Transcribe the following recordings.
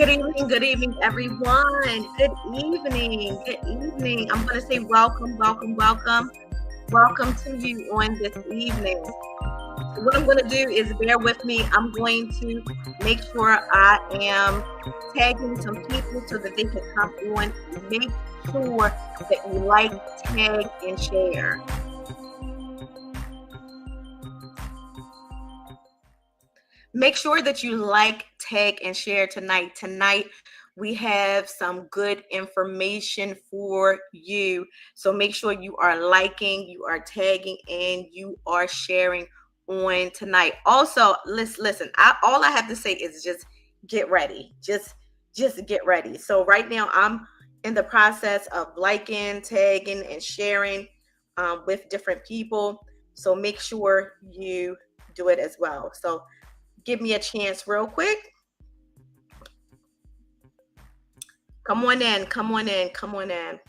Good evening, everyone. Good evening, good evening. I'm going to say welcome, welcome, welcome, welcome to you on this evening. So what I'm going to do is bear with me. I'm going to make sure I am tagging some people so that they can come on. Make sure that you like, tag, and share. Make sure that you like, tag, and share tonight. Tonight, we have some good information for you. So make sure you are liking, you are tagging, and you are sharing on tonight. Also, listen. All I have to say is just get ready. Just get ready. So right now, I'm in the process of liking, tagging, and sharing with different people. So make sure you do it as well. So give me a chance real quick. Come on in, come on in, come on in.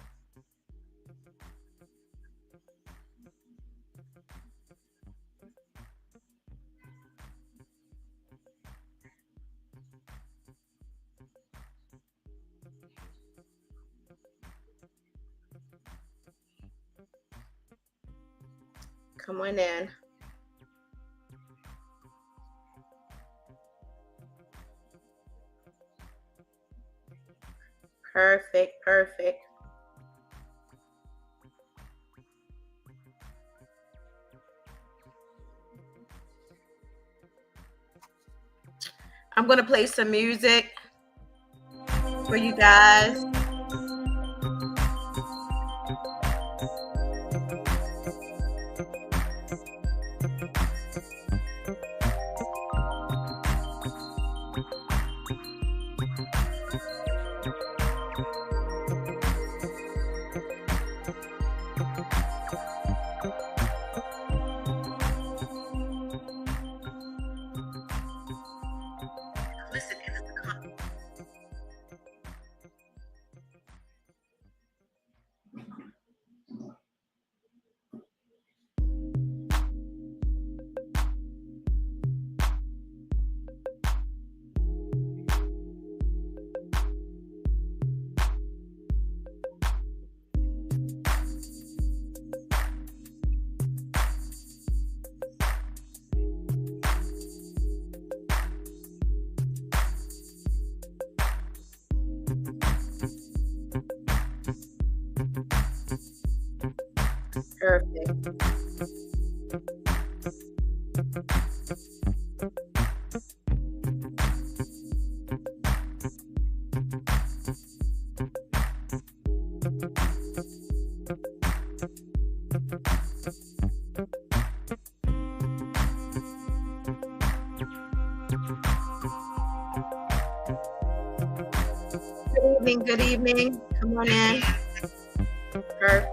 Come on in. Perfect, perfect. I'm going to play some music for you guys. Perfect. Good evening, good evening. Come on in. Perfect.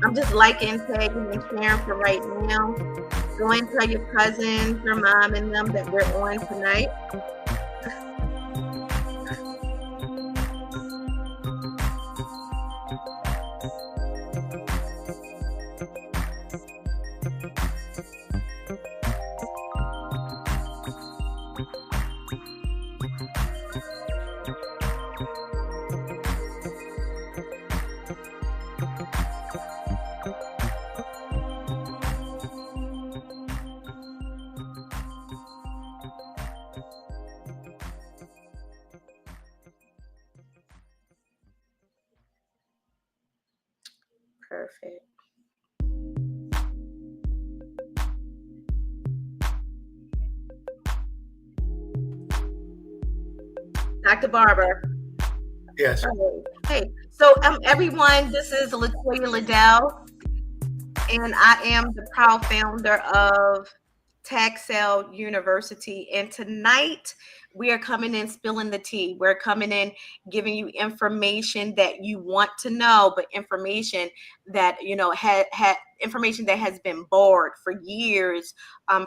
I'm just liking, tagging, and sharing for right now. Go and tell your cousins, your mom, and them that we're on tonight. Perfect. Dr. Barber. Yes. Hey, so everyone, this is Latoya Liddell, and I am the proud founder of Taxel University. And tonight we are coming in spilling the tea. We're coming in giving you information that you want to know, but information that had information that has been borrowed for years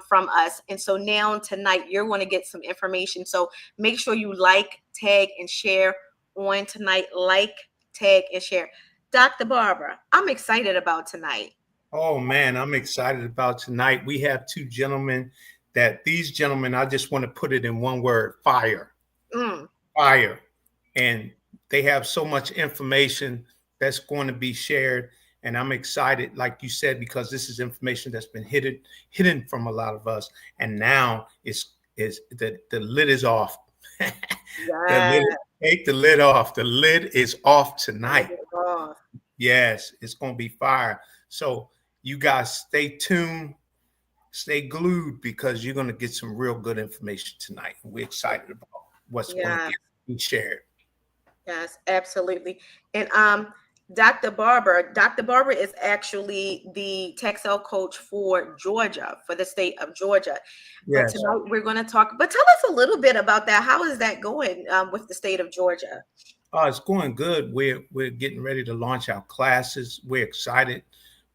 from us. And so now tonight you're going to get some information. So make sure you like, tag, and share on tonight. Like, tag, and share. Dr. Barbara, I'm excited about tonight. Oh man, I'm excited about tonight. We have two gentlemen that these gentlemen, I just want to put it in one word: fire. Mm. Fire. And they have so much information that's going to be shared. And I'm excited, like you said, because this is information that's been hidden from a lot of us. And now is the lid is off. the Yeah. lid, take the lid off. The lid is off Let tonight. it off. Yes, it's going to be fire. So you guys stay tuned, stay glued, because you're going to get some real good information tonight. We're excited about what's going to Yeah. get shared. Yes, absolutely. And Dr. Barber is actually the Texel coach for Georgia, for the state of Georgia. But Yes. tonight we're going to talk. But tell us a little bit about that. How is that going with the state of Georgia? It's going good. We're getting ready to launch our classes. We're excited.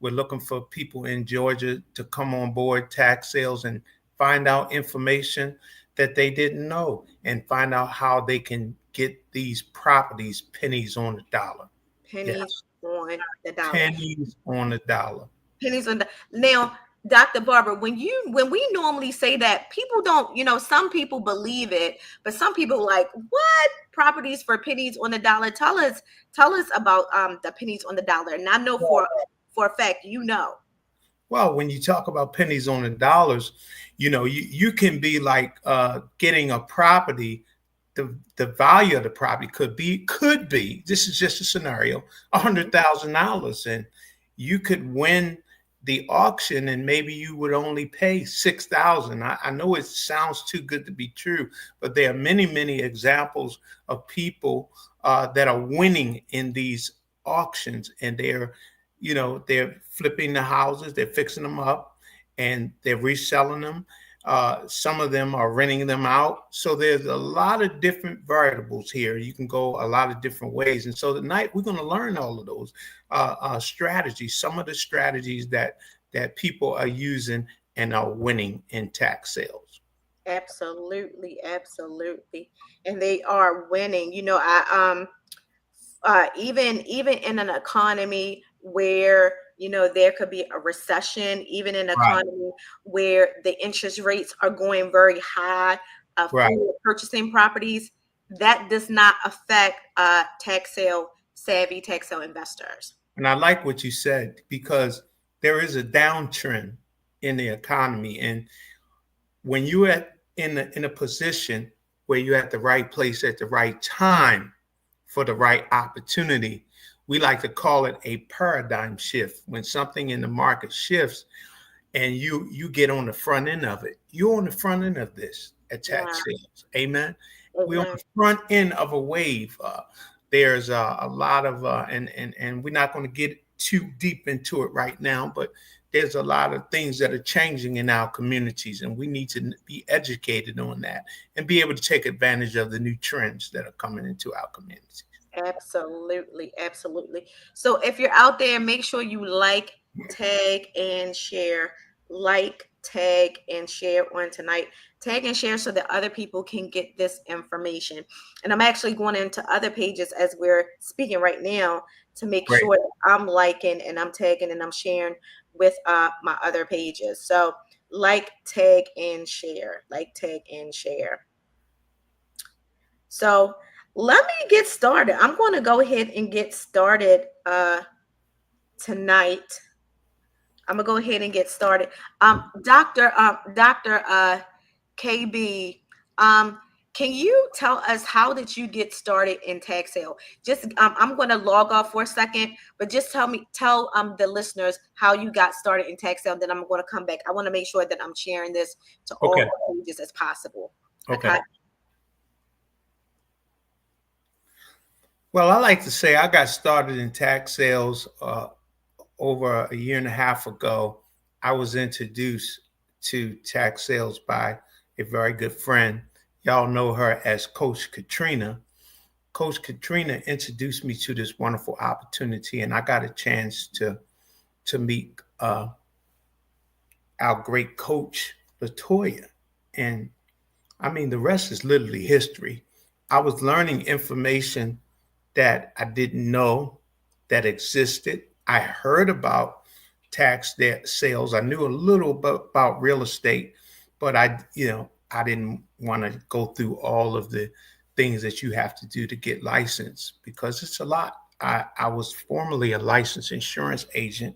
We're looking for people in Georgia to come on board tax sales and find out information that they didn't know, and find out how they can get these properties pennies on the dollar. Pennies Yes, on the dollar. pennies on the dollar. Pennies on the now. Dr. Barber, when we normally say that, people don't, some people believe it, but some people like, what? Properties for pennies on the dollar? Tell us about the pennies on the dollar. And I know for a fact, Well, when you talk about pennies on the dollars, you can be like getting a property. The value of the property could be, this is just a scenario, $100,000, and you could win the auction, and maybe you would only pay 6,000. I know it sounds too good to be true, but there are many examples of people that are winning in these auctions, and they're flipping the houses, they're fixing them up, and they're reselling them. Some of them are renting them out. So there's a lot of different variables here. You can go a lot of different ways. And so tonight we're going to learn all of those strategies, some of the strategies that people are using and are winning in tax sales. absolutely, absolutely, and they are winning. Even in an economy where there could be a recession, even in an Right, economy where the interest rates are going very high, right. for purchasing properties, that does not affect tax sale investors. And I like what you said, because there is a downtrend in the economy. And when you're in a position where you're at the right place at the right time for the right opportunity, we like to call it a paradigm shift. When something in the market shifts and you get on the front end of it, you're on the front end of this at Yeah. tax sales. Amen. We're on Amen. the front end of a wave. There's a lot of and we're not going to get too deep into it right now, but there's a lot of things that are changing in our communities, and we need to be educated on that and be able to take advantage of the new trends that are coming into our communities. Absolutely, absolutely. So if you're out there, make sure you like, tag, and share. Like, tag, and share on tonight. Tag and share so that other people can get this information. And I'm actually going into other pages as we're speaking right now to make Great. sure that I'm liking and I'm tagging and I'm sharing with my other pages. So like, tag, and share. Like, tag, and share. So let me get started. I'm going to go ahead and get started tonight. I'm gonna go ahead and get started. Doctor KB, can you tell us how did you get started in tax sale? Just I'm going to log off for a second, but just tell the listeners how you got started in tax sale. Then I'm going to come back. I want to make sure that I'm sharing this to all Okay. pages as possible. Okay. Well, I like to say I got started in tax sales over a year and a half ago. I was introduced to tax sales by a very good friend. Y'all know her as Coach Katrina. Coach Katrina introduced me to this wonderful opportunity, and I got a chance to meet our great coach, Latoya. And I mean, the rest is literally history. I was learning information that I didn't know that existed. I heard about tax debt sales. I knew a little bit about real estate, but I didn't want to go through all of the things that you have to do to get licensed because it's a lot. I was formerly a licensed insurance agent,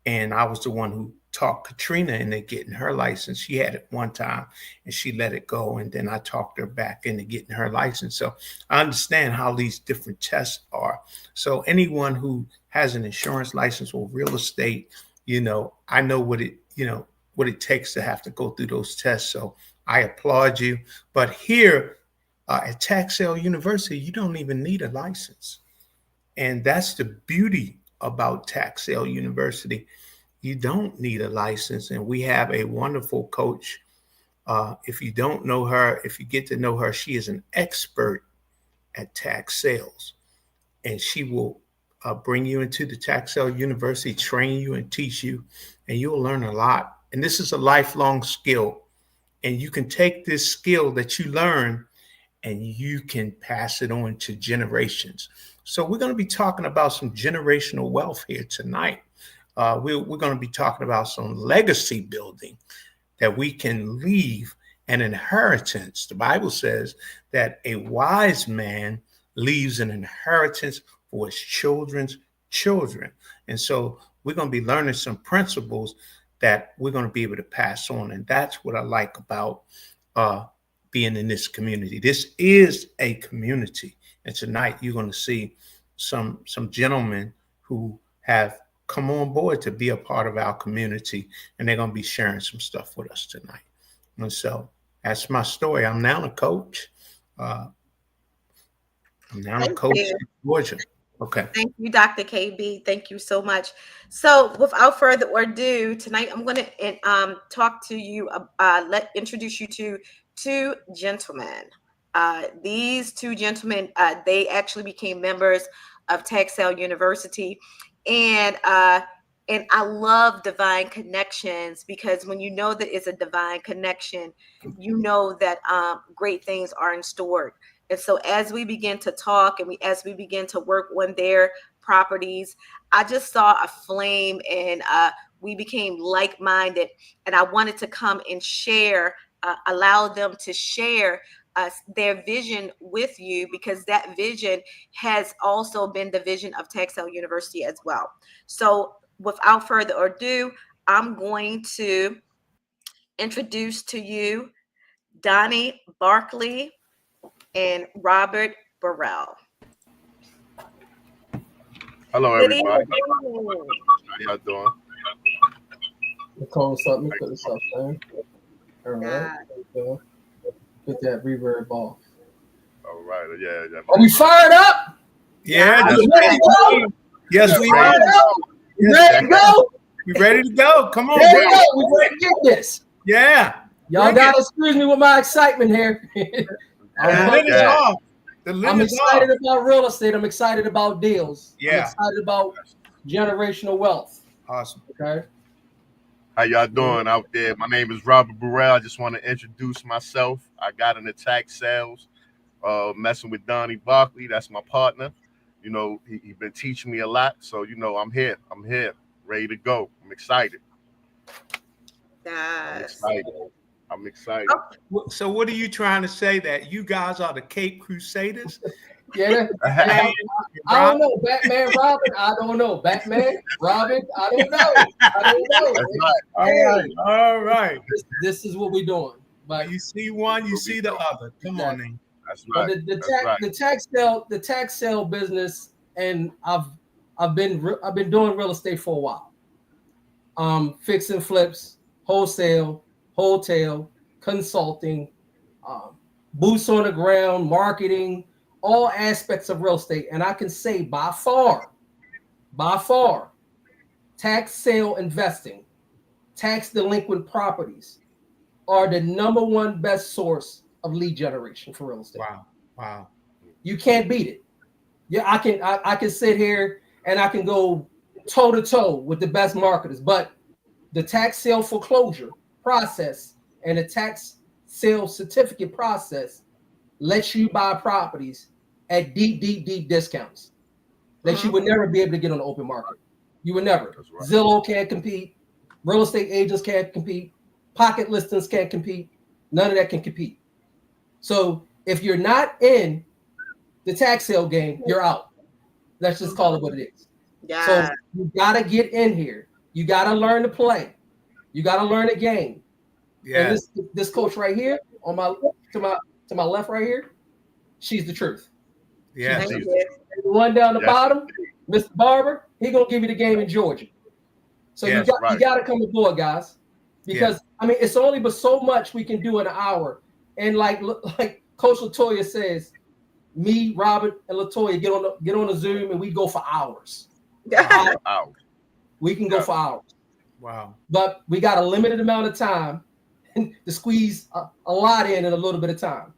and I was the one who talked Katrina into getting her license. She had it one time and she let it go, and then I talked her back into getting her license. So I understand how these different tests are. So anyone who has an insurance license or real estate, I know what it takes to have to go through those tests. So I applaud you. But here at Tax Sale University, you don't even need a license. And that's the beauty about Tax Sale University. You don't need a license. And we have a wonderful coach. If you don't know her, if you get to know her, she is an expert at tax sales. And she will bring you into the Tax Sale University, train you and teach you, and you'll learn a lot. And this is a lifelong skill. And you can take this skill that you learn and you can pass it on to generations. So we're going to be talking about some generational wealth here tonight. We're going to be talking about some legacy building that we can leave an inheritance. The Bible says that a wise man leaves an inheritance for his children's children. And so we're going to be learning some principles that we're going to be able to pass on. And that's what I like about being in this community. This is a community. And tonight you're going to see some gentlemen who have come on board to be a part of our community, and they're going to be sharing some stuff with us tonight. And so that's my story. I'm now a coach. I'm now a coach in Georgia. Okay. Thank you, Dr. KB. Thank you so much. So without further ado, tonight I'm going to talk to you, introduce you to two gentlemen. These two gentlemen, they actually became members of Tax Sale University. And I love divine connections, because when you know that it's a divine connection, you know that great things are in store. And so as we begin to talk and as we begin to work on their properties, I just saw a flame, and we became like-minded. And I wanted to come and share, allow them to share their vision with you, because that vision has also been the vision of Tax Sale University as well. So without further ado, I'm going to introduce to you Donnie Barkley and Robert Burrell. Hello, everybody. How y'all doing? Nicole, what's up? Put this up, man. All right. Get that reverb off. All right. Yeah. Are we fired up? Yeah. Are we ready to go? Yes, we Fired are. up? You ready to go? We ready to go. Come on, There you bro. go. We ready to get this. Yeah. Y'all gotta excuse me with my excitement here. The lid is off. The lid I'm is excited off. about real estate. I'm excited about deals. Yeah. I'm excited about generational wealth. Awesome. Okay. How y'all doing out there? My name is Robert Burrell. I just want to introduce myself. I got into tax sales, messing with Donnie Barkley. That's my partner. You know, he been teaching me a lot. So, I'm here. I'm here, ready to go. I'm excited. Yes. I'm excited. So what are you trying to say, that you guys are the Cape Crusaders? Yeah. I don't know. Batman, Robin, I don't know. Batman, Robin, I don't know. That's right. All right. This is what we're doing. But You see one, you see the other. Come on, then. That's right. The tax sale business, and I've been doing real estate for a while. Fix and flips, wholesale, hotel, consulting, boots on the ground, marketing, all aspects of real estate. And I can say by far, tax sale investing, tax delinquent properties are the number one best source of lead generation for real estate. Wow. You can't beat it. Yeah, I can sit here and I can go toe to toe with the best marketers, but the tax sale foreclosure process and the tax sale certificate process lets you buy properties at deep discounts that you would never be able to get on the open market. You would never. That's right. Zillow can't compete. Real estate agents can't compete. Pocket listings can't compete. None of that can compete. So if you're not in the tax sale game, you're out. Let's just call it what it is. Yeah. So you gotta get in here. You gotta learn to play. You gotta learn the game. Yeah. And this coach right here on my to my left right here, she's the truth. Yeah. Thank you. The one down the Yes. bottom, Mr. Barber, he gonna give you the game in Georgia. So Yes, you got to come aboard, guys, because I mean it's only but so much we can do in an hour. And like Coach Latoya says, me, Robert, and Latoya get on the Zoom and we go for hours. Wow. We can go for hours. Wow. But we got a limited amount of time to squeeze a lot in a little bit of time.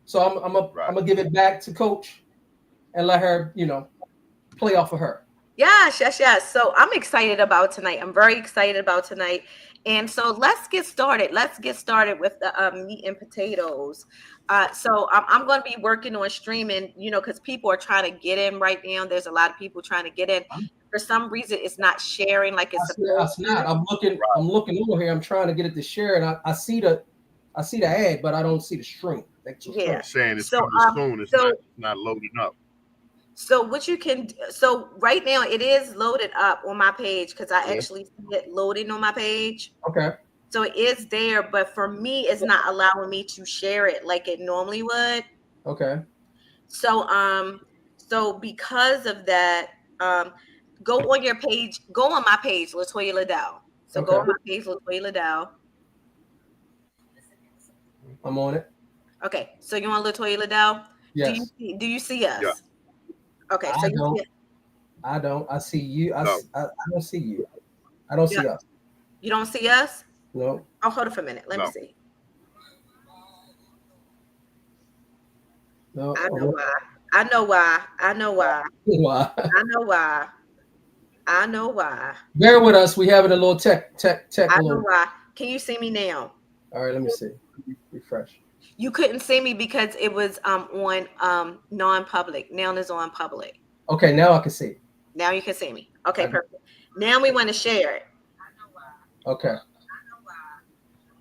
So I'm gonna give it back to Coach and let her, play off of her. Yes. So I'm excited about tonight. I'm very excited about tonight. And so let's get started. Let's get started with the meat and potatoes. So I'm going to be working on streaming, because people are trying to get in right now. There's a lot of people trying to get in. For some reason, it's not sharing like it's supposed to. I'm looking over here. I'm trying to get it to share, and I see the ad, but I don't see the stream. Yeah. Saying it's So, coming soon. It's not loading up. So what you can, so right now it is loaded up on my page because I actually see it loading on my page. Okay. So it is there, but for me, it's not allowing me to share it like it normally would. Okay. So so because of that, go on your page, go on my page, Latoya Liddell. So go on my page, Latoya Liddell. I'm on it. Okay, so you're on Latoya Liddell? Yes. Do you see us? Yeah. Okay, so you see it. I don't. I see you. I don't see you. I don't see us. You don't see us? No. Oh, hold on for a minute. Let me see. No. I know why. I know why. Why? I know why. Bear with us. We having a little tech. I know why. Can you see me now? All right. Let me see. Refresh. You couldn't see me because it was on non-public. Now it's on public. Okay. Now I can see. Now you can see me. Okay, perfect. Now we want to share it. Okay.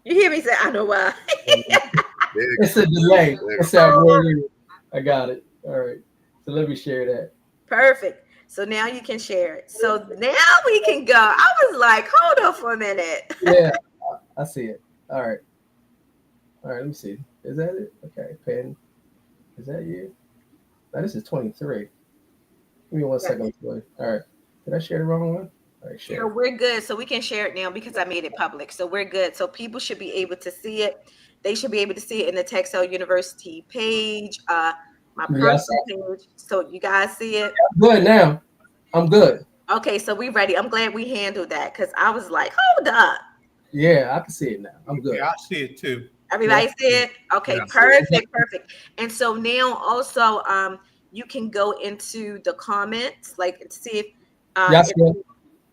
You hear me say, I know why. It's a delay. I got it. All right. So let me share that. Perfect. So now you can share it. So now we can go. I was like, hold on for a minute. Yeah, I see it. All right. Let me see. Is that it? Okay. Pen. Is that you? Now this is 23. Give me 1 second. All right. Did I share the wrong one? All right, share. So we're good. So we can share it now because I made it public. So we're good. So people should be able to see it. They should be able to see it in the Texel University page, my personal page. So you guys see it? I'm good now. I'm good. Okay, so we ready. I'm glad we handled that because I was like, hold up. Yeah, I can see it now. I'm good. Yeah, I see it too. Everybody see it? Okay, perfect. And so now also you can go into the comments, like see if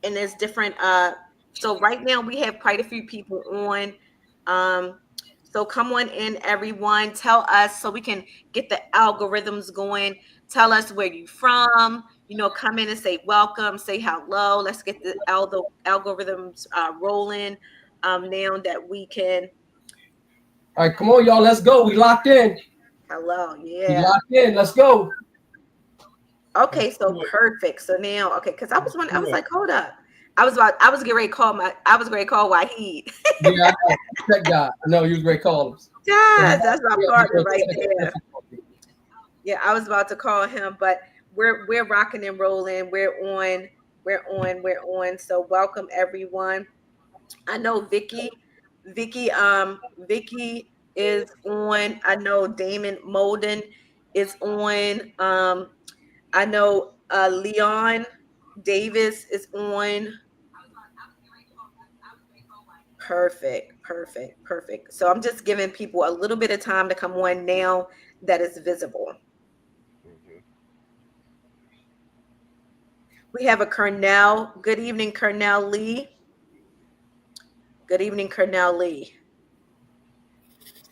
and there's different so right now we have quite a few people on. So come on in, everyone. Tell us so we can get the algorithms going. Tell us where you're from. Come in and say welcome, say hello. Let's get the algorithms rolling now that we can. All right, come on, y'all. Let's go. We locked in. Hello, yeah. We locked in. Let's go. Okay, so perfect. So now, okay, because I was like, hold up. I was getting ready to call Wahid. Yeah, that guy. No, you was great callers. Yeah, that's my partner right there. Yeah, I was about to call him, but we're rocking and rolling. We're on. So welcome everyone. I know Vicky is on. I know Damon Molden is on. I know Leon Davis is on. Perfect. So I'm just giving people a little bit of time to come on now that is visible. We have a Cornell. Good evening, Cornell Lee. Good evening, Cornell Lee.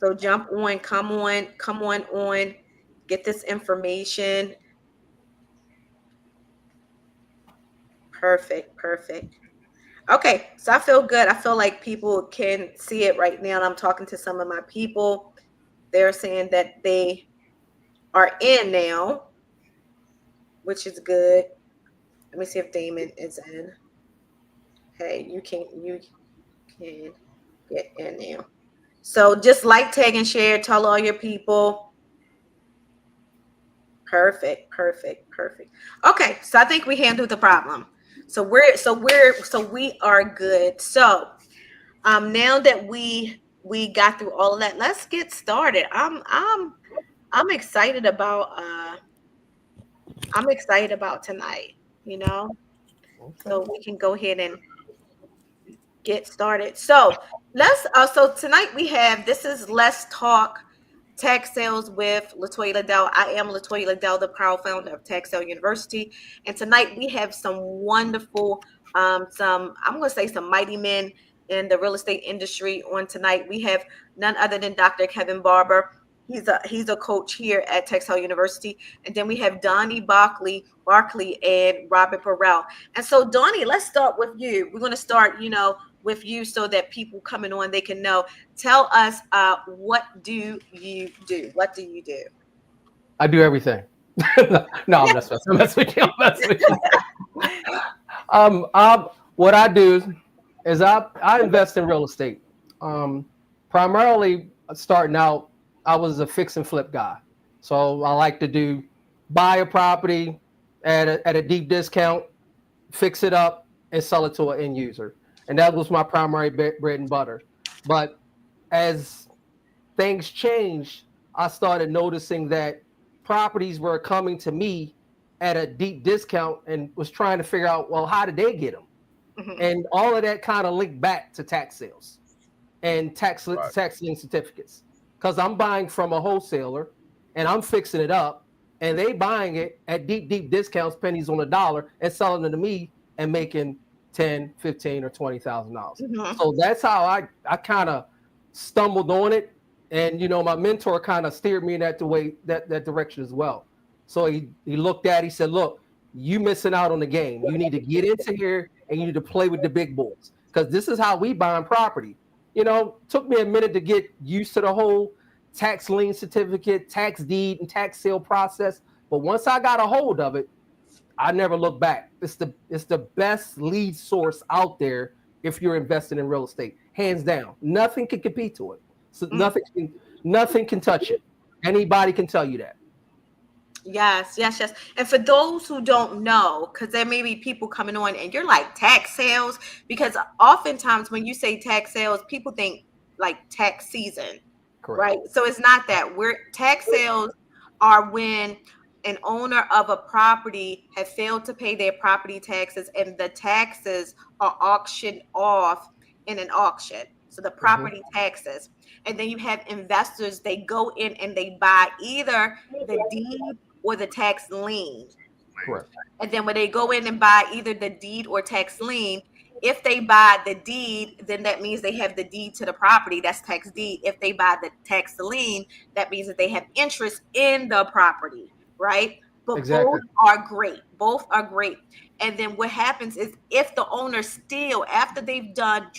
So jump on, come on, get this information. Perfect. Okay, so I feel good. I feel like people can see it right now. And I'm talking to some of my people. They're saying that they are in now, which is good. Let me see if Damon is in. Hey, you can get in now. So just like, tag, and share. Tell all your people. Perfect, perfect, perfect. Okay, so I think we handled the problem. So we are good. So now that we got through all of that, let's get started. I'm excited about I'm excited about tonight, you know. Okay. So we can go ahead and get started. So so tonight we have, this is Let's Talk Tech Sales with Latoya Liddell. I am Latoya Liddell, the proud founder of Tech Sale University. And tonight we have some wonderful, some, I'm going to say, some mighty men in the real estate industry on tonight. We have none other than Dr. Kevin Barber. He's a coach here at Texel University. And then we have Donnie Barkley and Robert Burrell. And so, Donnie, let's start with you. We're going to start, with you so that people coming on, they can know. Tell us, what do you do? What do you do? I do everything. No, I'm messing with you. I'm messing with you. What I do is I invest in real estate. Primarily starting out, I was a fix and flip guy. So I like to do buy a property at a deep discount, fix it up, and sell it to an end user. And that was my primary bread and butter. But as things changed, I started noticing that properties were coming to me at a deep discount and was trying to figure out, well, how did they get them? Mhm. And all of that kind of linked back to tax sales and Right. tax lien certificates. Because I'm buying from a wholesaler and I'm fixing it up and they buying it at deep discounts, pennies on the dollar, and selling it to me and making 10, 15, or $20,000. Mhm. So that's how I kind of stumbled on it. And my mentor kind of steered me in that direction as well. So he looked at, he said, look, you missing out on the game. You need to get into here and you need to play with the big boys. Because this is how we buying property. Took me a minute to get used to the whole tax lien certificate, tax deed, and tax sale process. But once I got a hold of it, I never looked back. It's the best lead source out there if you're investing in real estate, hands down. Nothing can compete to it. So Mm. nothing can touch it. Anybody can tell you that. Yes, yes, yes. And for those who don't know, because there may be people coming on and you're like, tax sales, because oftentimes when you say tax sales, people think like tax season, Correct. right? So it's not that. We're tax sales are when an owner of a property have failed to pay their property taxes and the taxes are auctioned off in an auction. So the Mm-hmm. property taxes. And then you have investors, they go in and they buy either the deed or the tax lien. Correct. And then when they go in and buy either the deed or tax lien, if they buy the deed, then that means they have the deed to the property. That's tax deed. If they buy the tax lien, that means that they have interest in the property, right? But Exactly. both are great. Both are great. And then what happens is, if the owner still, after they've done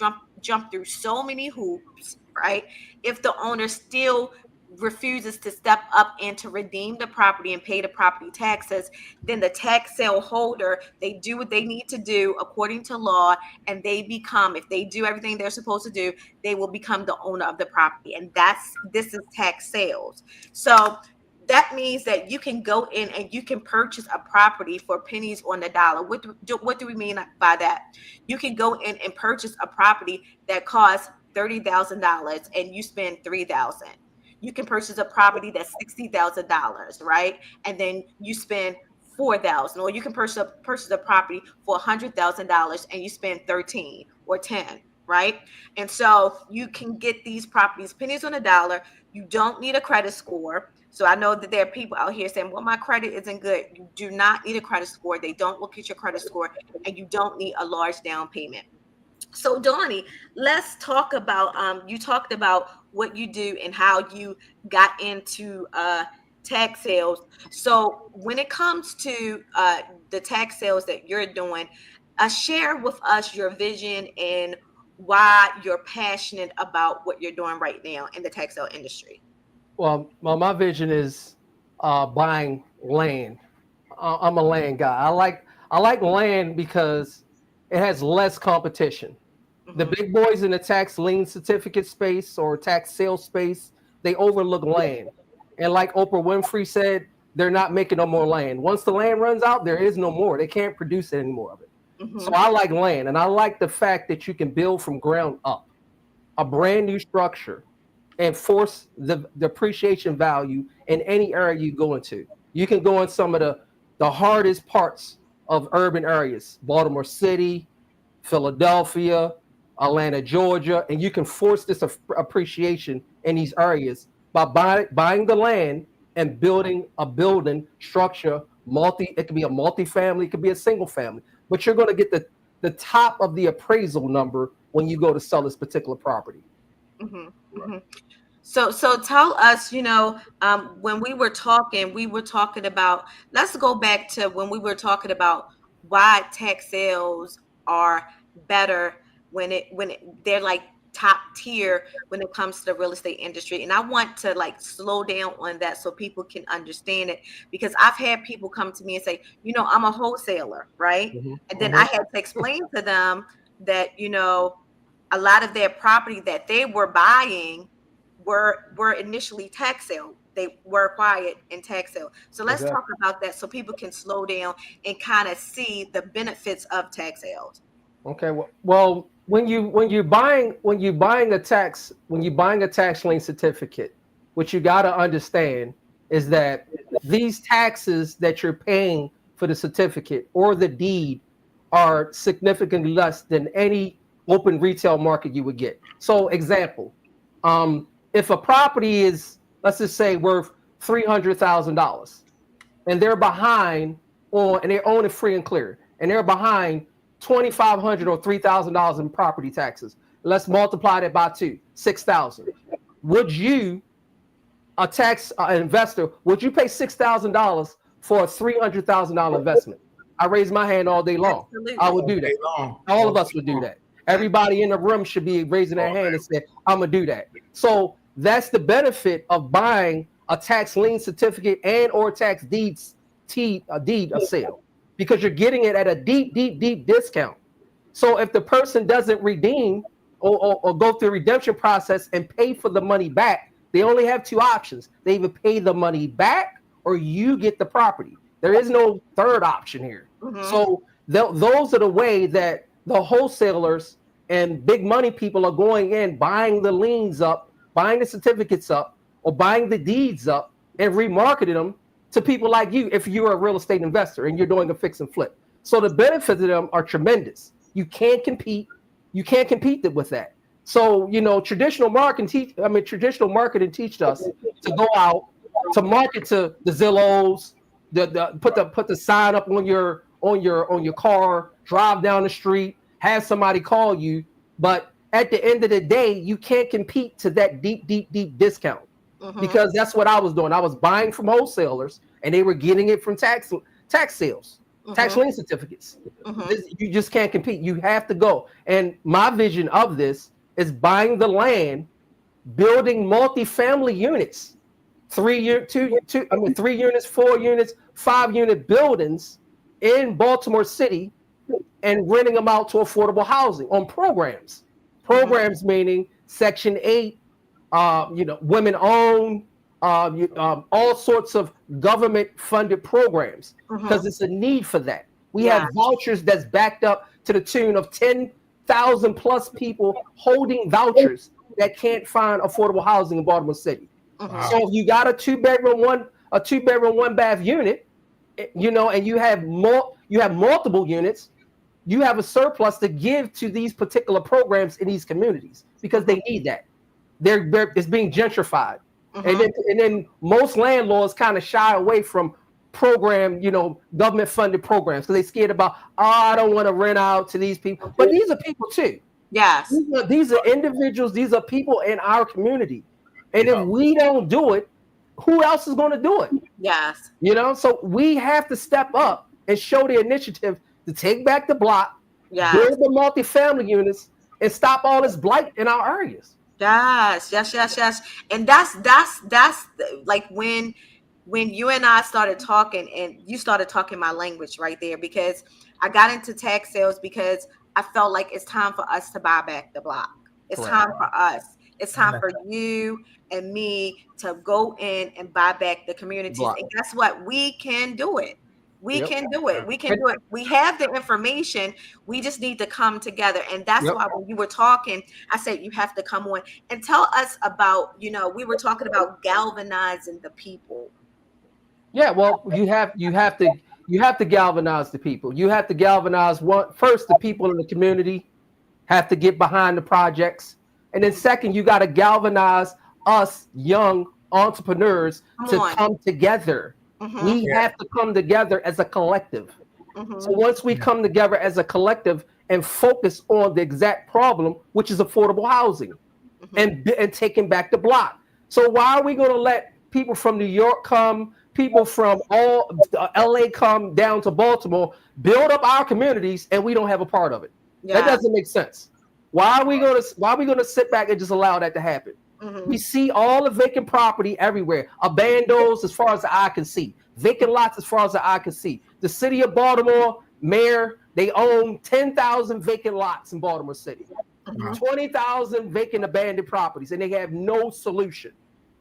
jump through so many hoops, right? If the owner still refuses to step up and to redeem the property and pay the property taxes, then the tax sale holder, they do what they need to do according to law, and they become, if they do everything they're supposed to do, they will become the owner of the property. And this is tax sales. So that means that you can go in and you can purchase a property for pennies on the dollar. What do we mean by that? You can go in and purchase a property that costs $30,000 and you spend $3,000. You can purchase a property that's $60,000, right? And then you spend $4,000. Or you can purchase a property for $100,000 and you spend 13 or 10, right? And so you can get these properties pennies on the dollar. You don't need a credit score. So I know that there are people out here saying, well, my credit isn't good. You do not need a credit score. They don't look at your credit score, and you don't need a large down payment. So Donnie, let's talk about, you talked about what you do and how you got into tax sales. So when it comes to the tax sales that you're doing, share with us your vision and why you're passionate about what you're doing right now in the textile industry. Well, my vision is buying land. I'm a land guy. I like land because it has less competition. The Mhm. big boys in the tax lien certificate space or tax sales space, they overlook land. And like Oprah Winfrey said, they're not making no more land. Once the land runs out, there is no more. They can't produce any more of it. So Mhm. I like land, and I like the fact that you can build from ground up a brand new structure and force the depreciation value in any area you go into. You can go in some of the hardest parts of urban areas, Baltimore City, Philadelphia, Atlanta, Georgia, and you can force this appreciation in these areas by buying the land and building a building structure. It could be a multi-family, it could be a single family, but you're going to get the top of the appraisal number when you go to sell this particular property. Mhm. Mhm. So tell us, when we were talking about, let's go back to when we were talking about why tech sales are better they're like top tier when it comes to the real estate industry. And I want to like slow down on that so people can understand it, because I've had people come to me and say, I'm a wholesaler, right? Mm-hmm, And then I mm-hmm. had to explain to them that, a lot of their property that they were buying were initially tax sale. They were acquired in tax sale. So let's talk Exactly. about that so people can slow down and kind of see the benefits of tax sales. Okay. Well, when you buying a tax lien certificate, what you got to understand is that these taxes that you're paying for the certificate or the deed are significantly less than any open retail market you would get. So, example, if a property is, let's just say, worth $300,000, and they're behind and they own it free and clear, and they're behind $2,500 or $3,000 in property taxes. Let's multiply that by 6,000. Would you, a tax investor, would you pay $6,000 for a $300,000 investment? I raise my hand all day long. I Absolutely. would do All that. day long. All All of day us would do long. that. Everybody in the room should be raising their All hand and day. say, I'm gonna do that. So that's the benefit of buying a tax lien certificate and or tax deed of sale, because you're getting it at a deep, deep, deep discount. So if the person doesn't redeem or go through the redemption process and pay for the money back, they only have two options. They either pay the money back or you get the property. There is no third option here. Mm-hmm. So those are the way that the wholesalers and big money people are going in, buying the liens up, buying the certificates up, or buying the deeds up and remarketing them to people like you if you're a real estate investor and you're doing a fix and flip. So the benefits of them are tremendous. You can't compete. You can't compete with that. So traditional marketing teached us to go out to market to the Zillows, put the sign up on your car, drive down the street, have somebody call you. But at the end of the day, you can't compete to that deep, deep, deep discount, Mm-hmm. because that's what I was doing. I was buying from wholesalers and they were getting it from tax sales, tax Mm-hmm. lien certificates. Mm-hmm. You just can't compete. You have to go. And my vision of this is buying the land, building multifamily units, 3 units, 4 units, 5 unit buildings in Baltimore City, and renting them out to affordable housing on programs. Programs meaning Section 8, women owned, all sorts of government funded programs, Mm-hmm. because it's a need for that. We Yeah. have vouchers that's backed up to the tune of 10,000 plus people holding vouchers that can't find affordable housing in Baltimore City. Mm-hmm. So if you got a two bedroom, one bath unit, and you have multiple units, you have a surplus to give to these particular programs in these communities, because they need that. It's being gentrified. Mm-hmm. And then most landlords kind of shy away from government funded programs, because they scared about, I don't want to rent out to these people. But these are people too. Yes. These are individuals. These are people in our community. And if we don't do it, who else is going to do it? Yes. So we have to step up and show the initiative to take back the block, Yes. build the multifamily units, and stop all this blight in our areas. Yes, yes, yes, yes. And that's like when you and I started talking and you started talking my language right there, because I got into tax sales because I felt like it's time for us to buy back the block. It's Correct. time for us. It's time for you and me to go in and buy back the communities. Block. And guess what? We can do it. We Yep. can do it. We can do it. We have the information. We just need to come together. And that's Yep. why when you were talking, I said you have to come on and tell us about, we were talking about galvanizing the people. Yeah, well, you have to galvanize the people. You have to galvanize first the people in the community have to get behind the projects, and then second, you got to galvanize us young entrepreneurs come together. Mhm. We have to come together as a collective. Mhm. So once we come together as a collective and focus on the exact problem, which is affordable housing, and taking back the block. So why are we going to let people from New York come, people from all LA come down to Baltimore, build up our communities, and we don't have a part of it? Yeah. That doesn't make sense. Why are we going to sit back and just allow that to happen? We see all the vacant property everywhere, abandos as far as the eye can see, vacant lots as far as the eye can see. The city of Baltimore, mayor, they own 10,000 vacant lots in Baltimore City, 20,000 vacant abandoned properties, and they have no solution.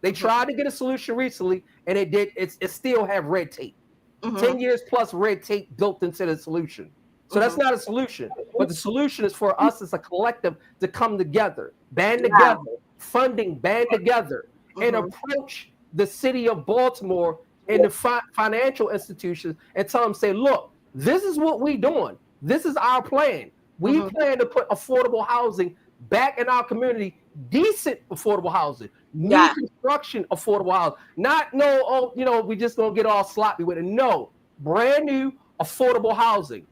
They tried to get a solution recently, and it still have red tape. 10 years plus red tape built into the solution. So that's not a solution. But the solution is for us as a collective to come together, band together, funding, band together, and approach the city of Baltimore and the financial institutions and tell them, say, look, this is what we're doing. This is our plan. We plan to put affordable housing back in our community, decent affordable housing, new construction affordable housing. Not we just gonna get all sloppy with it. No, brand new affordable housing.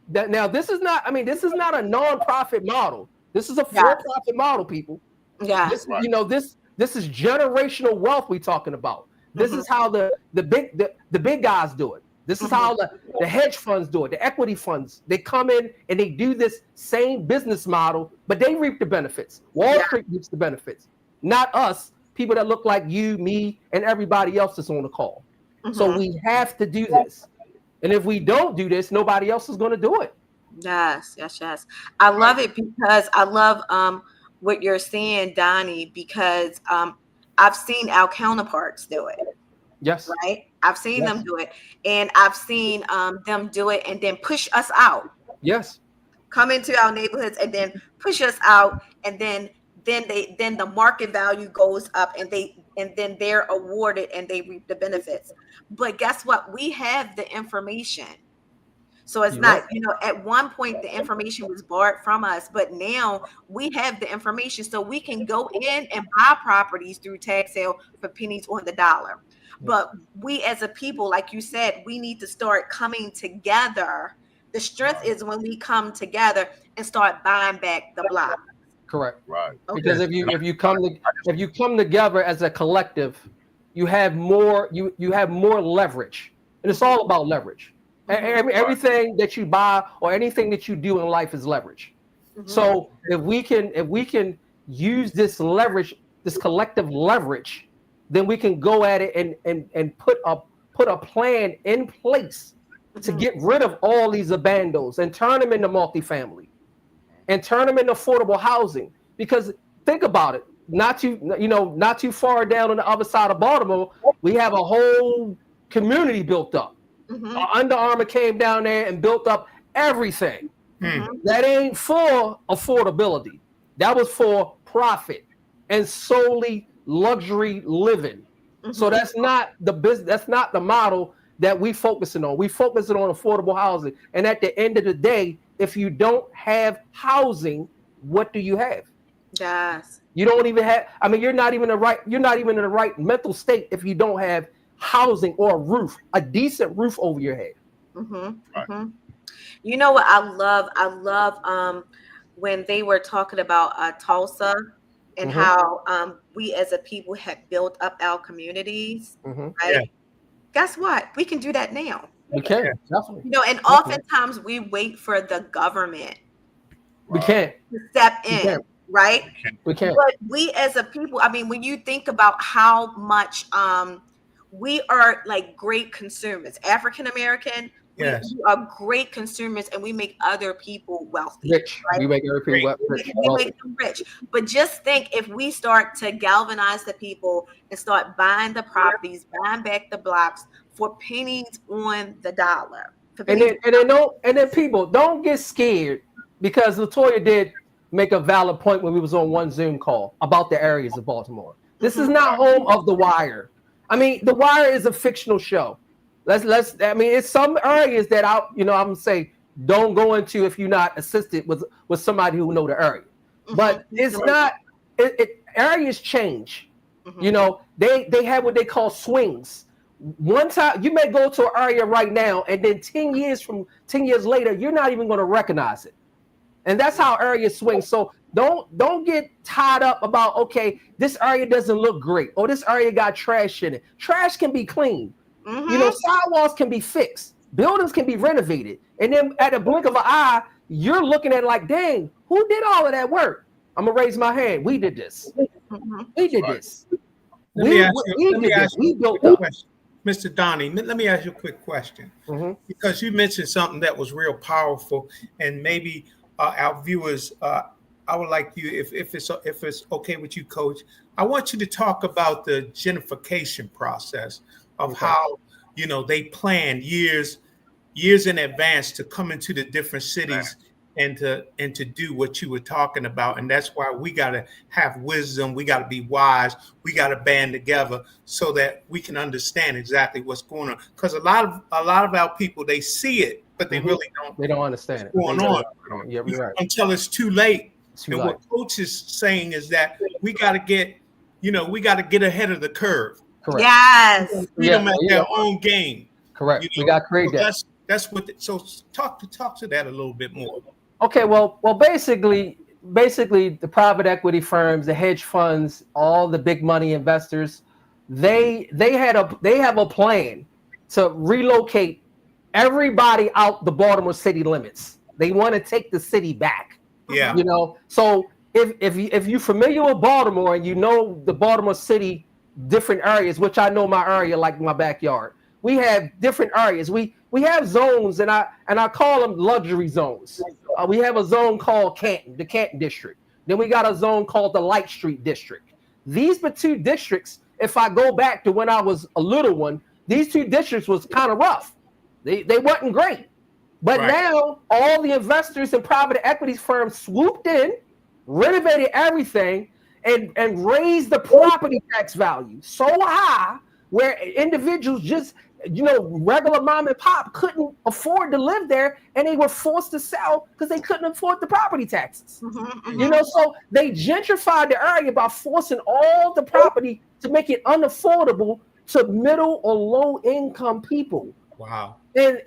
Now this is not a non-profit model. This is a for-profit model, people. Yeah. This is generational wealth we're talking about. This is how the big guys do it. This is how the hedge funds do it, the equity funds. They come in and they do this same business model, but they reap the benefits. Wall Street reaps the benefits, not us, people that look like you, me, and everybody else that's on the call. So we have to do this. And if we don't do this, nobody else is going to do it. Yes, yes, yes. I love it because I love what you're saying, Donnie, because I've seen our counterparts do it. Yes. Right? I've seen them do it. And I've seen them do it and then push us out. Yes. Come into our neighborhoods and then push us out. And then the market value goes up and then they're awarded and they reap the benefits. But guess what? We have the information. So it's not, at one point the information was barred from us, but now we have the information so we can go in and buy properties through tax sale for pennies on the dollar. But we as a people, like you said, we need to start coming together. The strength is when we come together and start buying back the block. Correct. Right. Okay. Because if you come together as a collective, you have more leverage. And it's all about leverage. Everything that you buy or anything that you do in life is leverage. So if we can use this leverage, this collective leverage, then we can go at it and put a plan in place to get rid of all these abandos and turn them into multifamily and turn them into affordable housing. Because think about it, not too far down on the other side of Baltimore, we have a whole community built up. Under Armour came down there and built up everything. That ain't for affordability. That was for profit and solely luxury living. So that's not the business. That's not the model that we focusing on. We focusing on affordable housing. And at the end of the day, if you don't have housing, what do you have? Yes. You don't even have. I mean, you're not even in the right mental state if you don't have housing or a roof, a decent roof over your head. You know what I love? I love when they were talking about Tulsa and how we as a people had built up our communities. Right? Guess what? We can do that now. We can, definitely. You know, and oftentimes we wait for the government We can't. to step We in, can't. right? We can't. But we as a people, I mean, when you think about how much we are like great consumers, African American, Yes. we are great consumers, and we make other people wealthy. Rich. Right? We make every people rich. We make them rich. But just think, if we start to galvanize the people and start buying the properties, buying back the blocks for pennies on the dollar. And then people don't get scared, because Latoya did make a valid point when we was on one Zoom call about the areas of Baltimore. This is not home of The Wire. I mean, The Wire is a fictional show. I mean, it's some areas that I'm gonna say don't go into if you're not assisted with somebody who know the area. But it's not. Areas change. You know, they have what they call swings. One time you may go to an area right now, and then 10 years later, you're not even going to recognize it. And that's how areas swing. So don't get tied up about, okay, this area doesn't look great, or this area got trash in it. Trash can be cleaned. You know, sidewalks can be fixed, buildings can be renovated, and then at a blink of an eye, you're looking at it like, dang, who did all of that work? I'm gonna raise my hand. We did this. We did this. Let me ask you a quick question. Mr. Donnie, let me ask you a quick question, because you mentioned something that was real powerful, and maybe our viewers, I would like you, if it's okay with you, Coach, I want you to talk about the gentrification process of how, you know, they plan years in advance to come into the different cities and to do what you were talking about. And that's why we got to have wisdom. We got to be wise. We got to band together so that we can understand exactly what's going on. Because a lot of our people, they see it, but they really don't. They don't understand what's going on. Yeah, you're right. Until it's too late. What Coach is saying is that we got to get ahead of the curve. Correct. Yes. Treat them at their own game. Correct. You know? We got to create that. That's what. So talk to that a little bit more. Okay. Well, basically, the private equity firms, the hedge funds, all the big money investors, they have a plan to relocate everybody out the Baltimore city limits. They want to take the city back. Yeah. You know. So if you're familiar with Baltimore and you know the Baltimore city different areas, which I know my area like my backyard. We have different areas. We have zones, and I call them luxury zones. We have a zone called Canton, the Canton district. Then we got a zone called the Light Street district. These are two districts. If I go back to when I was a little one, these two districts was kind of rough. They wasn't great. But now all the investors and private equity firms swooped in, renovated everything, and raise the property tax value so high where individuals just, regular mom and pop couldn't afford to live there, and they were forced to sell because they couldn't afford the property taxes. So they gentrified the area by forcing all the property to make it unaffordable to middle or low income people. Wow. And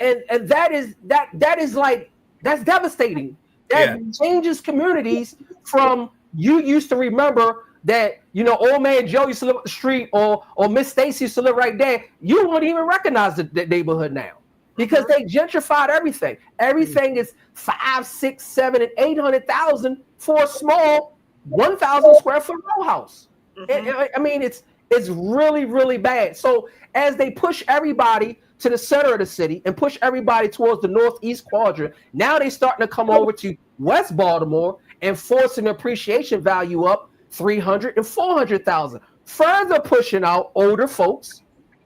that is that's devastating. That changes communities from, you used to remember that, old man Joe used to live up the street, or Miss Stacy used to live right there. You won't even recognize the neighborhood now because they gentrified everything. Everything is 5, 6, 7, and 800,000 for a small 1,000 square foot row house. I mean, it's really, really bad. So as they push everybody to the center of the city and push everybody towards the northeast quadrant, now they're starting to come over to West Baltimore and forcing the appreciation value up 300 and 400,000, further pushing out older folks,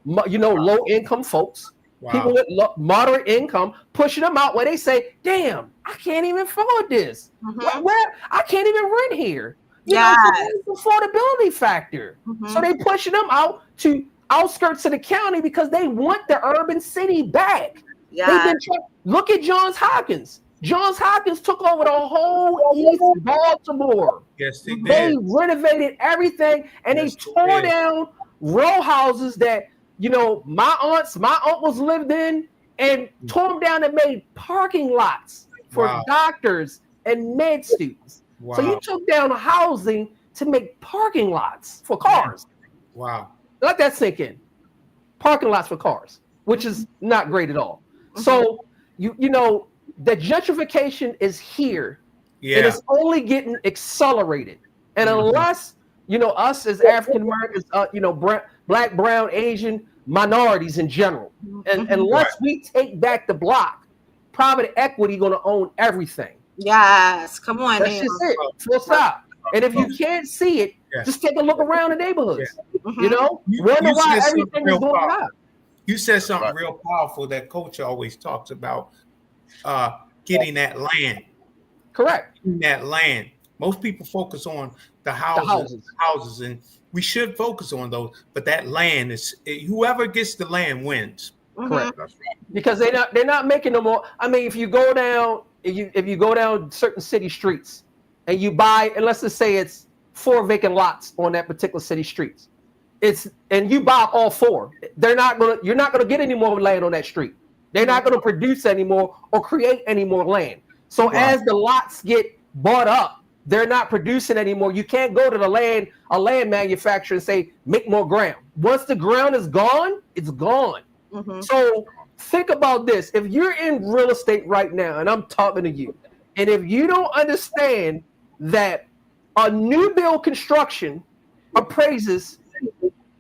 low income folks, people with moderate income, pushing them out where they say, damn, I can't even afford this. Where I can't even rent here. Affordability factor. So they pushing them out to outskirts of the county because they want the urban city back. Look at Johns Hopkins. Johns Hopkins took over the whole East Baltimore. Yes, they did. They renovated everything, and they tore down row houses that, my uncles lived in, and tore them down and made parking lots for doctors and med students. So you took down housing to make parking lots for cars. Wow. Let that sink in. Parking lots for cars, which is not great at all. So you know the gentrification is here, Yeah. and it's only getting accelerated. And unless us as African Americans, black, brown, Asian minorities in general, and unless we take back the block, private equity going to own everything. Yes, come on. That's just it. Full stop. And if you can't see it, just take a look around the neighborhoods. Wonder why everything is going up. You said something real powerful that Coach always talks about, getting that land. Correct. Getting that land. Most people focus on the houses, and we should focus on those. But that land is whoever gets the land wins. Correct. That's right. Because they're not making no more. I mean, if you go down certain city streets and you buy, and let's just say it's 4 vacant lots on that particular city streets, and you buy all 4, you're not gonna get any more land on that street. They're not gonna produce anymore or create any more land. So as the lots get bought up, they're not producing anymore. You can't go to a land manufacturer and say, make more ground. Once the ground is gone, it's gone. So think about this. If you're in real estate right now, and I'm talking to you, and if you don't understand that a new build construction appraises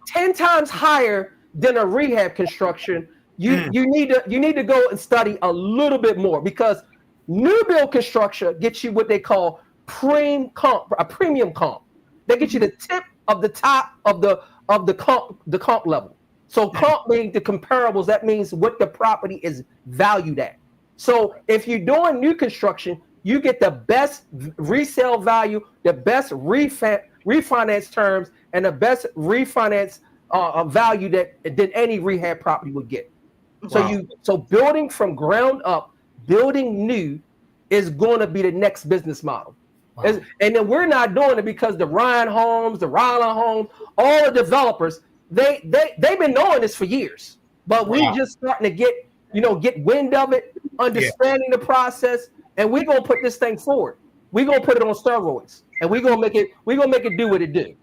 10 times higher than a rehab construction, you need to go and study a little bit more, because new build construction gets you what they call a premium comp. They get you the tip of the top of the comp level. So comp being the comparables, that means what the property is valued at. So if you're doing new construction, you get the best resale value, the best refinance terms, and the best refinance value than any rehab property would get. Wow. So building from ground up, building new is going to be the next business model. Wow. And then we're not doing it because the Ryan Homes, the Ryland Homes, all the developers, they've been knowing this for years. But we're just starting to get wind of it, understanding the process, and we're gonna put this thing forward. We're gonna put it on steroids, and we're gonna make it do what it do.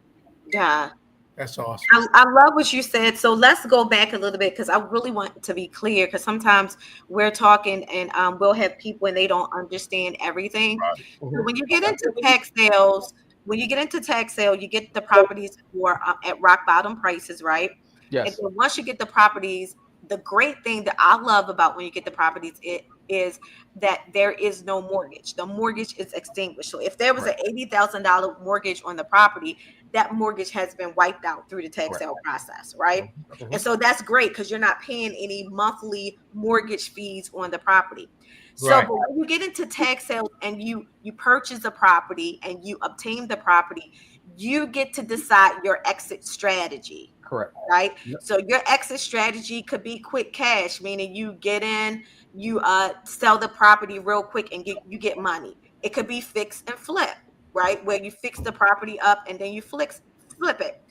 Yeah. That's awesome. I love what you said. So let's go back a little bit, because I really want to be clear, because sometimes we're talking and we'll have people and they don't understand everything. Right. So when you get into tax sales, you get the properties for at rock bottom prices, right? Yes. And then once you get the properties, the great thing that I love about when you get the properties is that there is no mortgage. The mortgage is extinguished. So if there was an $80,000 mortgage on the property, that mortgage has been wiped out through the tax sale process, right? And so that's great, because you're not paying any monthly mortgage fees on the property. So but when you get into tax sales and you purchase a property and you obtain the property, you get to decide your exit strategy. Correct. Right? Yep. So your exit strategy could be quick cash, meaning you get in, you sell the property real quick and you get money. It could be fix and flip, right? Where you fix the property up and then you flip it.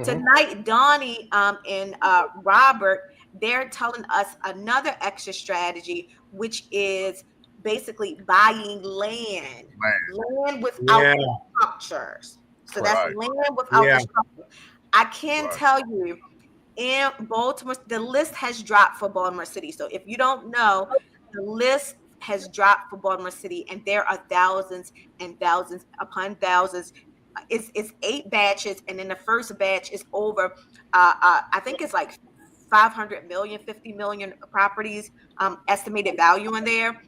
Tonight, Donnie and Robert, they're telling us another exit strategy, which is basically buying land without structures. So that's land without the structure. I can tell you, in Baltimore, the list has dropped for Baltimore City. So if you don't know, the list has dropped for Baltimore City, and there are thousands and thousands upon thousands. It's 8 batches, and then the first batch is over. I think it's like 500 million, 50 million properties estimated value in there.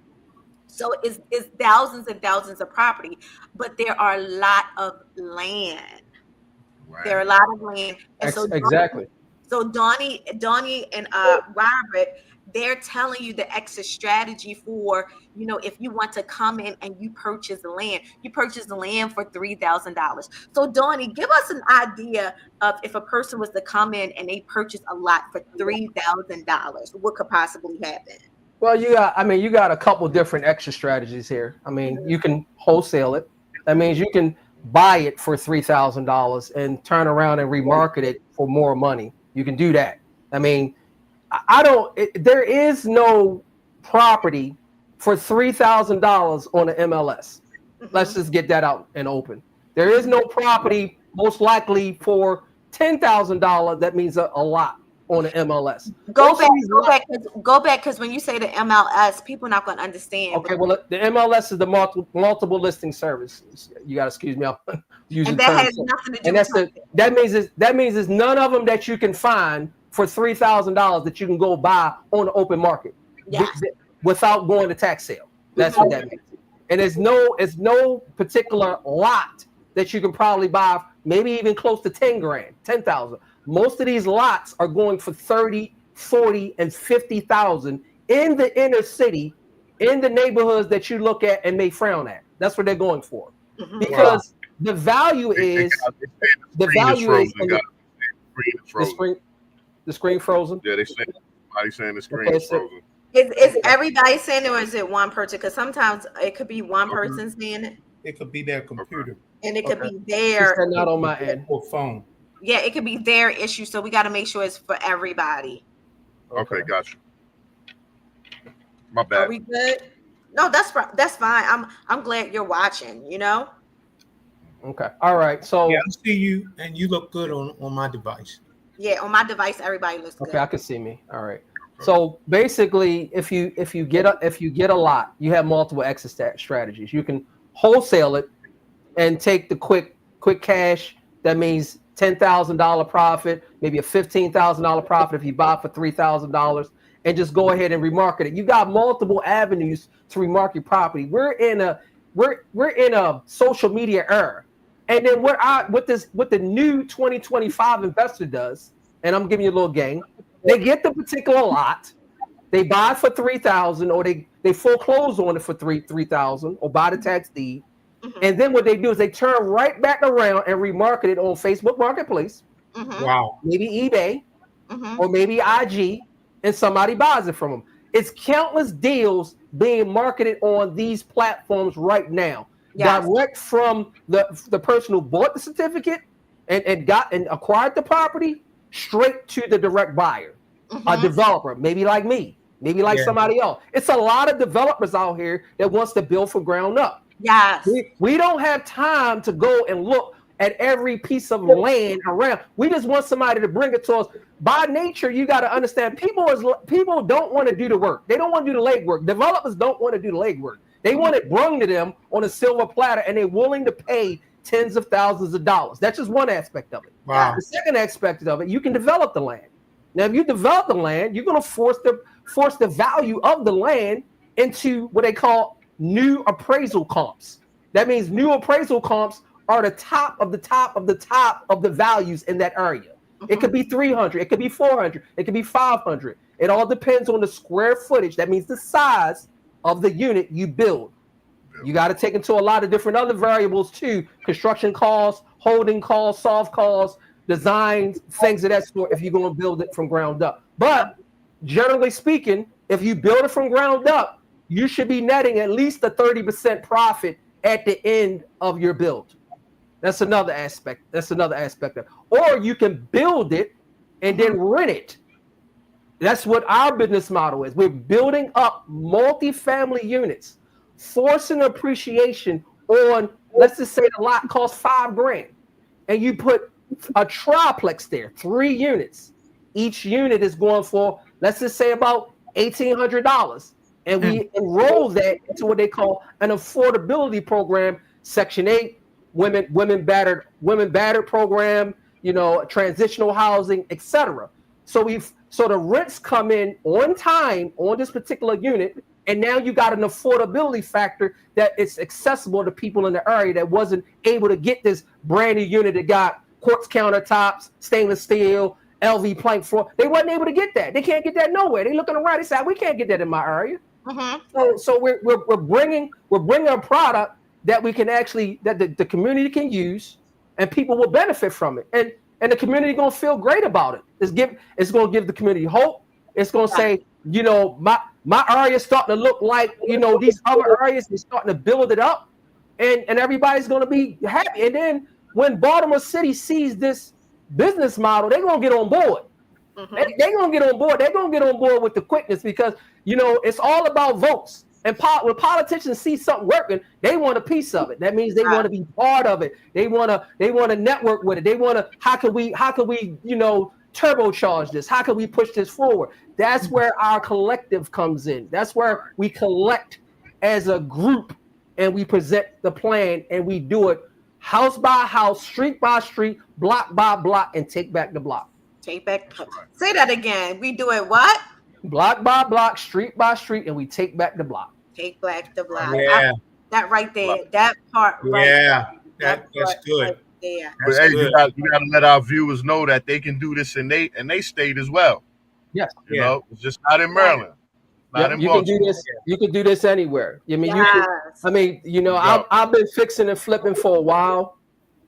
So it's thousands and thousands of property, but there are a lot of land. Right. There are a lot of land. And so exactly. So Donnie and Robert, they're telling you the exit strategy for, if you want to come in and you purchase the land for $3,000. So Donnie, give us an idea of if a person was to come in and they purchase a lot for $3,000, what could possibly happen? Well, you got a couple different exit strategies here. I mean, you can wholesale it. That means you can buy it for $3,000 and turn around and remarket it for more money. You can do that. I mean, there is no property for $3,000 on the MLS. Let's just get that out and open. There is no property most likely for $10,000. That means a lot. on the MLS. Go back, because when you say the MLS, people not going to understand. Okay, well, the MLS is the multiple listing service. You got to excuse me, I'm using and that terms. has nothing to do And with that means it's none of them that you can find for $3,000 that you can go buy on the open market without going to tax sale. That's what that means. And there's no particular lot that you can probably buy, maybe even close to 10 grand, 10,000. Most of these lots are going for 30, 40, and 50,000 in the inner city, in the neighborhoods that you look at and may frown at. That's what they're going for. Because the value is the screen frozen. Yeah, somebody's saying the screen is frozen. Is everybody saying it, or is it one person? Because sometimes it could be one person saying it. It could be their computer. And it could be their not on my end. Or phone. Yeah, it could be their issue. So we got to make sure it's for everybody. Okay, gotcha. My bad. Are we good? No, that's fine. I'm glad you're watching, you know? Okay. All right. So I see you, and you look good on my device. Yeah, on my device, everybody looks good. Okay, I can see me. All right. So basically, if you get a lot, you have multiple exit strategies. You can wholesale it and take the quick cash. That means $10,000 profit, maybe a $15,000 profit if you buy for $3,000, and just go ahead and remarket it. You got multiple avenues to remarket property. We're in a social media era, and then what the new 2025 investor does, and I'm giving you a little game. They get the particular lot, they buy for $3,000, or they foreclose on it for $3,000, or buy the tax deed. And then what they do is they turn right back around and remarket it on Facebook Marketplace. Wow. Maybe eBay or maybe IG, and somebody buys it from them. It's countless deals being marketed on these platforms right now. Yes. Direct from the person who bought the certificate and acquired the property straight to the direct buyer, a developer, maybe like me, maybe like somebody else. It's a lot of developers out here that wants to build from ground up. Yes. We don't have time to go and look at every piece of land around. We just want somebody to bring it to us. By nature, you got to understand, people don't want to do the work. They don't want to do the legwork. Developers don't want to do the legwork. They want it brung to them on a silver platter, and they're willing to pay tens of thousands of dollars. That's just one aspect of it. Wow. The second aspect of it, you can develop the land. Now, if you develop the land, you're going to force the value of the land into what they call new appraisal comps. That means new appraisal comps are the top of the top of the top of the values in that area. It could be 300, it could be 400, it could be 500. It all depends on the square footage. That means the size of the unit you build. You got to take into a lot of different other variables too: construction costs, holding costs, soft costs, designs, things of that sort, if you're going to build it from ground up. But generally speaking, if you build it from ground up, you should be netting at least a 30% profit at the end of your build. That's another aspect. Of it. Or you can build it and then rent it. That's what our business model is. We're building up multifamily units, forcing appreciation on, let's just say the lot costs $5,000, and you put a triplex there, 3 units. Each unit is going for, let's just say, about $1,800. And we enroll that into what they call an affordability program, Section 8, women battered program, transitional housing, etc. So the rents come in on time on this particular unit, and now you got an affordability factor that it's accessible to people in the area that wasn't able to get this brand new unit that got quartz countertops, stainless steel, LV plank floor. They wasn't able to get that. They can't get that nowhere. They looking around. They say, we can't get that in my area. So we're bringing a product that we can actually, that the community can use, and people will benefit from it, and the community gonna feel great about it. It's gonna give the community hope. It's gonna say, my area is starting to look like these other areas. They're starting to build it up, and everybody's gonna be happy. And then when Baltimore City sees this business model, they're gonna get on board. They're gonna get on board. They're gonna get on board with the quickness, because it's all about votes. And when politicians see something working, they want a piece of it. That means they want to be part of it. They want to network with it. They want to, how can we turbocharge this? How can we push this forward? That's where our collective comes in. That's where we collect as a group and we present the plan and we do it house by house, street by street, block by block, and take back the block. Take back. Say that again. We do it what? Block by block, street by street, and we take back the block. Take back the block. Yeah. That right there. That part right Yeah. there. That's good. Right there. But hey, you got to let our viewers know that they can do this in they state as well. Yes. You know, it's just not in Maryland. Not in you can Baltimore. do this. You can do this anywhere. I mean, Yes. I've been fixing and flipping for a while,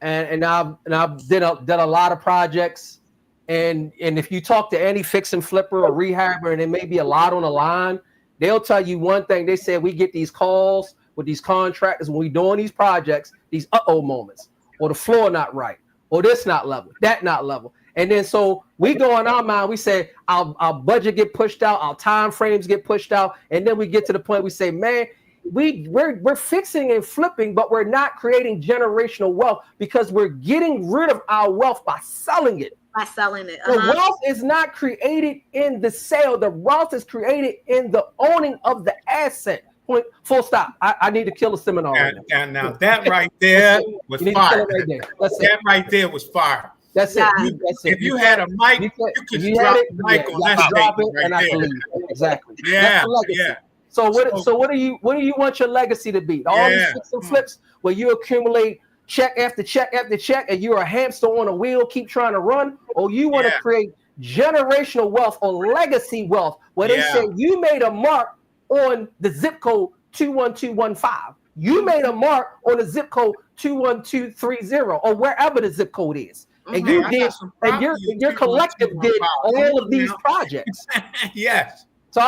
and I've done a lot of projects. And if you talk to any fix and flipper or rehabber, and there may be a lot on the line, they'll tell you one thing. They said we get these calls with these contractors when we're doing these projects, these moments, or the floor not right, or this not level, that not level. And then so we go in our mind, we say our budget get pushed out, our time frames get pushed out, and then we get to the point we say, man, we're fixing and flipping, but we're not creating generational wealth because we're getting rid of our wealth by selling it. By selling it. The wealth is not created in the sale. The wealth is created in the owning of the asset. Point. Full stop. I need to kill a seminar. Right and now that right there was fire. Right there. That right there was fire. That's Yeah. it. That's it. If you had a mic, you could drop the mic on that statement right and I there. believe exactly. Yeah, That's the legacy. yeah. So what do you want your legacy to be? All these flips and flips where you accumulate check after check after check, and you're a hamster on a wheel, keep trying to run, or you want to create generational wealth or legacy wealth where they say you made a mark on the zip code 21215. You made a mark on the zip code 21230 or wherever the zip code is. And you did, and your collective did all of these projects. Yes. So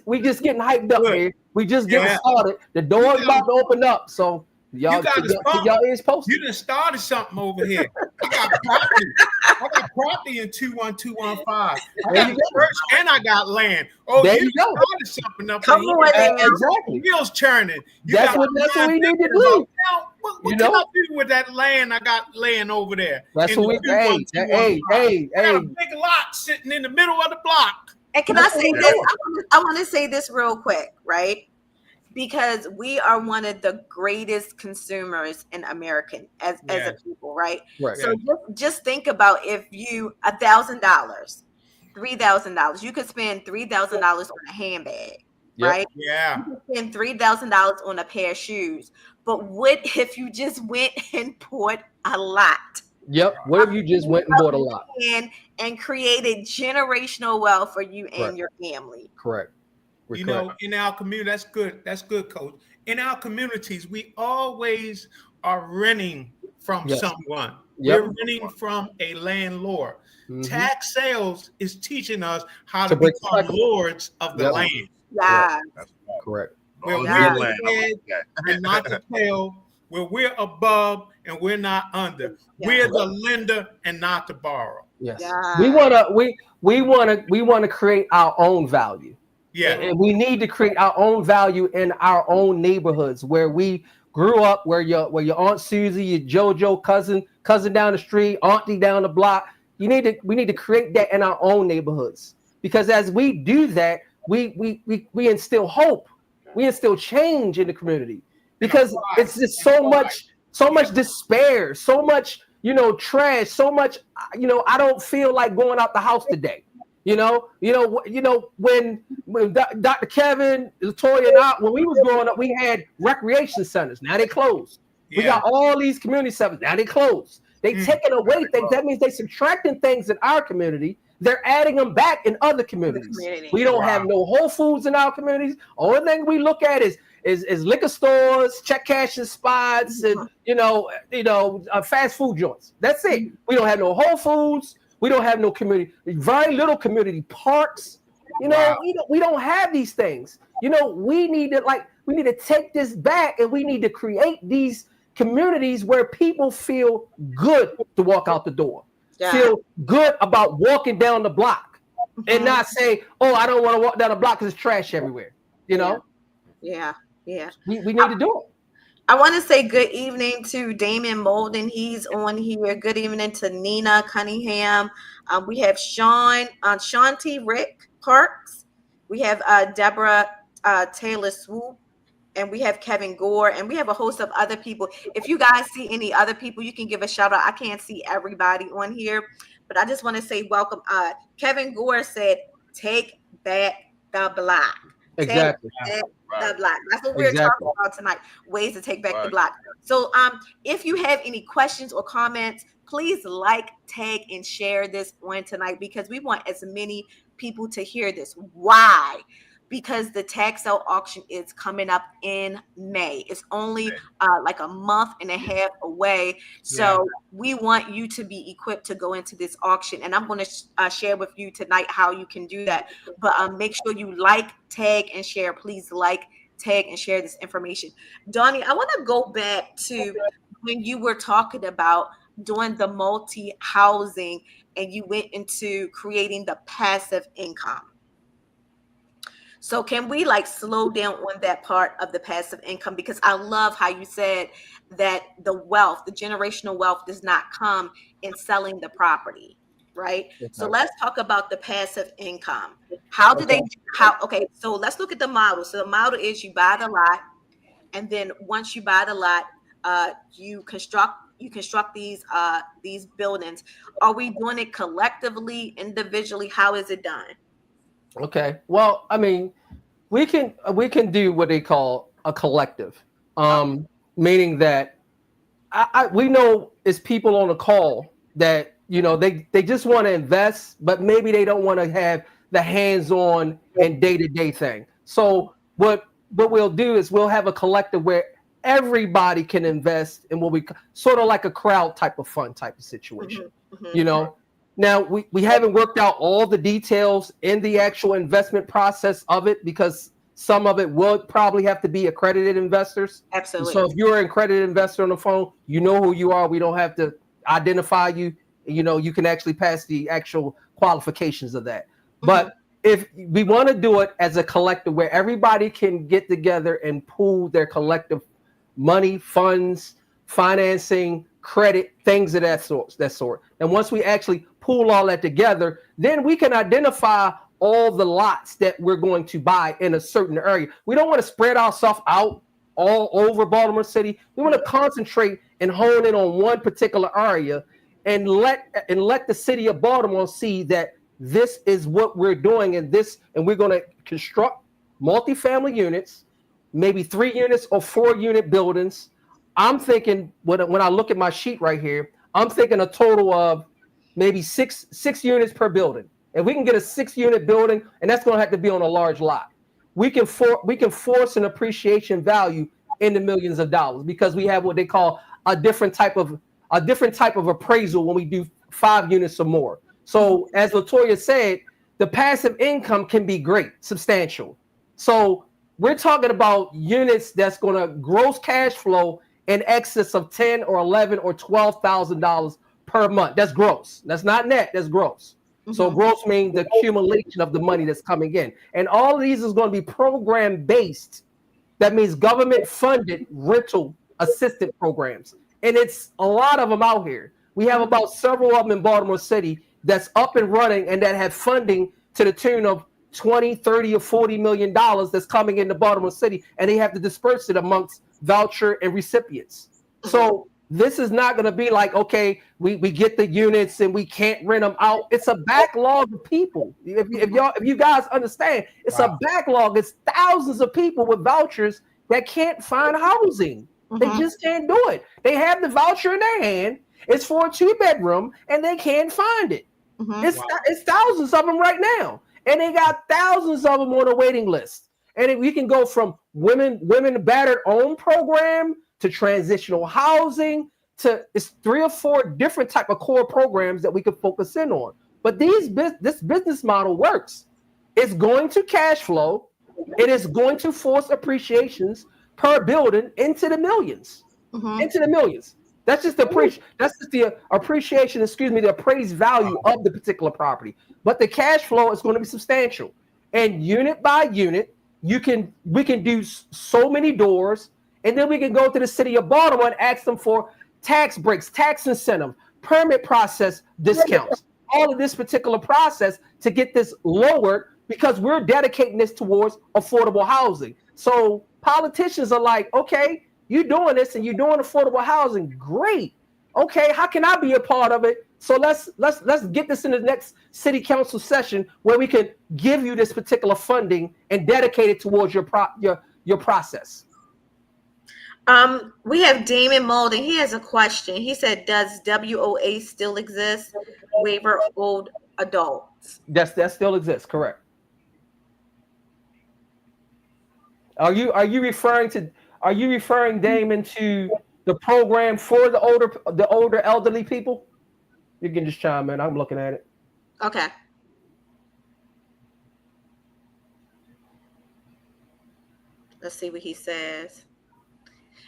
we just getting hyped up here. We just getting started. The door's about to open up. So y'all ears posted. You done started something over here. I got property in 21215. I got church and I got land. Oh, there you you go. started something up Come here. on, exactly. Wheels churning. That's what we need to do. Now, what can I do with that land I got laying over there? That's what we. Hey. I got a big lot sitting in the middle of the block. And can I say this? I want to say this real quick, right? Because we are one of the greatest consumers in American as a people, right? So just think about if you $1,000, $3,000, you could spend $3,000 on a handbag, right? Yeah. You could spend $3,000 on a pair of shoes. But what if you just went and bought a lot? Yep. What if you just went and bought a lot and created generational wealth for you and your family? Correct. You know, in our community, that's good. That's good, Coach. In our communities, we always are renting from someone. We're renting from a landlord. Tax sales is teaching us how to become lords of the land. Yeah. Correct. Where we're the head and not the tail. Where we're above and we're not under. We're the lender and not the borrower. Yes. Yeah. We wanna create our own value. Yeah. And we need to create our own value in our own neighborhoods where we grew up, where your Aunt Susie, your JoJo cousin down the street, auntie down the block. We need to create that in our own neighborhoods. Because as we do that, we instill hope. We instill change in the community. Because it's just so much despair, so much, trash, so much, I don't feel like going out the house today. When Dr. Kevin, Latoya, and I, when we was growing up, we had recreation centers. Now they closed. We got all these community centers. Now they closed. They taking away things. That means they subtracting things in our community. They're adding them back in other communities. We don't have no Whole Foods in our communities. Only thing we look at is liquor stores, check cashing spots, and fast food joints. That's it. We don't have no Whole Foods. We don't have no community, very little community parks. We don't have these things. We need to take this back, and we need to create these communities where people feel good to walk out the door, feel good about walking down the block, and not say, "Oh, I don't want to walk down the block because it's trash everywhere." Yeah. We need to do it. I want to say good evening to Damon Molden. He's on here. Good evening to Nina Cunningham. We have Shanti Rick Parks. We have Deborah Taylor Swoop. And we have Kevin Gore. And we have a host of other people. If you guys see any other people, you can give a shout out. I can't see everybody on here. But I just want to say welcome. Kevin Gore said, take back the block. Exactly. Take back the block. That's what we're talking about tonight. Ways to take back the block. So if you have any questions or comments, please like, tag, and share this on tonight because we want as many people to hear this. Why? Because the tax sale auction is coming up in May. It's only like a month and a half away. So we want you to be equipped to go into this auction. And I'm going to share with you tonight how you can do that. But make sure you like, tag, and share. Please like, tag, and share this information. Donnie, I want to go back to when you were talking about doing the multi-housing and you went into creating the passive income. So can we like slow down on that part of the passive income? Because I love how you said that the wealth, the generational wealth does not come in selling the property, right? Okay. So let's talk about the passive income. How do so let's look at the model. So the model is you buy the lot, and then once you buy the lot, you construct these buildings. Are we doing it collectively, individually? How is it done? Okay. Well, I mean, we can do what they call a collective, meaning that we know it's people on a call that, you know, they just want to invest, but maybe they don't want to have the hands-on and day-to-day thing. So what we'll do is we'll have a collective where everybody can invest in what we sort of like a crowd type of fund type of situation, you know. Now, we haven't worked out all the details in the actual investment process of it because some of it will probably have to be accredited investors. Absolutely. So if you're an accredited investor on the phone, you know who you are. We don't have to identify you. You know, you can actually pass the actual qualifications of that. But if we want to do it as a collective where everybody can get together and pool their collective money, funds, financing, credit, things of that sort. And once we actually pool all that together, then we can identify all the lots that we're going to buy in a certain area. We don't want to spread ourselves out all over Baltimore City. We want to concentrate and hone in on one particular area and let the city of Baltimore see that this is what we're doing and we're going to construct multifamily units, maybe 3 units or 4 unit buildings. I'm thinking when I look at my sheet right here, I'm thinking a total of maybe six units per building. If we can get a 6-unit building, and that's going to have to be on a large lot, we can force an appreciation value in the millions of dollars because we have what they call a different type of appraisal when we do 5 units or more. So as LaToya said, the passive income can be great, substantial. So we're talking about units that's going to gross cash flow in excess of $10,000 or $11,000 or $12,000 per month. That's gross. That's not net. That's gross. So gross means the accumulation of the money that's coming in. And all of these is going to be program based. That means government funded rental assistant programs. And it's a lot of them out here. We have about several of them in Baltimore City that's up and running and that have funding to the tune of 20, 30, or $40 million that's coming into Baltimore City, and they have to disperse it amongst voucher and recipients. So this is not going to be like, okay, we get the units and we can't rent them out. It's a backlog of people. If you guys understand, it's a backlog. It's thousands of people with vouchers that can't find housing. They just can't do it. They have the voucher in their hand. It's for a 2-bedroom, and they can't find it. It's thousands of them right now. And they got thousands of them on a waiting list. And we can go from women battered own program to transitional housing to it's 3 or 4 different type of core programs that we could focus in on. But this business model works. It's going to cash flow. It is going to force appreciations per building into the millions. Into the millions. That's just the appreciation, the appraised value of the particular property. But the cash flow is going to be substantial. And unit by unit, we can do so many doors And then we can go to the city of Baltimore and ask them for tax breaks, tax incentive, permit process discounts, all of this particular process to get this lowered because we're dedicating this towards affordable housing. So politicians are like, okay, you're doing this and you're doing affordable housing. Great. Okay, how can I be a part of it? So let's get this in the next city council session where we can give you this particular funding and dedicate it towards your process. We have Damon Molden. He has a question. He said, "Does WOA still exist? Waiver old adults." That still exists, correct? Are you referring, Damon, to the program for the older elderly people? You can just chime in. I'm looking at it. Okay. Let's see what he says.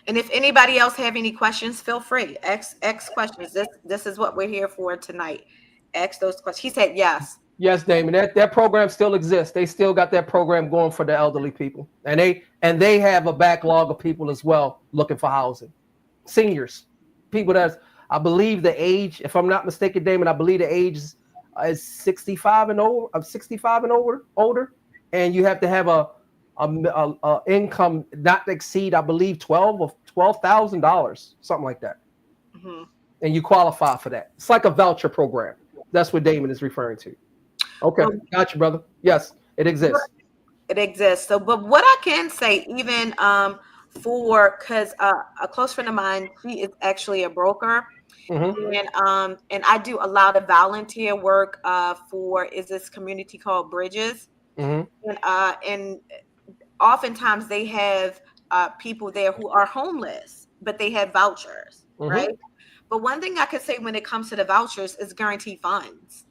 And if anybody else have any questions, feel free. Ask questions. This is what we're here for tonight. Ask those questions. He said yes. Yes, Damon. That program still exists. They still got that program going for the elderly people, and they have a backlog of people as well looking for housing. Seniors, people that's, I believe the age, if I'm not mistaken, Damon, I believe the age is 65 and older, and you have to have a income not to exceed, I believe, $12,000, something like that, and you qualify for that. It's like a voucher program. That's what Damon is referring to. Okay, gotcha, brother. Yes, it exists. It exists. So, but what I can say, even because a close friend of mine, she is actually a broker, and I do a lot of volunteer work for this community called Bridges, and oftentimes they have people there who are homeless, but they have vouchers, right? But one thing I could say when it comes to the vouchers is guaranteed funds.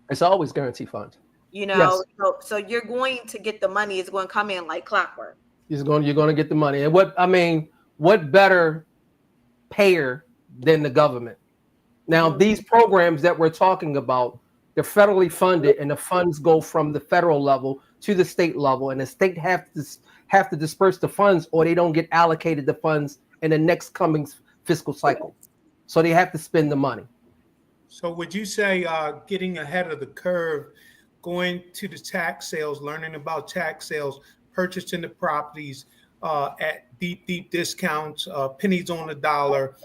It's always guaranteed funds. You know, yes. So you're going to get the money. It's going to come in like clockwork. You're going to get the money. And what better payer than the government? Now, these programs that we're talking about, they're federally funded, and the funds go from the federal level to the state level, and the state have to disperse the funds, or they don't get allocated the funds in the next coming fiscal cycle. So they have to spend the money. So would you say getting ahead of the curve, going to the tax sales, learning about tax sales, purchasing the properties at deep discounts, pennies on the dollar,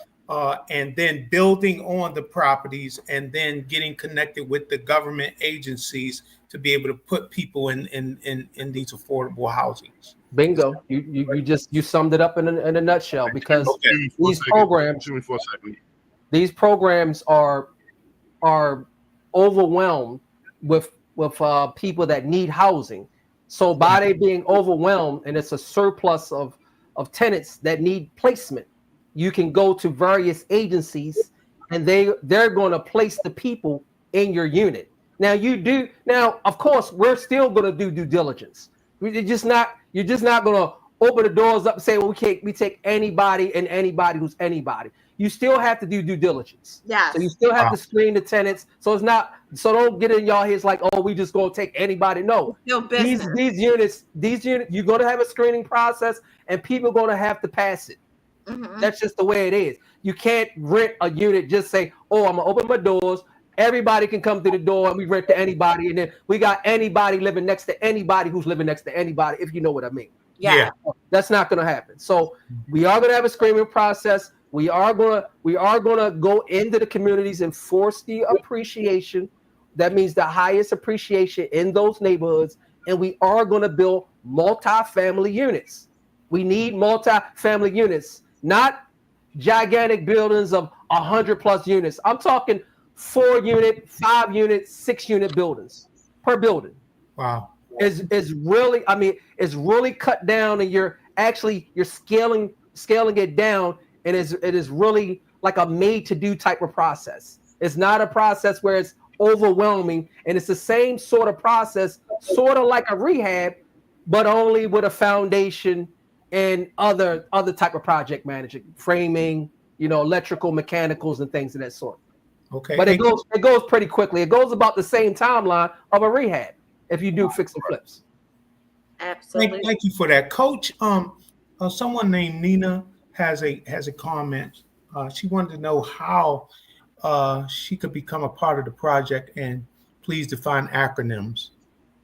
and then building on the properties, and then getting connected with the government agencies to be able to put people in these affordable housings? Bingo! You summed it up in a nutshell, because these programs are overwhelmed with people that need housing. So by they being overwhelmed, and it's a surplus of tenants that need placement, you can go to various agencies, and they're going to place the people in your unit. Now of course, we're still going to do due diligence. You're just not going to open the doors up and say, well, we take anybody and anybody who's anybody. You still have to do due diligence. Yeah. So you still have to screen the tenants. So don't get in y'all heads like, oh, we just gonna take anybody. No. These units, you're gonna have a screening process, and people are gonna have to pass it. That's just the way it is. You can't rent a unit, just say, oh, I'm gonna open my doors. Everybody can come through the door, and we rent to anybody, and then we got anybody living next to anybody who's living next to anybody, if you know what I mean. Yeah. That's not gonna happen. So we are gonna have a screening process. We are gonna go into the communities and force the appreciation. That means the highest appreciation in those neighborhoods, and we are gonna build multi-family units. We need multi-family units, not gigantic buildings of 100+ units. I'm talking 4-unit, 5-unit, 6-unit buildings per building. Wow. Is really, it's really cut down, and you're scaling it down. And it is really like a made-to-do type of process. It's not a process where it's overwhelming, and it's the same sort of process, sort of like a rehab, but only with a foundation and other type of project management, framing, electrical, mechanicals, and things of that sort. Okay. But it goes pretty quickly. It goes about the same timeline of a rehab if you do fix and flips. Absolutely. Thank you for that, Coach. Someone named Nina has a comment. She wanted to know how she could become a part of the project, and please define acronyms.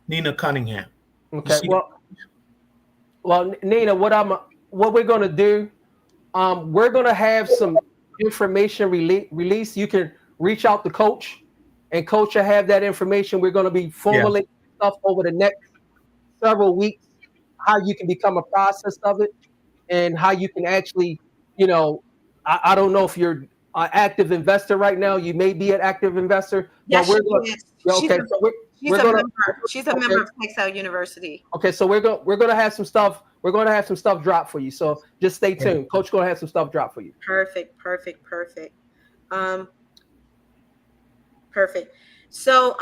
Nina Cunningham. You Okay. see, Well, Nina, what we're gonna do, we're gonna have some information release. You can reach out to Coach, and Coach will have that information. We're gonna be yeah, formulating stuff over the next several weeks, how you can become a process of it, and how you can actually, you know, I don't know if you're an active investor right now. You may be an active investor, but Yes, she we're going. is. Yeah, She's okay, a so she's we're a gonna. member. She's a Okay, member of Texel University. okay, so we're gonna have some stuff. We're gonna have some stuff drop for you. So just stay tuned. Coach gonna have some stuff drop for you. Perfect, perfect, perfect. Um, Perfect. So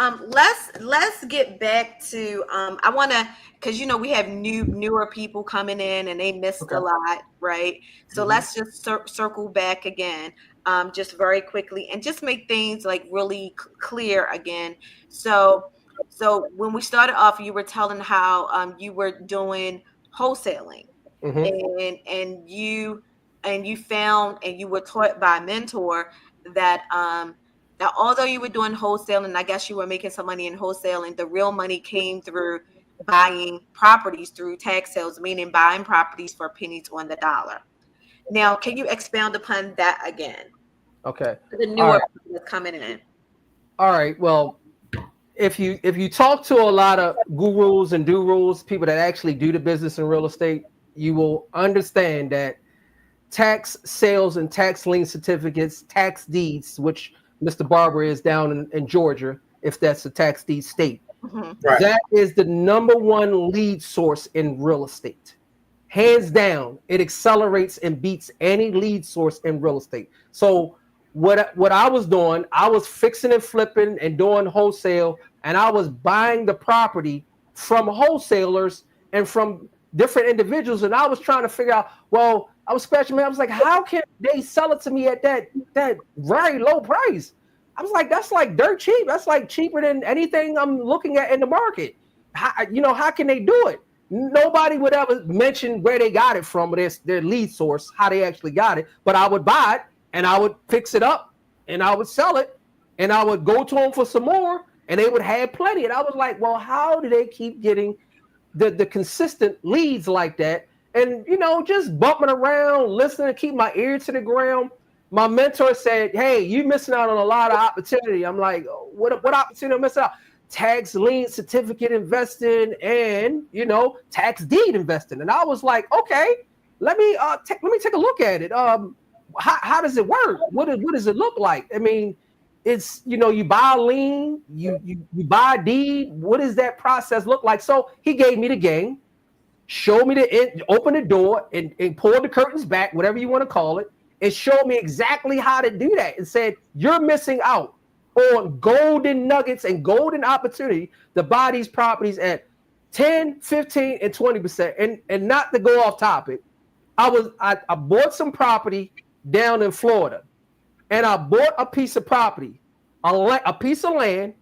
let's get back to I want to, because we have newer people coming in and they missed Okay. a lot, right? So let's just circle back again, just very quickly, and just make things like really clear again. So when we started off, you were telling how you were doing wholesaling, Mm-hmm. and you found, and you were taught by a mentor that now, although you were doing wholesaling, I guess you were making some money in wholesaling, the real money came through buying properties through tax sales, meaning buying properties for pennies on the dollar. Now, can you expound upon that again? Okay. The All newer right. people that's coming in. All right. Well, if you talk to a lot of gurus and do-rules, people that actually do the business in real estate, you will understand that tax sales and tax lien certificates, tax deeds, which Mr. Barber is down in Georgia, if that's a tax deed state. Mm-hmm. right. That is the number one lead source in real estate. Hands down, it accelerates and beats any lead source in real estate. So what I was doing, I was fixing and flipping and doing wholesale, and I was buying the property from wholesalers and from different individuals, and I was trying to figure out, well, I was scratching my head. I was like, how can they sell it to me at that very low price? I was like, that's like dirt cheap. That's like cheaper than anything I'm looking at in the market. How can they do it? Nobody would ever mention where they got it from, their lead source, how they actually got it. But I would buy it and I would fix it up and I would sell it and I would go to them for some more and they would have plenty. And I was like, well, how do they keep getting the consistent leads like that? And, just bumping around, listening, to keep my ear to the ground. My mentor said, hey, you missing out on a lot of opportunity. I'm like, what opportunity am I missing out? Tax lien certificate investing and tax deed investing. And I was like, okay, let me take a look at it. How does it work? What does it look like? I mean, it's you buy a lien, you buy a deed. What does that process look like? So he gave me the game, showed me open the door and pull the curtains back, whatever you want to call it. It showed me exactly how to do that and said, you're missing out on golden nuggets and golden opportunity to buy these properties at 10, 15, and 20%. And not to go off topic, I bought some property down in Florida, and I bought a piece of property, a piece of land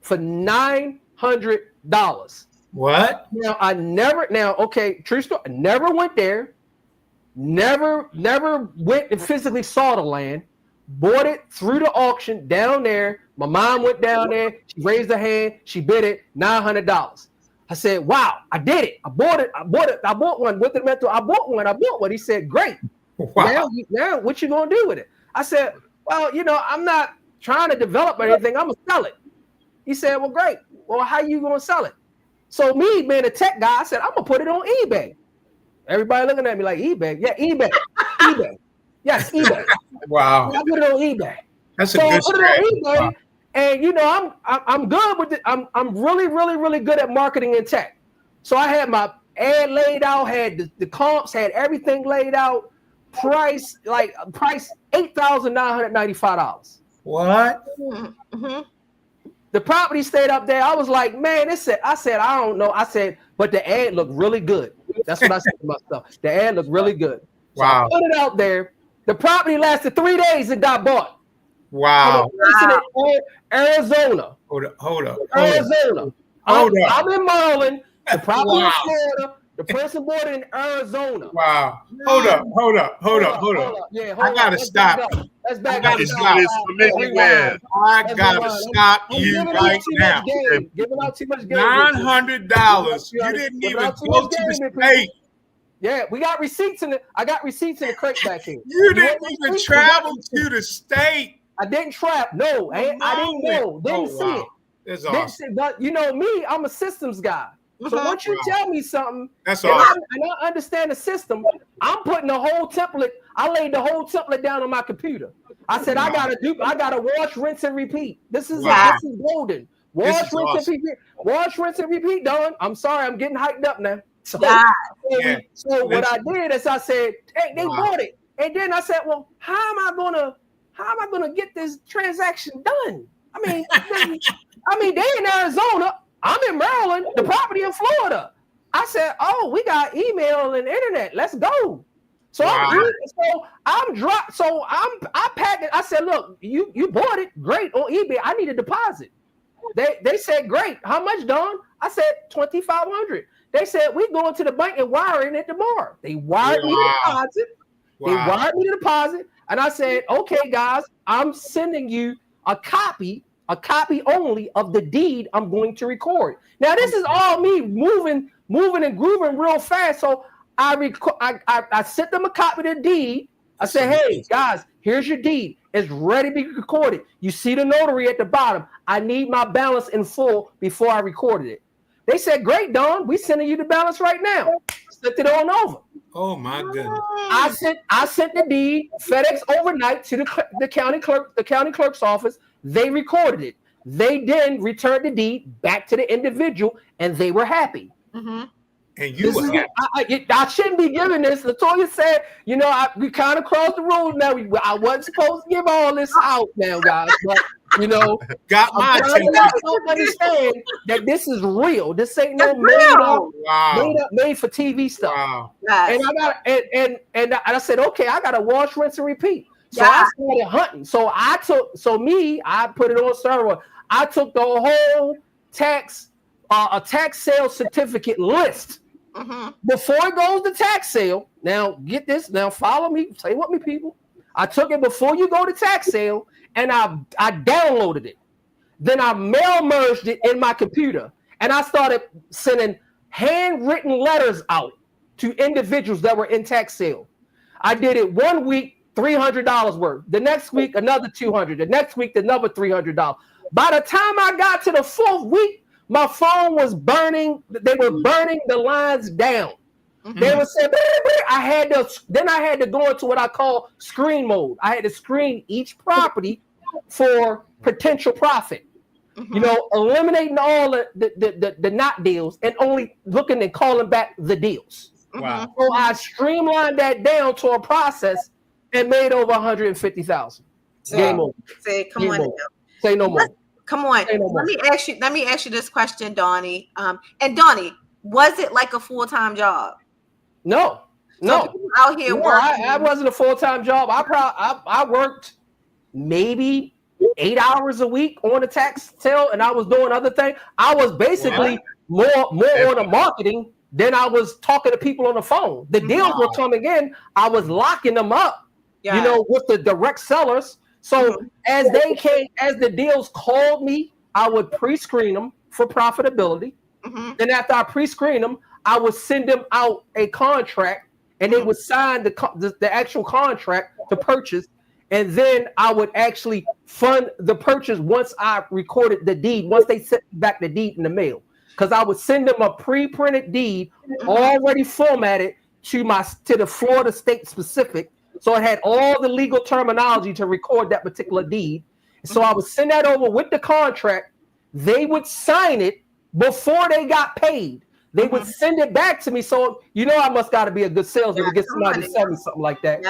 for $900. What? True story. I never went there. Never went and physically saw the land. Bought it through the auction down there. My mom went down there. She raised her hand. She bid it $900. I said, wow, I did it. I bought it. I bought one with the mentor. I bought one. He said, great. Wow. Now what you going to do with it? I said, well, I'm not trying to develop anything. I'm going to sell it. He said, well, great. Well, how you going to sell it? So me, being a tech guy, I said, I'm going to put it on eBay. Everybody looking at me like, eBay? Yeah, eBay. eBay. Yes, eBay. Wow. I put it on eBay. That's a So I good put it on strategy. eBay, Wow. and I'm good with it. I'm really, really, really good at marketing and tech. So I had my ad laid out, had the comps, had everything laid out. Price $8,995. What? Mm-hmm. The property stayed up there. I was like, man, I said, I don't know. I said, but the ad looked really good. That's what I said to myself. The ad looked really good. So Wow. I put it out there. The property lasted 3 days and got bought. Wow. I'm in Arizona. Hold up. Arizona. I'm in Maryland. The property in Wow. Florida. The person bought it in Arizona. Wow. Hold up. Yeah, I gotta stop. Let's back gotta up. stop. From anywhere. I gotta stop you right now. Giving out too much game. $900. You didn't even go to the state. Yeah, we got receipts in it. I got receipts in the crate back here. You didn't even travel to the state. I didn't trap. No, I didn't know. Didn't see it. That's Didn't awesome. see, but you know me, I'm a systems guy. So once you tell me something, that's and awesome. I understand the system, I'm putting the whole template. I laid the whole template down on my computer. I said I gotta wash, rinse, and repeat. This is golden. Wash, rinse, and repeat. Wash, rinse, and repeat, Don. I'm sorry, I'm getting hyped up now. So what I did is I said, hey, they bought it. And then I said, well, how am I gonna get this transaction done? I mean, they in Arizona, I'm in Maryland, the property in Florida. I said, oh, we got email and internet. Let's go. So I packed it. I said, look, you bought it, great, on eBay. I need a deposit. They said, great. How much, Don? I said $2,500. They said, we going to the bank and wiring it tomorrow. They wired me the deposit. They wired me the deposit. And I said, okay, guys, I'm sending you a copy only of the deed I'm going to record. Now, this is all me moving and grooving real fast. So I sent them a copy of the deed. I said, hey, guys, here's your deed. It's ready to be recorded. You see the notary at the bottom. I need my balance in full before I recorded it. They said, great, Don. We sending you the balance right now. Sent it on over. Oh, my goodness. I sent the deed FedEx overnight to the county clerk's office. They recorded it. They then returned the deed back to the individual, and they were happy. Mm-hmm. And you were happy. I shouldn't be giving this. Latoya said, we kind of crossed the road now. I wasn't supposed to give all this out now, guys. But, got my attention. I don't understand that this is real. This ain't no made for TV stuff. Wow. And I said, okay, I got to wash, rinse, and repeat. So I started hunting. So I put it on server. I took the whole a tax sale certificate list before it goes to tax sale. Now get this. Now follow me. Stay with me, people. I took it before you go to tax sale, and I downloaded it. Then I mail merged it in my computer, and I started sending handwritten letters out to individuals that were in tax sale. I did it 1 week. $300 worth. The next week, another $200. The next week, another $300. By the time I got to the 4th week, my phone was burning. They were burning the lines down. Mm-hmm. They were saying, I had to go into what I call screen mode. I had to screen each property for potential profit. Mm-hmm. Eliminating all the not deals and only looking and calling back the deals. Wow. So I streamlined that down to a process and made over 150,000. Game over. Say, come on. Now. Say no more. Come on. Let me ask you this question, Donnie. And Donnie, was it like a full-time job? No. Out here working. I wasn't a full-time job. I worked maybe 8 hours a week on the tax sale, and I was doing other things. I was basically more on the marketing than I was talking to people on the phone. The deals were coming in. I was locking them up. With the direct sellers. So as the deals called me, I would pre-screen them for profitability. Mm-hmm. Then after I pre-screen them, I would send them out a contract, and they would sign the actual contract to purchase. And then I would actually fund the purchase once I recorded the deed, once they sent back the deed in the mail. Because I would send them a pre-printed deed already formatted to the Florida state specific. So it had all the legal terminology to record that particular deed. So I would send that over with the contract. They would sign it before they got paid. They would send it back to me. So I must got to be a good salesman to get somebody to sell me something like that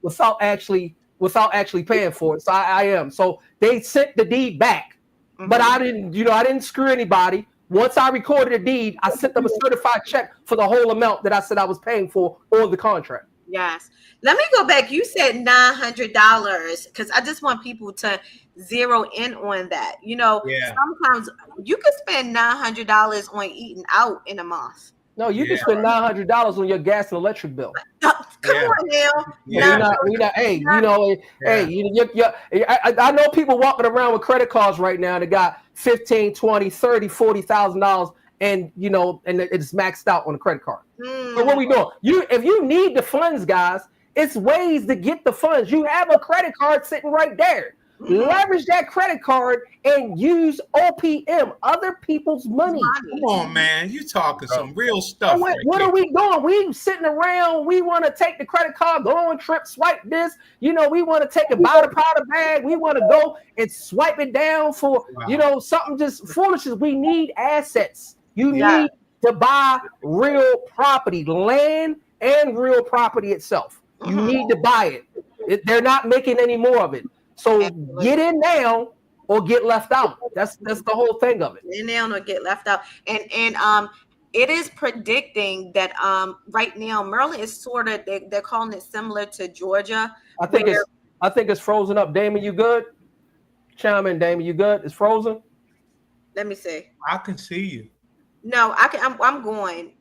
without actually paying for it. So I am. So they sent the deed back, but I didn't screw anybody. Once I recorded a deed, I sent them a certified check for the whole amount that I said I was paying for on the contract. Yes. Let me go back. You said $900 because I just want people to zero in on that. Sometimes you can spend $900 on eating out in a month. No, you can spend $900 on your gas and electric bill. Come on now. Yeah. We not. Hey, I know people walking around with credit cards right now that got $15,000, $20,000, $30,000, $40,000, and and it's maxed out on the credit card. So what we doing? If you need the funds, guys, it's ways to get the funds. You have a credit card sitting right there. Leverage that credit card and use OPM, other people's money. Come on, man. You talking some real stuff. What are we doing? We sitting around. We want to take the credit card, go on trip, swipe this. We want to take a buy the powder bag. We want to go and swipe it down for, something just foolishness. We need assets. You need to buy real property, land and real property itself. You need to buy it. They're not making any more of it. So get in now or get left out. That's the whole thing of it. Get in now or get left out. And it is predicting that right now Maryland is sort of they're calling it similar to Georgia. I think it's frozen up. Damon, you good? Chime in, Damon. You good? It's frozen. Let me see. I can see you. No, I can. I'm going.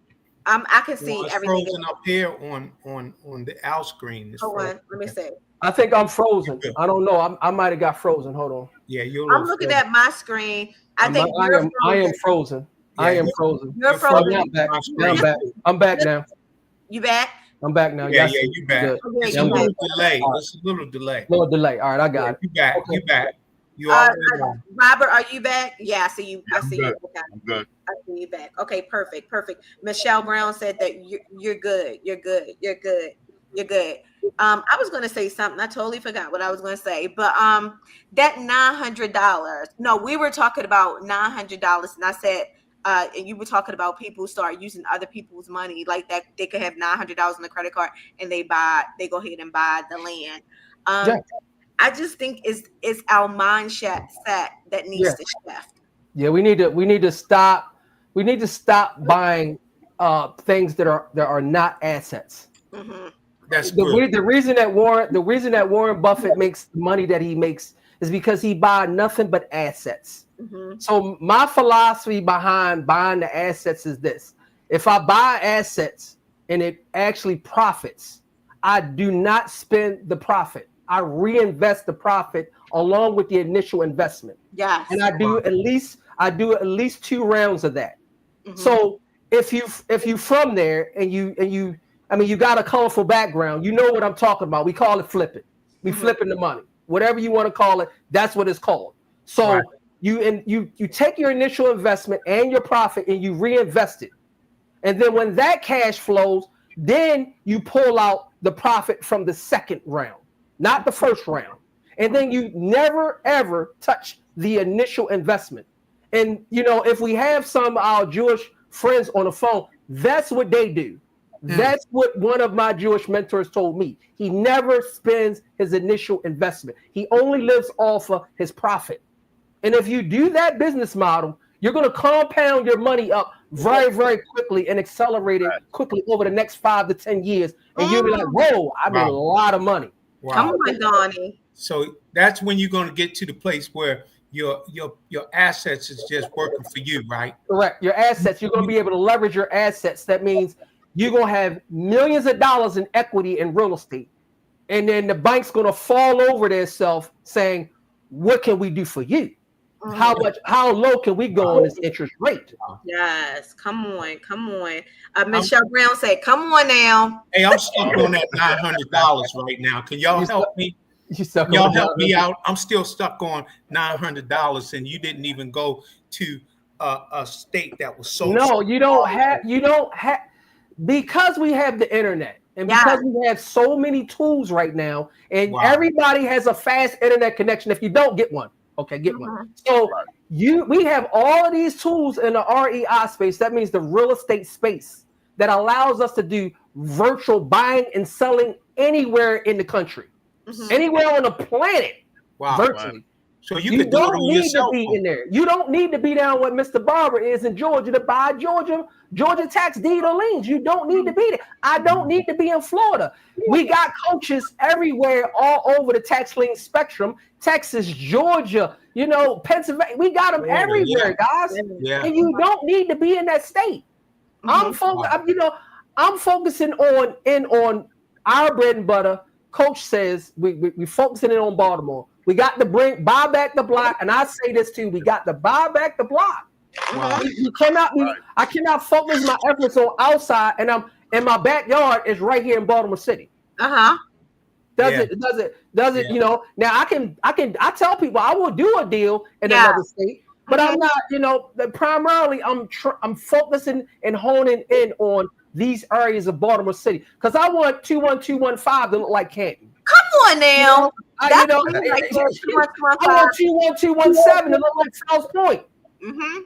I can see it's everything. Frozen up here on the out screen. Hold on. Let me see. I think I'm frozen. I don't know. I might have got frozen. Hold on. Yeah, I'm looking at my screen. I am frozen. Yeah, I am frozen. You're frozen. I'm back now. You back? I'm back now. Yeah, you back. Okay, It's a little delay. It's a little delay. Little delay. All right, I got it. You back. Okay. You back. You already Robert, are you back? Yeah, I see you. I see you. Okay. I'm good. I see you back. Okay, perfect. Michelle Brown said that you're good. You're good. You're good. You're good. I was going to say something. I totally forgot what I was going to say. But that $900. No, we were talking about $900, and I said, and you were talking about people start using other people's money like that. They could have $900 on the credit card, and they go ahead and buy the land. I just think it's our mindset that needs to shift. Yeah, we need to stop. We need to stop buying things that are not assets. Mm-hmm. That's good. The reason that Warren Buffett makes the money that he makes is because he buys nothing but assets. Mm-hmm. So my philosophy behind buying the assets is this: if I buy assets and it actually profits, I do not spend the profit. I reinvest the profit along with the initial investment. Yes. And I do at least 2 rounds of that. Mm-hmm. So if you from there and you got a colorful background, you know what I'm talking about. We call it flipping. We flipping the money. Whatever you want to call it, that's what it's called. So you take your initial investment and your profit and you reinvest it. And then when that cash flows, then you pull out the profit from the second round. Not the first round. And then you never, ever touch the initial investment. And, if we have some of our Jewish friends on the phone, that's what they do. That's what one of my Jewish mentors told me. He never spends his initial investment. He only lives off of his profit. And if you do that business model, you're going to compound your money up very, very quickly and accelerate it quickly over the next 5 to 10 years. And you'll be like, whoa, I made a lot of money. Wow. Come on, Donnie. So that's when you're going to get to the place where your assets is just working for you, right? Correct. Your assets, you're going to be able to leverage your assets. That means you're going to have millions of dollars in equity in real estate. And then the bank's going to fall over themselves saying, what can we do for you? How low can we go on this interest rate? Yes, come on. Michelle Brown said, come on now. Hey, I'm stuck on that $900 right now. Can y'all help me? Y'all help me out. I'm still stuck on $900, and you didn't even go to a state that was so. No, you don't have, because we have the internet. And because we have so many tools right now, and everybody has a fast internet connection. If you don't get one, okay, get one. So we have all of these tools in the REI space. That means the real estate space that allows us to do virtual buying and selling anywhere in the country, anywhere on the planet, virtually. Wow. So you don't need to be in there. You don't need to be down what Mr. Barber is in Georgia to buy Georgia tax deed or liens. You don't need to be there. I don't need to be in Florida. We got coaches everywhere, all over the tax lien spectrum. Texas, Georgia, Pennsylvania. We got them everywhere, guys. Yeah. And you don't need to be in that state. I'm focusing on our bread and butter. Coach says we focusing in on Baltimore. We got to buy back the block, and I say this too: we got to buy back the block. Wow. I cannot focus my efforts on outside, and my backyard is right here in Baltimore City. Does it? You know, now I tell people I will do a deal in another state, but I'm not. Primarily I'm focusing and honing in on these areas of Baltimore City because I want 21215 to look like Canton. Come on now. I want 21217 to look like South Point.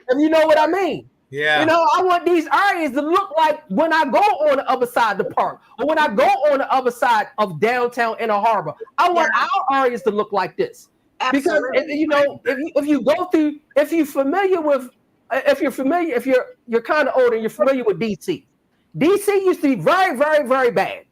And you know what I mean? Yeah. You know, I want these areas to look like when I go on the other side of the park or when I go on the other side of downtown Inner Harbor. I want our areas to look like this. Absolutely. Because you know, if you go through, if you're kind of older and you're familiar with DC. DC used to be very, very, very bad.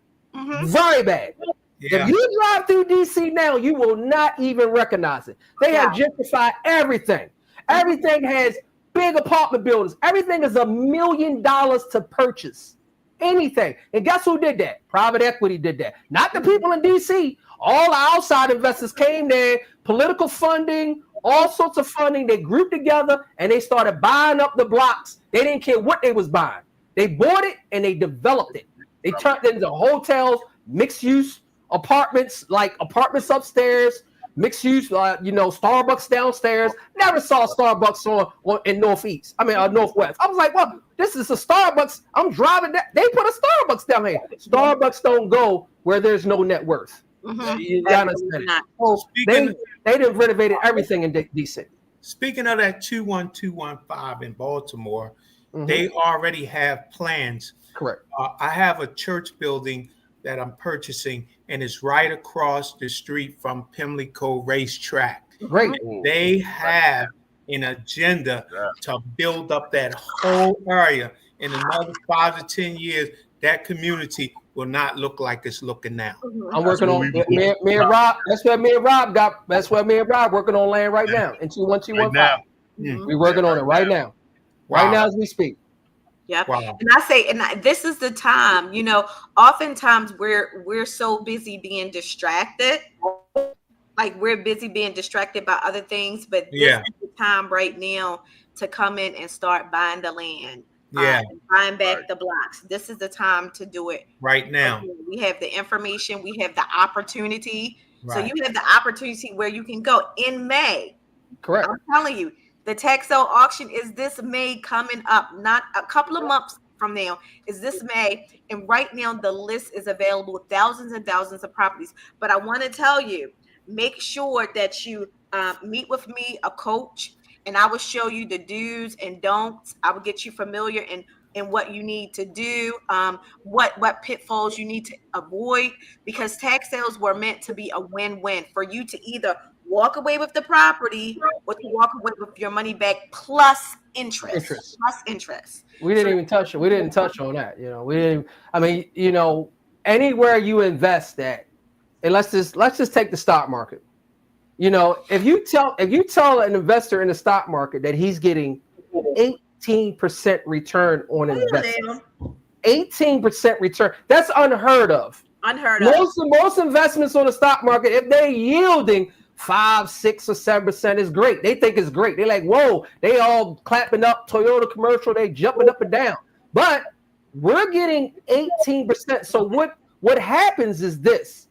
Very bad. Yeah. If you drive through DC now, you will not even recognize it. They have gentrified everything. Everything has big apartment buildings. Everything is $1 million to purchase. Anything. And guess who did that? Private equity did that. Not the people in DC. All the outside investors came there, political funding, all sorts of funding. They grouped together and they started buying up the blocks. They didn't care what they was buying. They bought it and they developed it. They turned it into hotels, mixed use apartments, like apartments upstairs, mixed use, Starbucks downstairs. Never saw Starbucks in Northeast. Northwest. I was like, well, this is a Starbucks. I'm driving that. They put a Starbucks down here. Starbucks don't go where there's no net worth. You understand? So they done renovated everything in DC. Speaking of that 21215 in Baltimore, they already have plans. Correct. I have a church building that I'm purchasing, and it's right across the street from Pimlico Racetrack. Great. They have an agenda to build up that whole area. In another 5 to 10 years, that community will not look like it's looking now. I'm working on me and Rob. That's where me and Rob working on land right now in 21215. We're working on it right now. Right now as we speak. Yeah. Wow. And I say, this is the time, oftentimes we're so busy being distracted. Like we're busy being distracted by other things, but this is the time right now to come in and start buying the land. Buying back the blocks. This is the time to do it right now. We have the information, we have the opportunity. So you have the opportunity where you can go in May. Correct. I'm telling you. The tax sale auction is this May coming up, not a couple of months from now, is this May. And right now the list is available with thousands and thousands of properties. But I want to tell you, make sure that you meet with me, a coach, and I will show you the do's and don'ts. I will get you familiar in what you need to do, what pitfalls you need to avoid, because tax sales were meant to be a win-win for you to either walk away with the property or to walk away with your money back plus interest. Plus interest. We didn't even touch it. We didn't touch on that. We didn't. Anywhere you invest at, and let's just take the stock market. If you tell an investor in the stock market that he's getting 18% return on investment, 18% return, that's unheard of. Most investments on the stock market, if they're yielding 5, 6, or 7% is great. They think it's great. They're like, whoa, they all clapping up Toyota commercial, they jumping up and down. But we're getting 18%. So what happens is this.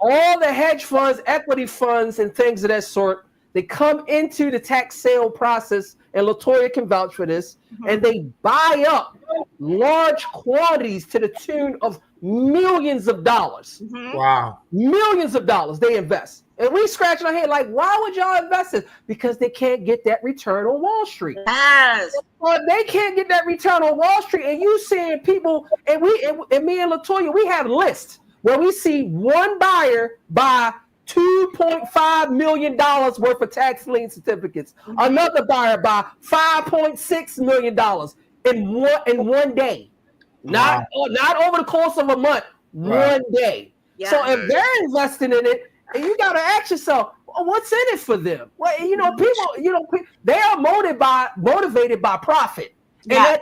All the hedge funds, equity funds, and things of that sort, they come into the tax sale process, and LaToya can vouch for this, and they buy up large quantities to the tune of millions of dollars. Wow. Millions of dollars they invest. And we scratching our head like, why would y'all invest it? Because they can't get that return on Wall Street. Yes. Well, they can't get that return on Wall Street. And you seeing people, and me and LaToya, we have lists where we see one buyer buy $2.5 million worth of tax lien certificates. Another buyer buy $5.6 million in one day. Not over the course of a month, one day. Yeah. So if they're investing in it, and you got to ask yourself, well, what's in it for them? Well, people, they are motivated by profit. And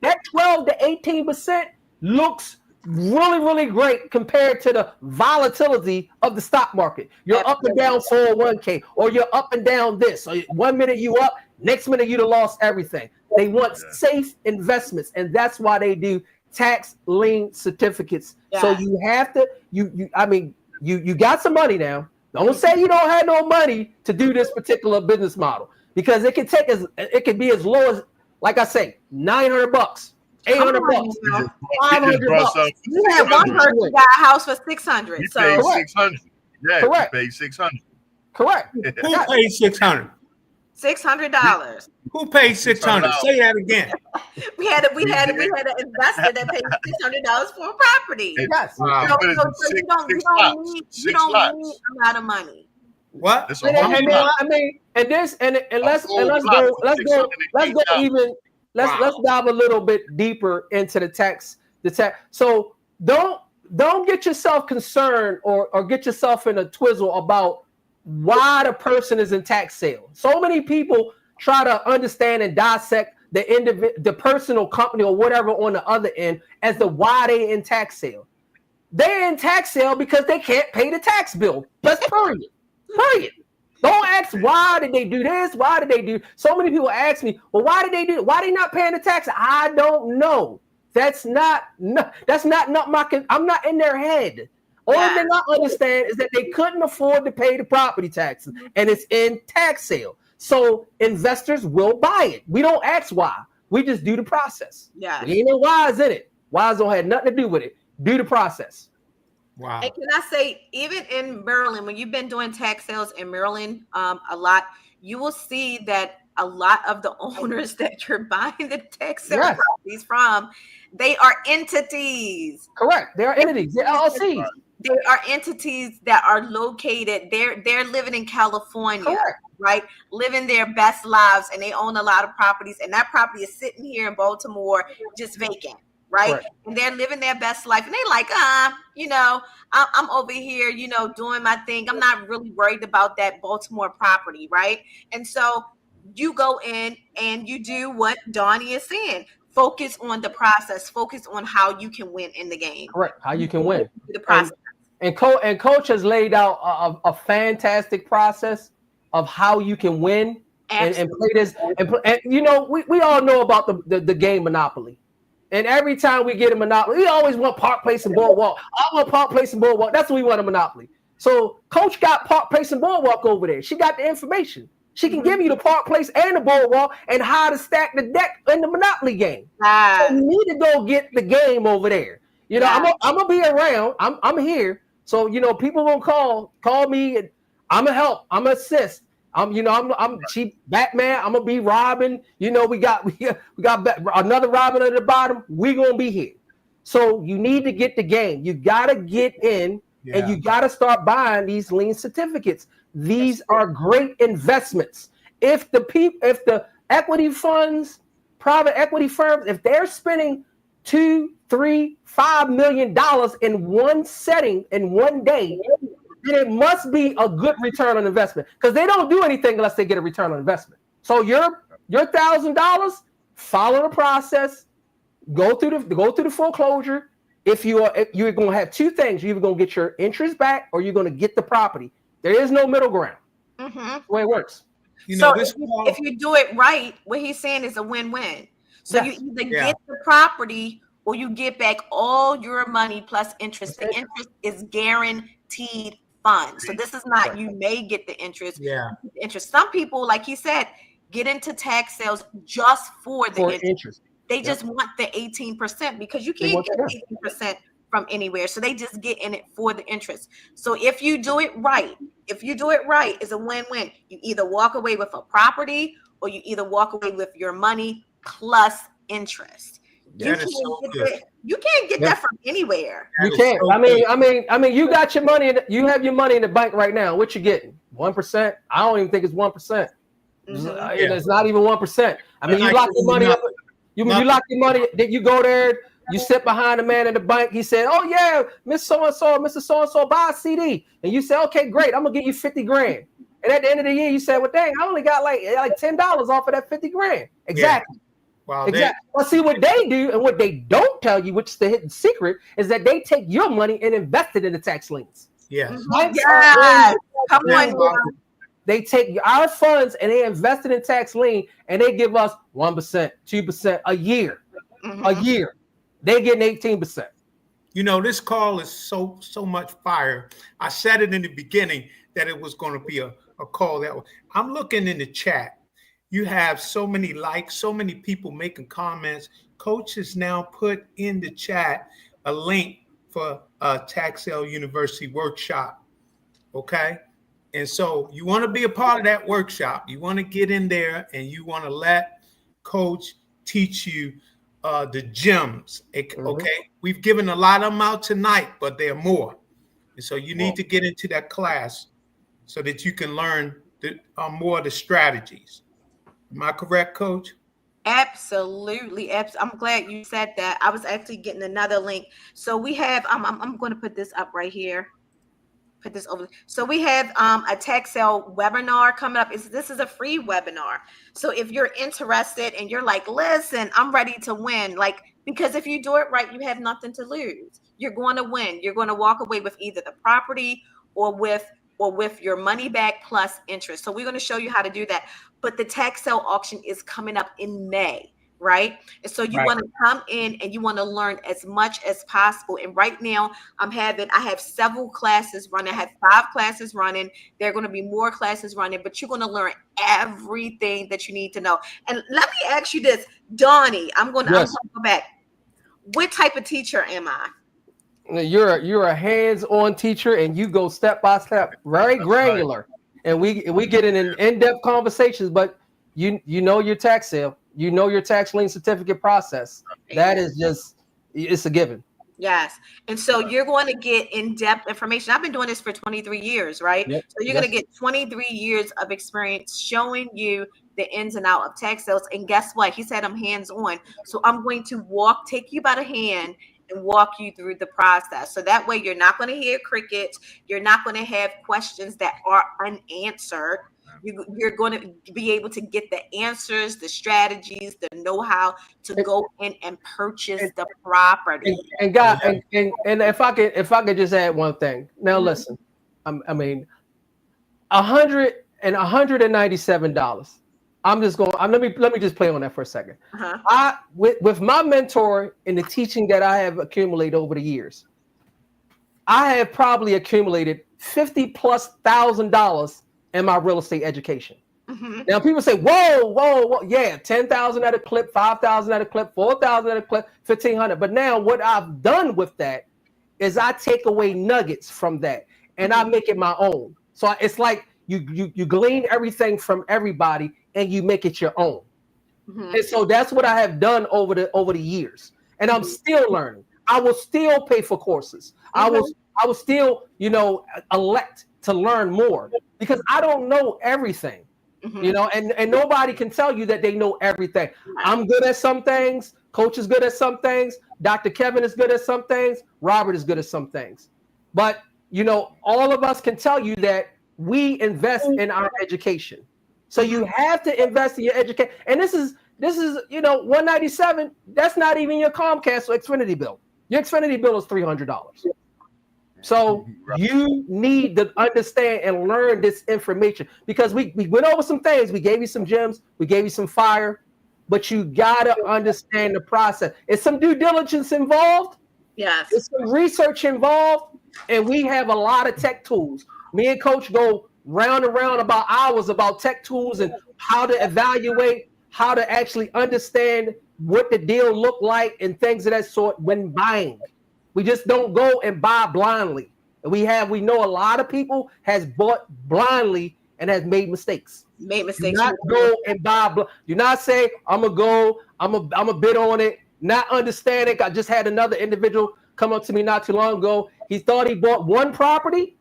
that 12 to 18% looks really, really great compared to the volatility of the stock market. You're up and down 401k, or you're up and down this. So 1 minute you up, next minute you'd have lost everything. They want safe investments, and that's why they do tax lien certificates. So you have to, you got some money now. Don't say you don't have no money to do this particular business model, because it can be as low as, like I say, $900, $800, $500. You had one person got a house for $600. You paid $600. Yeah, correct. You paid $600. Correct. Who paid $600? $600. Who paid $600? Say that again. We had an investor that paid $600 for a property. Yes. Wow. So you don't need a lot of money. What? Let's dive a little bit deeper into the tax. So don't get yourself concerned or get yourself in a twizzle about why the person is in tax sale. So many people try to understand and dissect the personal company or whatever on the other end as to why they in tax sale. They're in tax sale because they can't pay the tax bill. That's period. Period. Don't ask why did they do this? Why did they do? So many people ask me, well, why did they do? Why they not paying the tax? I don't know. That's not my. I'm not in their head. All they not understand is that they couldn't afford to pay the property taxes, and it's in tax sale. So investors will buy it. We don't ask why. We just do the process. Yeah. You know why's in it. Why's don't have nothing to do with it. Do the process. Wow. And can I say, even in Maryland, when you've been doing tax sales in Maryland a lot, you will see that a lot of the owners that you're buying the tax sale properties from, they are entities. Correct. They are entities. They're LLCs. They are entities that are located. They're living in California. Correct. Right? Living their best lives, and they own a lot of properties, and that property is sitting here in Baltimore just vacant. Right. And they're living their best life. And they're like, I'm over here, doing my thing. I'm not really worried about that Baltimore property. Right. And so you go in and you do what Donnie is saying. Focus on the process. Focus on how you can win in the game. Correct. How you can win. The process. And Coach has laid out a fantastic process of how you can win and play this. And we all know about the game Monopoly. And every time we get a Monopoly, we always want Park Place and Boardwalk. I want Park Place and Boardwalk. That's what we want, a Monopoly. So Coach got Park Place and Boardwalk over there. She got the information. She can give you the Park Place and the Boardwalk and how to stack the deck in the Monopoly game. So you need to go get the game over there. I'm gonna be around. I'm here. So people will call me, and I'm gonna help. I'm gonna assist. I'm cheap Batman. I'm gonna be Robin. We got another Robin at the bottom. We're gonna be here. So you need to get the game. You gotta get in, and you gotta start buying these lien certificates. These are great investments. If the equity funds, private equity firms, if they're spending $2, $3, $5 million in one setting in one day, then it must be a good return on investment, because they don't do anything unless they get a return on investment. So your $1,000, follow the process, go through the foreclosure. If you're going to have two things: you're either going to get your interest back, or you're going to get the property. There is no middle ground. Mm-hmm. That's the way it works. If you do it right, what he's saying is a win-win. So you either get the property, or you get back all your money plus interest. The interest is guaranteed funds. So this is not you may get the interest. Yeah. Interest. Some people, like he said, get into tax sales just for the interest. They just want the 18% because you can't get 18% from anywhere. So they just get in it for the interest. So if you do it right, it's a win-win. You either walk away with a property, or you either walk away with your money plus interest. You can't get that from anywhere. You can't. I mean, you got your money. You have your money in the bank right now. What you getting? 1%? I don't even think it's 1%. It's not even 1%. I mean, you lock your money up. You lock your money. Then you go there. You sit behind the man in the bank. He said, "Oh yeah, Miss So and So, Mr. So and So, buy a CD." And you say, "Okay, great. I'm gonna get you $50,000." And at the end of the year, you say, "Well, dang, I only got like $10 off of that $50,000." Exactly. Wow, Exactly. Well, see what they do and what they don't tell you, which is the hidden secret, is that they take your money and invest it in the tax liens. yes. Banks Yes. Come That's on. why- They take our funds and they invest it in tax lien, and they give us 1%, 2% a year. A year. They getting 18%. You know, this call is so much fire. I said it in the beginning that it was going to be a call that I'm looking in the chat. You have so many likes, so many people making comments. Coach has now put in the chat a link for a Tax Sale University workshop. Okay. And so you want to be a part of that workshop. You want to get in there and you want to let Coach teach you the gems. Okay. We've given a lot of them out tonight, but there are more. And so you need to get into that class so that you can learn more of the strategies. Am I correct, Coach? Absolutely. I'm glad you said that. I was actually getting another link. So we have, I'm going to put this up right here. Put this over. So we have a tax sale webinar coming up. This is a free webinar. So if you're interested and you're like, listen, I'm ready to win, like, because if you do it right, you have nothing to lose. You're going to win. You're going to walk away with either the property or with your money back plus interest. So we're going to show you how to do that. But the tax sale auction is coming up in May, right? And so you want to come in and you want to learn as much as possible. And right now I have several classes running. I have 5 classes running. There are going to be more classes running, but you're going to learn everything that you need to know. And let me ask you this, Donnie, I'm going to go back. What type of teacher am I? You're a hands-on teacher, and you go step by step, very granular. And we get in-depth conversations, but you know your tax sale, you know your tax lien certificate process. That is just, it's a given. Yes. And so you're going to get in-depth information. I've been doing this for 23 years, right? Yep. So you're going to get 23 years of experience showing you the ins and out of tax sales. And guess what? He said I'm hands-on. So I'm going to take you by the hand and walk you through the process. So that way you're not going to hear crickets. You're not going to have questions that are unanswered. You're going to be able to get the answers, the strategies, the know-how to go in and purchase the property. And if I could just add one thing. Now listen, I mean, $197. I'm just going. Let me just play on that for a second. With my mentor and the teaching that I have accumulated over the years, I have probably accumulated $50,000+ in my real estate education. Now people say, whoa, yeah, 10,000 at a clip, 5,000 at a clip, 4,000 at a clip, 1,500. But now what I've done with that is I take away nuggets from that and I make it my own. So it's like you glean everything from everybody and you make it your own. And so that's what I have done over the years. And I'm still learning. I will still pay for courses. I will still, elect to learn more because I don't know everything. And nobody can tell you that they know everything. I'm good at some things. Coach is good at some things. Dr. Kevin is good at some things. Robert is good at some things. But, all of us can tell you that we invest in our education. So you have to invest in your education. And this is $197. That's not even your Comcast or Xfinity bill. Your Xfinity bill is $300. So you need to understand and learn this information because we went over some things. We gave you some gems. We gave you some fire. But you got to understand the process. It's some due diligence involved. Yes. It's some research involved. And we have a lot of tech tools. Me and Coach go round and round about hours about tech tools and how to evaluate, how to actually understand what the deal looked like and things of that sort when buying. We just don't go and buy blindly. We know a lot of people has bought blindly and has made mistakes. Do not go and buy. Do not say I'm a bid on it. Not understand it. I just had another individual come up to me not too long ago. He thought he bought one property.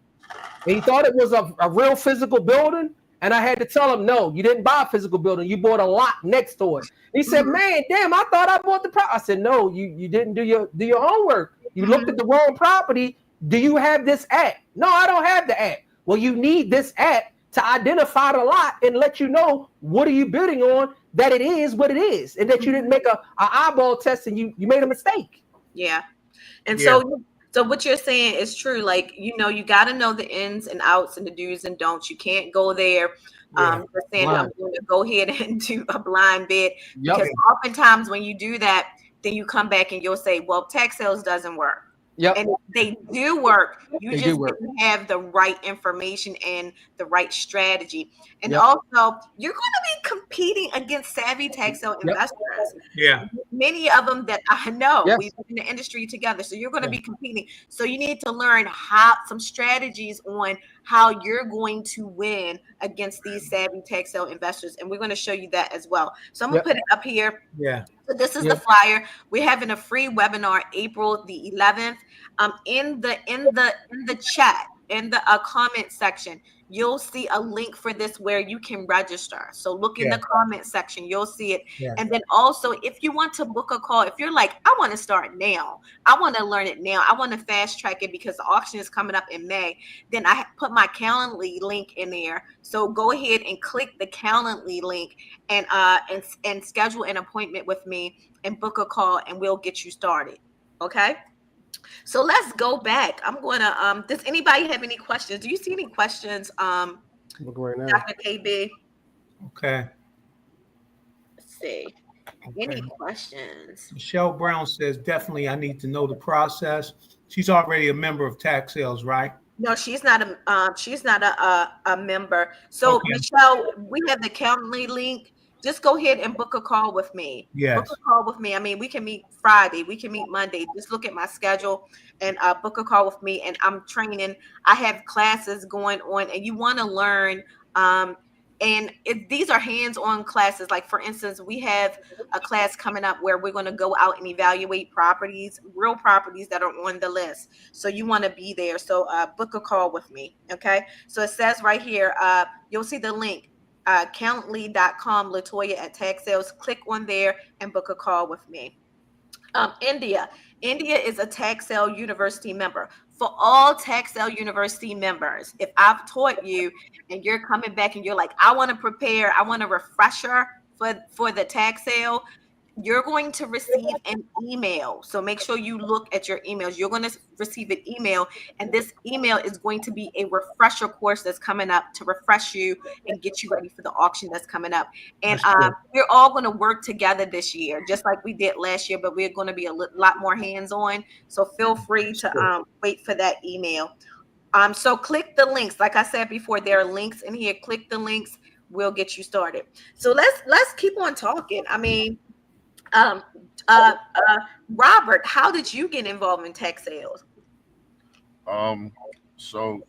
And he thought it was a real physical building. And I had to tell him, no, you didn't buy a physical building. You bought a lot next to it. He said, man, damn, I thought I bought the property. I said, no, you didn't do your homework. You looked at the wrong property. Do you have this app? No, I don't have the app. Well, you need this app to identify the lot and let you know what are you bidding on, that it is what it is, and that you didn't make a eyeball test and you made a mistake. Yeah. And so what you're saying is true. Like, you got to know the ins and outs and the do's and don'ts. You can't go there just saying, I'm going to go ahead and do a blind bid. Because oftentimes when you do that, then you come back and you'll say, well, tax sales doesn't work. And they do work. You just didn't have the right information and the right strategy. And also, you're going to be competing against savvy tax sale investors. Yeah. Many of them that I know, we've been in the industry together. So you're going to be competing. So you need to learn some strategies on how you're going to win against these savvy tax sale investors. And we're going to show you that as well. So I'm going to put it up here. Yeah. So this is the flyer. We're having a free webinar April the 11th. In the chat, in the comment section, you'll see a link for this where you can register. So look in the comment section, you'll see it. And then also, if you want to book a call, if you're like, I want to start now, I want to learn it now, I want to fast track it because the auction is coming up in May, then I put my Calendly link in there. So go ahead and click the Calendly link and schedule an appointment with me and book a call, and we'll get you started. Okay. So let's go back. I'm going to, does anybody have any questions? Do you see any questions, Look right now. Dr. KB? Okay. Let's see. Any questions? Michelle Brown says, definitely I need to know the process. She's already a member of tax sales, right? No, she's not a member. So Michelle, we have the Calendly link. Just go ahead and book a call with me. Yes. Book a call with me. I mean, we can meet Friday. We can meet Monday. Just look at my schedule and book a call with me. And I'm training. I have classes going on, and you want to learn. And these are hands-on classes. Like, for instance, we have a class coming up where we're going to go out and evaluate properties, real properties that are on the list. So you want to be there. So book a call with me. Okay. So it says right here, you'll see the link. Calendly.com, Latoya at tax sales. Click on there and book a call with me. India is a tax sale university member. For all tax sale university members, if I've taught you and you're coming back and you're like, I want to prepare, I want a refresher for the tax sale, you're going to receive an email. So make sure you look at your emails. You're going to receive an email, and this email is going to be a refresher course that's coming up to refresh you and get you ready for the auction that's coming up. And we're all going to work together this year, just like we did last year, but we're going to be a lot more hands-on. So feel free to wait for that email. So click the links. Like I said before, there are links in here. Click the links. We'll get you started. So let's keep on talking. I mean, Robert, how did you get involved in tax sales? So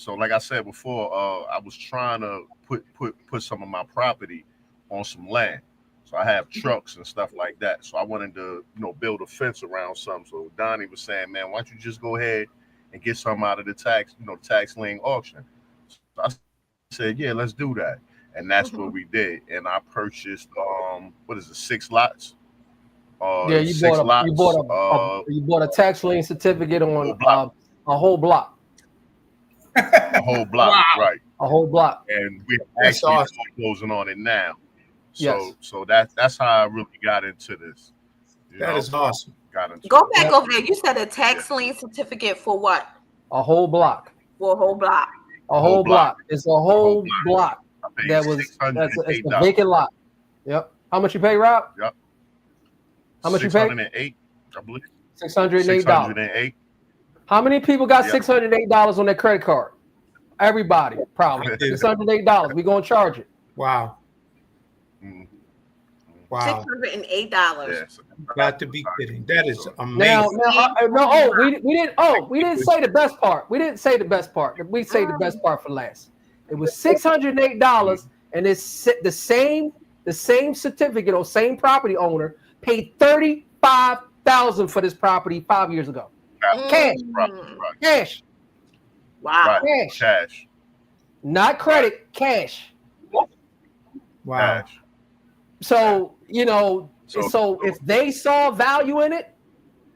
like I said before, I was trying to put some of my property on some land. So I have trucks and stuff like that. So I wanted to, build a fence around something. So Donnie was saying, man, why don't you just go ahead and get some out of the tax lien auction? So I said, yeah, let's do that. And that's what we did. And I purchased, 6 lots? You bought a tax lien certificate on a whole block. A whole block, wow. Right? A whole block, and we're actually closing on it now. So that's how I really got into this. That is awesome. Go back over there. You said a tax lien certificate for what? A whole block. For a whole block. A whole block. It's a whole block. That's a vacant lot. Yep. How much you pay, Rob? Yep. How much you pay? $608, I believe. $608. How many people got $608 on their credit card? Everybody, probably. $608. We're gonna charge it. Wow. Wow. $608. Yes. Got to be kidding. That is amazing. We didn't say the best part. We didn't say the best part. We say the best part for last. It was $608, and it's the same certificate or same property owner paid $35,000 for this property 5 years ago. Cash. Cash. Wow. Right. Cash. Not credit, cash. Wow. Cash. So, so if they saw value in it,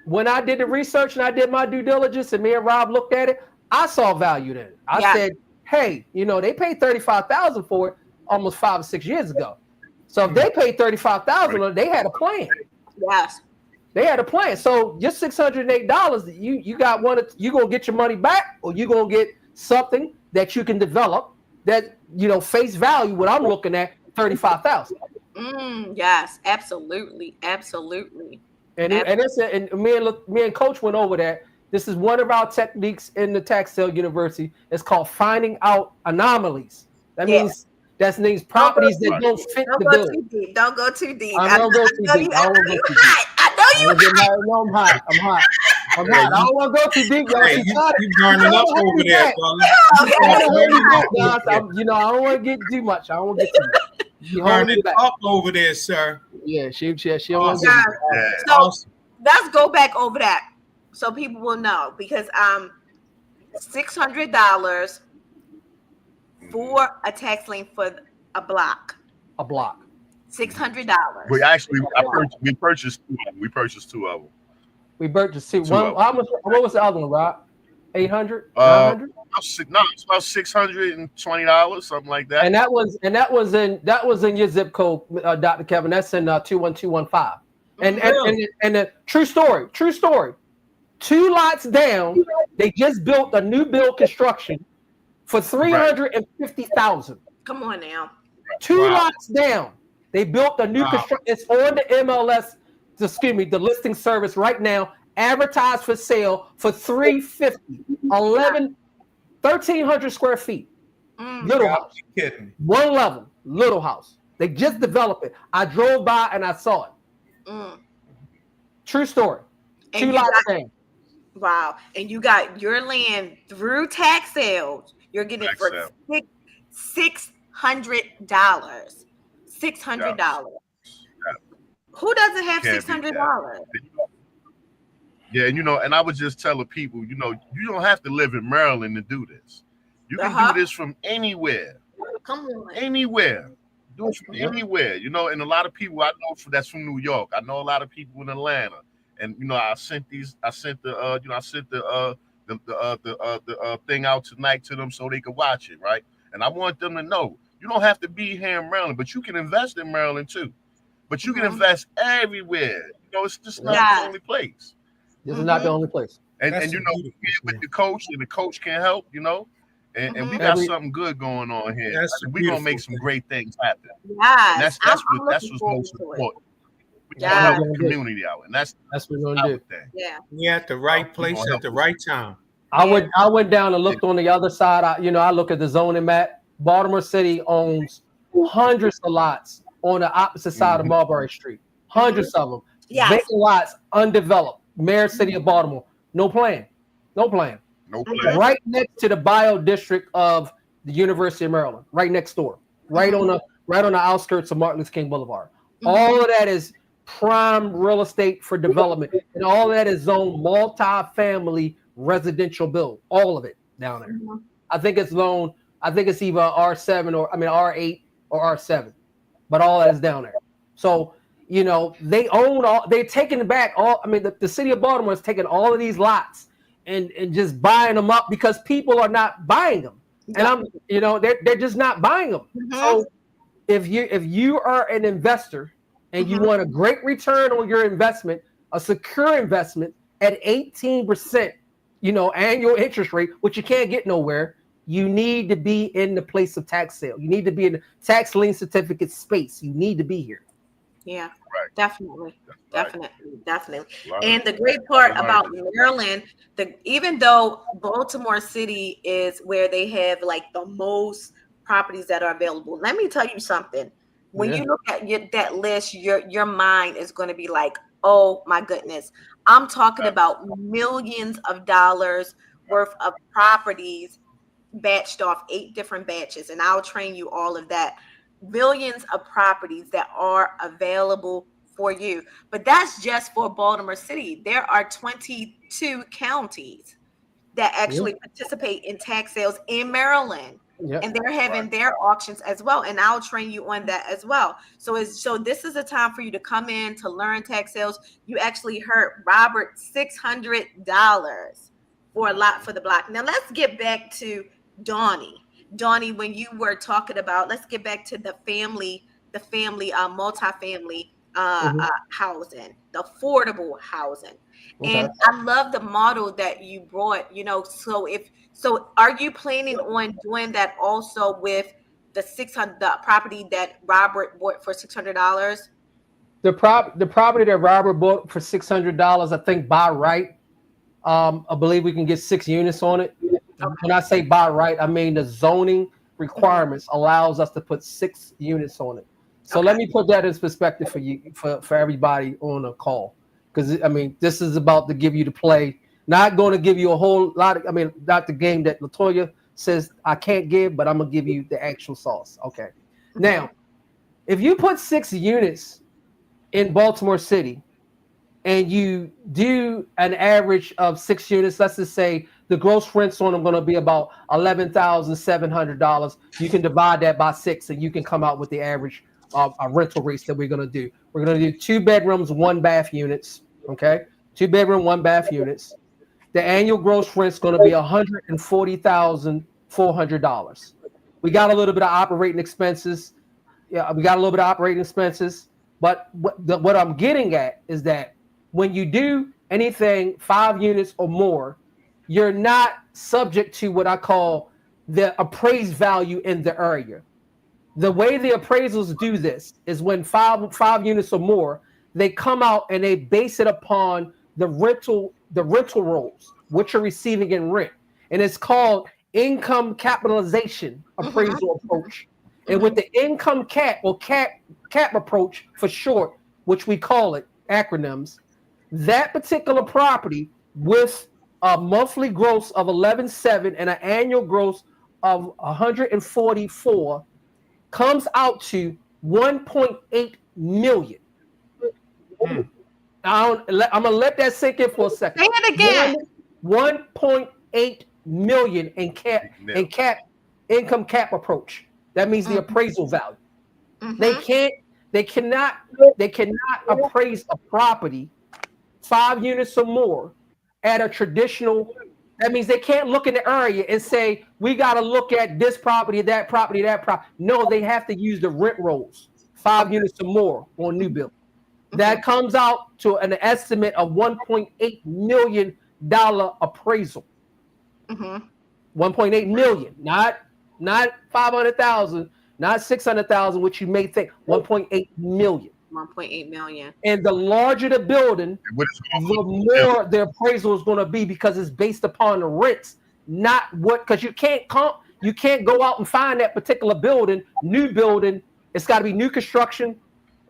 when I did the research and I did my due diligence and me and Rob looked at it, I saw value in it. I said, hey, they paid $35,000 for it almost 5 or 6 years ago. So if they paid $35,000, they had a plan. Yes. They had a plan. So your $608, you got one. You gonna get your money back, or you gonna get something that you can develop that face value. What I'm looking at, $35,000. Yes, absolutely, absolutely. And me and Coach went over that. This is one of our techniques in the Tax Sale University. It's called finding out anomalies. That means properties that don't fit the bill. Don't go too deep. I don't go too deep. I won't go too deep. I know you hot. I'm hot. I don't want to go too deep, y'all. Hey, you burning up over there, brother. I don't want to get too much. I don't want to get too much. You burning up over there, sir. Yeah, she don't want Yeah. to. So let's go back over that so people will know, because $600 for a tax lien for a block. A block. $600. We purchased two of them. We purchased two of them. We purchased two. One. What was the other one, Rob? 800? No, it's about $620, something like that. And that was in your zip code, Dr. Kevin. That's in 21215. And the true story. 2 lots down, they just built a new build construction for $350,000. Come on now. 2 lots down, they built a new construction. It's on the MLS. The listing service right now, advertised for sale for $350. 1,300 square feet. Little house. Kidding. 1 level, little house. They just developed it. I drove by and I saw it. True story. And 2 lots down. Wow. And you got your land through tax sales. You're getting it for $600. $600. Who doesn't have $600? Yeah, and I would just tell the people, you don't have to live in Maryland to do this. You can do this from anywhere. Come on. Anywhere. Do it from anywhere, and a lot of people I know that's from New York. I know a lot of people in Atlanta. And I sent the thing out tonight to them so they could watch it, right? And I want them to know you don't have to be here in Maryland, but you can invest in Maryland too. But you can invest everywhere. It's just not the only place. This is not the only place. And with the coach, and the coach can help, and we got something good going on here. We're gonna make some great things happen. Yes, that's what's most important. We gotta help the community out, and that's what we're gonna do. Yeah, we're at the right place at the right time. I went down and looked on the other side. I look at the zoning map. Baltimore City owns hundreds of lots on the opposite side of Marbury Street. Hundreds of them. Vacant lots, undeveloped. Mayor City of Baltimore. No plan. Right next to the bio district of the University of Maryland. Right next door. Right on the outskirts of Martin Luther King Boulevard. All of that is prime real estate for development, and all that is zoned multi-family residential build. All of it down there. I think it's zoned. I think it's either R7 R8 or R7, but all that is down there. So they own all. They're taking back all. The city of Baltimore is taking all of these lots and just buying them up because people are not buying them, and they're just not buying them. So if you are an investor and you want a great return on your investment, a secure investment at 18%, annual interest rate, which you can't get nowhere, you need to be in the place of tax sale. You need to be in the tax lien certificate space. You need to be here. Yeah, definitely. And the great part about Maryland, even though Baltimore City is where they have like the most properties that are available, let me tell you something. When you look at that list, your mind is going to be like, oh my goodness. I'm talking about millions of dollars worth of properties batched off 8 different batches. And I'll train you all of that. Millions of properties that are available for you. But that's just for Baltimore City. There are 22 counties that actually participate in tax sales in Maryland. And they're having their auctions as well, and I'll train you on that as well. So this is a time for you to come in to learn tax sales. You actually heard Robert, $600 for a lot for the block. Now let's get back to Donnie. Donnie, when you were talking about, let's get back to the family, multifamily housing, the affordable housing. Okay. And I love the model that you brought, so are you planning on doing that also with the property that Robert bought for $600? The property that Robert bought for $600, I think by right. I believe we can get 6 units on it. When I say by right, I mean the zoning requirements allows us to put 6 units on it. So let me put that in perspective for you, for everybody on the call, because I mean this is about to give you the play. Not going to give you a whole lot of, not the game that Latoya says I can't give, but I'm gonna give you the actual sauce. Okay. Now, if you put 6 units in Baltimore City, and you do an average of 6 units, let's just say the gross rents on them going to be about $11,700. You can divide that by 6, and you can come out with the average rental rates that we're going to do. We're going to do 2 bedrooms, 1 bath units. Okay, 2 bedroom, 1 bath units. The annual gross rent is going to be $140,400. We got a little bit of operating expenses. Yeah, we got a little bit of operating expenses. But what I'm getting at is that when you do anything 5 units or more, you're not subject to what I call the appraised value in the area. The way the appraisals do this is when five units or more, they come out and they base it upon the rental rolls, which you're receiving in rent. And it's called income capitalization appraisal approach. And with the income cap or cap approach for short, which we call it acronyms, that particular property with a monthly gross of 11.7 and an annual gross of 144 comes out to 1.8 million. I'm gonna let that sink in for a second. Say it again. 1.8 million in income cap approach. That means the appraisal value. They cannot appraise a property 5 units or more at a traditional. That means they can't look in the area and say, we got to look at this property, that property, that property. No, they have to use the rent rolls, 5 units or more on new build. That comes out to an estimate of $1.8 million appraisal. 1.8 million, not 500,000, not 600,000, which you may think. 1.8 million. 1.8 million. And the larger the building, the more the appraisal is going to be, because it's based upon the rents, not what. Because you can't go out and find that particular building, new building. It's got to be new construction.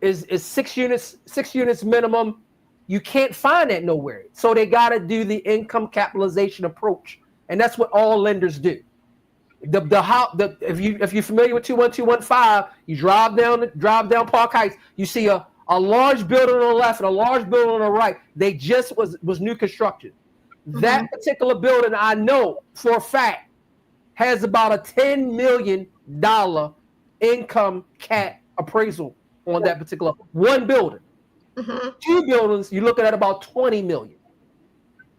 Is 6 units minimum. You can't find that nowhere. So they got to do the income capitalization approach, and that's what all lenders do. If you're familiar with 21215, you drive down Park Heights, you see a large building on the left and a large building on the right. They just was new construction. That particular building, I know for a fact, has about a $10 million income cap appraisal on that particular one building. 2 buildings, you're looking at about 20 million.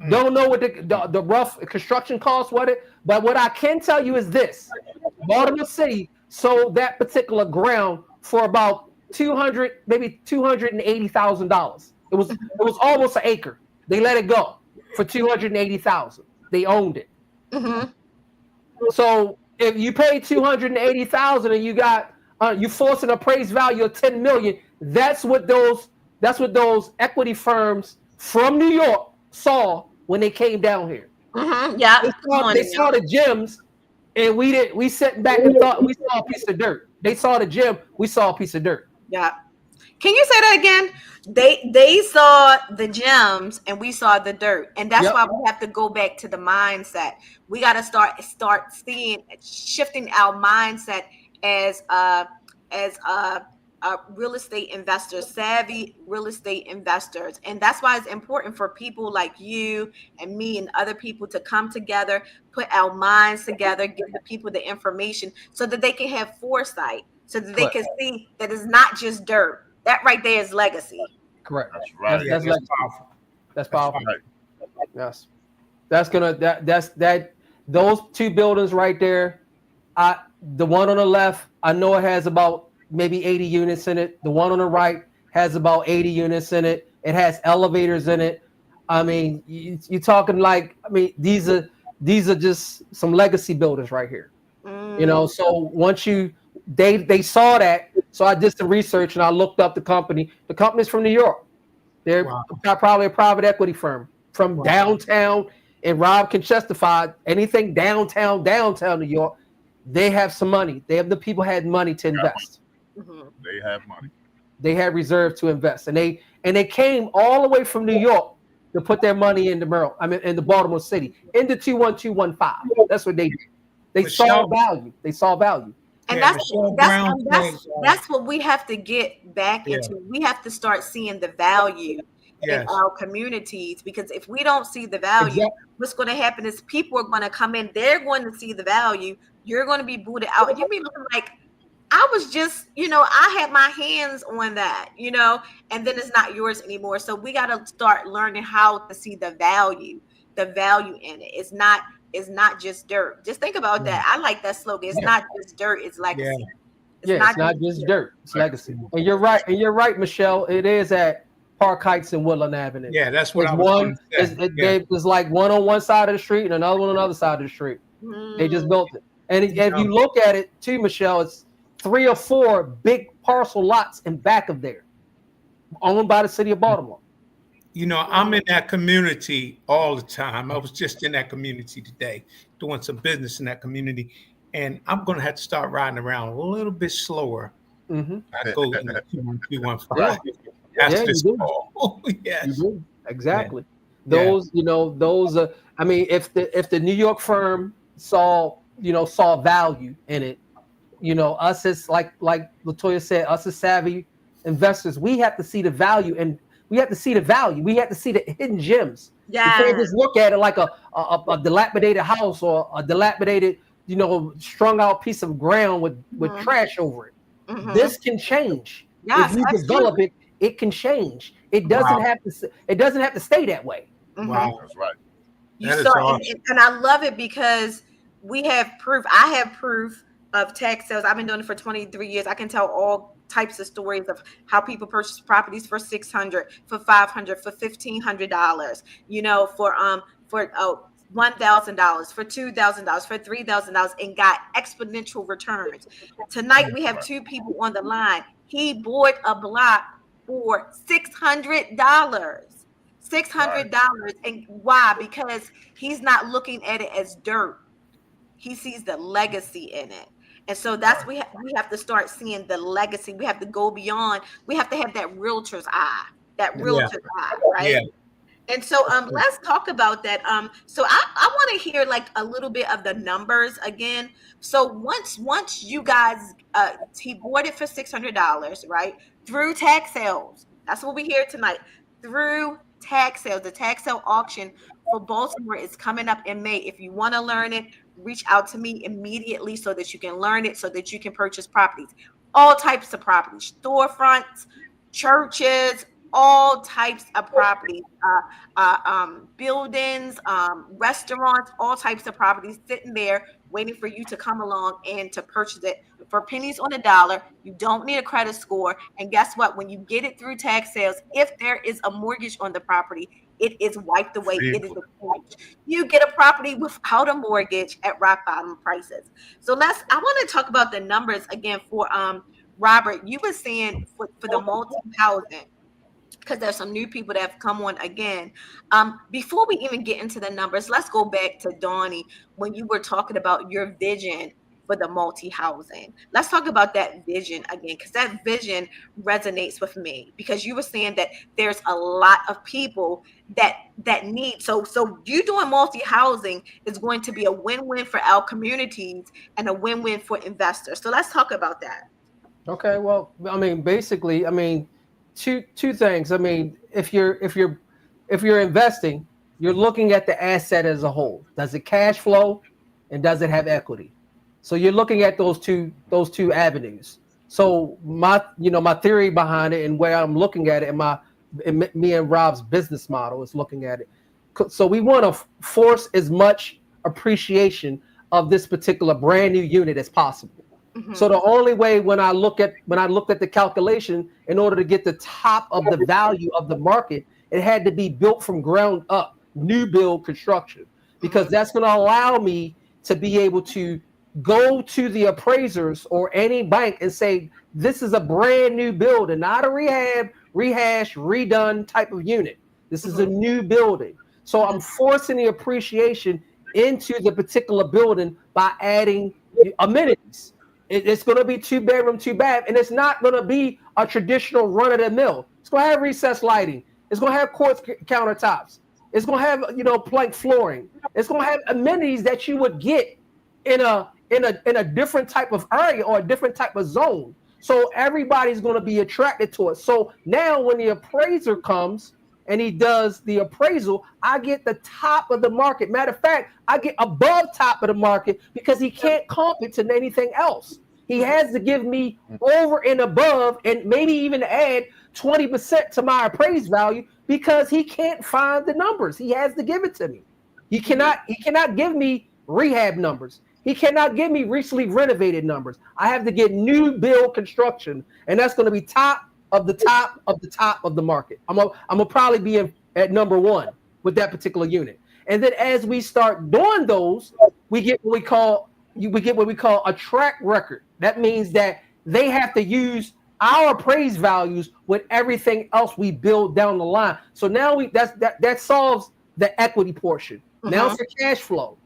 Don't know what the rough construction costs, but what I can tell you is this: Baltimore City sold that particular ground for about $280,000. It was almost an acre. They let it go for $280,000. They owned it. So if you pay $280,000 and you got you force an appraised value of 10 million, that's what those equity firms from New York saw when they came down here. Yeah, they saw the gems, and we sat back and thought we saw a piece of dirt. They saw the gem, we saw a piece of dirt. Yeah. Can you say that again? They saw the gems and we saw the dirt. And that's why we have to go back to the mindset. We got to start shifting our mindset as real estate investors, savvy real estate investors. And that's why it's important for people like you and me and other people to come together, put our minds together, give the people the information so that they can have foresight, so that they can see that it's not just dirt. That right there is legacy. Correct. That's right. That's powerful. That's powerful. Right. Yes. That's those 2 buildings right there The one on the left, I know it has about maybe 80 units in it. The one on the right has about 80 units in it. It has elevators in it. I mean, you're talking like, I mean, these are just some legacy builders right here. You know, so once they saw that, so I did some research and I looked up the company. The company's from New York. They're probably a private equity firm from downtown, and Rob can testify anything downtown New York. They have some money. The people had money to invest. They have money. They had reserve to invest, and they came all the way from New York to put their money in the Baltimore City, in the 21215. That's what they did. They saw value. They saw value. And Yeah, that's what we have to get back into. We have to start seeing the value in our communities, because if we don't see the value, what's going to happen is people are going to come in. They're going to see the value. You're going to be booted out, and you'll be looking like, I was just, I had my hands on that, and then it's not yours anymore. So we got to start learning how to see the value in it. It's not just dirt. Just think about that. I like that slogan. It's not just dirt, it's legacy. It's not just dirt, it's legacy. And you're right, Michelle. It is at Park Heights and Woodland Avenue. Yeah, that's what I was going to say. There's like one on one side of the street and another one on the other side of the street. They just built it. And if you look at it too, Michelle, it's 3 or 4 big parcel lots in back of there, owned by the city of Baltimore. I'm in that community all the time. I was just in that community today, doing some business in that community, and I'm going to have to start riding around a little bit slower. I go in the 21215. That's this call. Yes, you do. Exactly. Those, I mean, if the New York firm saw value in it, us as like Latoya said, us as savvy investors, we have to see the value, and we have to see the value. We have to see the hidden gems. Yeah. You can't just look at it like a dilapidated house or a dilapidated, strung out piece of ground with trash over it. This can change. If you develop it, it can change. It doesn't have to stay that way. Wow, that's right. And I love it because we have proof. I have proof of tax sales. I've been doing it for 23 years. I can tell all types of stories of how people purchase properties for $600, for $500, for $1,500, for $1,000, for $2,000, for $3,000, and got exponential returns. Tonight we have 2 people on the line. He bought a block for $600. $600. And why? Because he's not looking at it as dirt. He sees the legacy in it. And so that's we have to start seeing the legacy. We have to go beyond. We have to have that realtor's eye. Eye, right? Yeah. And so let's talk about that. So I want to hear like a little bit of the numbers again. So once you guys he bought it for $600, right? Through tax sales. That's what we hear tonight. Through tax sales. The tax sale auction for Baltimore is coming up in May. If you want to learn it, reach out to me immediately so that you can learn it, so that you can purchase properties. All types of properties, storefronts, churches, all types of properties, buildings, restaurants, all types of properties sitting there waiting for you to come along and to purchase it for pennies on the dollar. You don't need a credit score. And guess what? When you get it through tax sales, if there is a mortgage on the property, it is wiped away. It is expunged. You get a property without a mortgage at rock bottom prices. So I want to talk about the numbers again for Robert. You were saying for the multi-housing, because there's some new people that have come on again. Before we even get into the numbers, let's go back to Donnie when you were talking about your vision for the multi-housing. Let's talk about that vision again, because that vision resonates with me, because you were saying that there's a lot of people that need. So you doing multi-housing is going to be a win-win for our communities and a win-win for investors. So let's talk about that. Okay, well, I mean, basically, I mean, two things. I mean, if you're investing, you're looking at the asset as a whole. Does it cash flow, and does it have equity? So you're looking at those two avenues. So my theory behind it and where I'm looking at it, and me and Rob's business model is looking at it. So we want to force as much appreciation of this particular brand new unit as possible. So the only way when I looked at the calculation, in order to get the top of the value of the market, it had to be built from ground up, new build construction, because that's going to allow me to be able to go to the appraisers or any bank and say, this is a brand new building, not a rehab, rehash, redone type of unit. This is a new building. So I'm forcing the appreciation into the particular building by adding amenities. It's going to be 2-bedroom, 2-bath, and it's not going to be a traditional run-of-the-mill. It's going to have recessed lighting. It's going to have quartz countertops. It's going to have, plank flooring. It's going to have amenities that you would get in a different type of area or a different type of zone. So everybody's going to be attracted to it. So now when the appraiser comes and he does the appraisal, I get the top of the market. Matter of fact, I get above top of the market because he can't comp it to anything else. He has to give me over and above and maybe even add 20% to my appraised value because he can't find the numbers. He has to give it to me. He cannot give me rehab numbers. He cannot give me recently renovated numbers. I have to get new build construction, and that's going to be top of the top of the top of the market. I'm gonna probably be at number one with that particular unit. And then as we start doing those, we get what we call a track record. That means that they have to use our appraised values with everything else we build down the line. So now that solves the equity portion. Now for cash flow.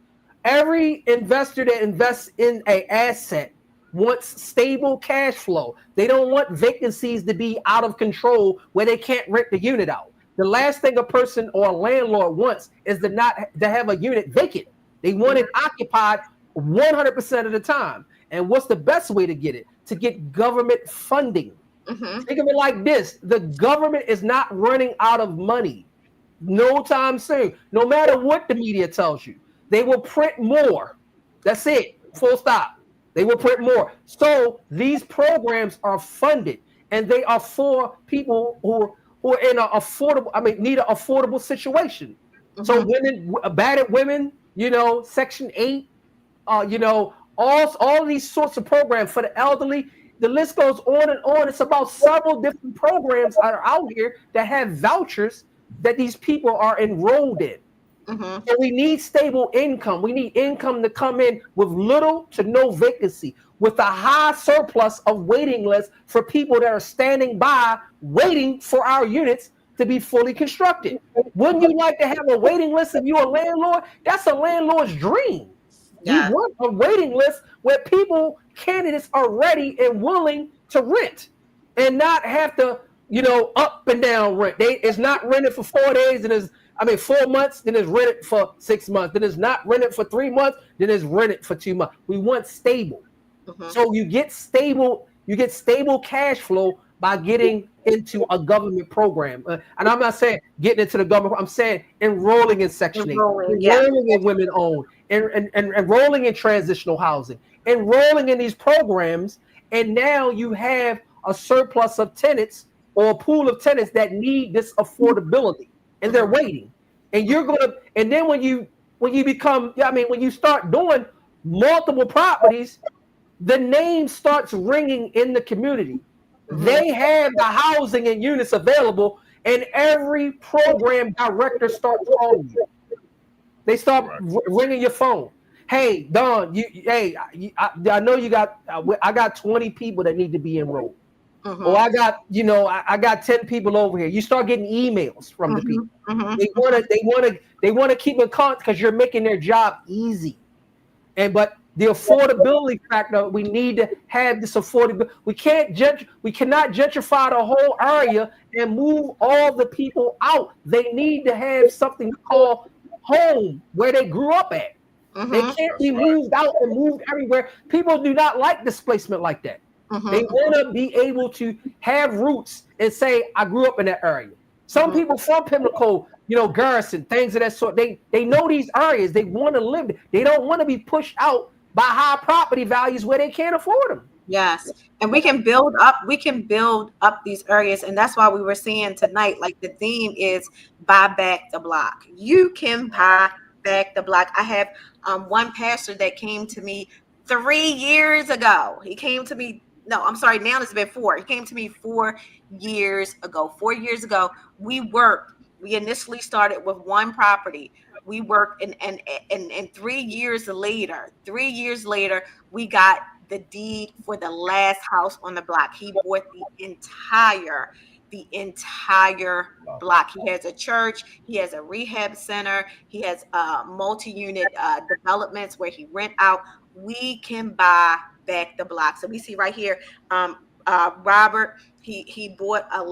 Every investor that invests in an asset wants stable cash flow. They don't want vacancies to be out of control where they can't rent the unit out. The last thing a person or a landlord wants is to have a unit vacant. They want it occupied 100% of the time. And what's the best way to get it? To get government funding. Think of it like this. The government is not running out of money no time soon. No matter what the media tells you. They will print more. That's it. Full stop. They will print more. So these programs are funded, and they are for people who are in need an affordable situation. So women, battered women, Section 8, all these sorts of programs for the elderly. The list goes on and on. It's about several different programs that are out here that have vouchers that these people are enrolled in. So we need stable income. We need income to come in with little to no vacancy, with a high surplus of waiting lists for people that are standing by waiting for our units to be fully constructed. Wouldn't you like to have a waiting list if you're a landlord? That's a landlord's dream. Yeah. You want a waiting list where candidates are ready and willing to rent and not have to, up and down rent. It's not rented for 4 days and 4 months, then it's rented for 6 months. Then it's not rented for 3 months, then it's rented for 2 months. We want stable. So you get stable cash flow by getting into a government program. And I'm not saying getting into the government, I'm saying enrolling in Section 8, enrolling in women-owned, and enrolling in transitional housing, enrolling in these programs, and now you have a surplus of tenants or a pool of tenants that need this affordability. And they're waiting, and then when you start doing multiple properties, the name starts ringing in the community. They have the housing and units available, and every program director starts calling you. They start ringing your phone. Hey, Don, I know you got. I got 20 people that need to be enrolled. Or I got 10 people over here. You start getting emails from the people. They want to keep in contact because you're making their job easy. But the affordability factor, we need to have this affordability. We cannot gentrify the whole area and move all the people out. They need to have something called home where they grew up at. They can't be moved out and moved everywhere. People do not like displacement like that. They want to be able to have roots and say, I grew up in that area. Some people from Pimlico, Garrison, things of that sort, they know these areas. They want to live there. They don't want to be pushed out by high property values where they can't afford them. Yes. And we can build up these areas. And that's why we were saying tonight, like the theme is buy back the block. You can buy back the block. I have one pastor that came to me 3 years ago. He came to me. No, I'm sorry. Now it's been 4. He came to me 4 years ago. 4 years ago, we worked. We initially started with one property. We worked, and 3 years later, we got the deed for the last house on the block. He bought the entire block. He has a church, he has a rehab center, he has multi-unit developments where he rent out. We can buy back the block. So we see right here, Robert, he bought a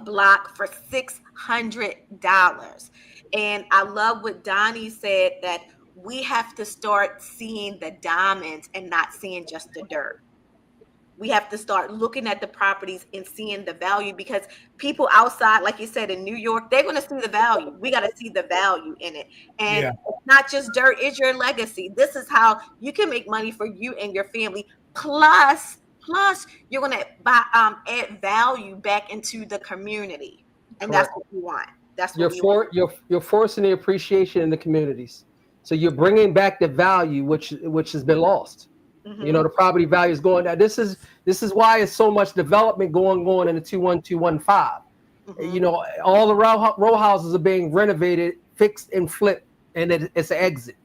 block for $600. And I love what Donnie said, that we have to start seeing the diamonds and not seeing just the dirt. We have to start looking at the properties and seeing the value, because people outside, like you said, in New York, they're going to see the value. We got to see the value in it. And it's not just dirt, it's your legacy. This is how you can make money for you and your family. Plus you're going to add value back into the community. And Correct. that's what we want. That's what you're forcing the appreciation in the communities. So you're bringing back the value which has been lost. Mm-hmm. You know, the property value is going down. This is why it's so much development going on in the 21215. Mm-hmm. You know, all the row houses are being renovated, fixed, and flipped, and it's an exit.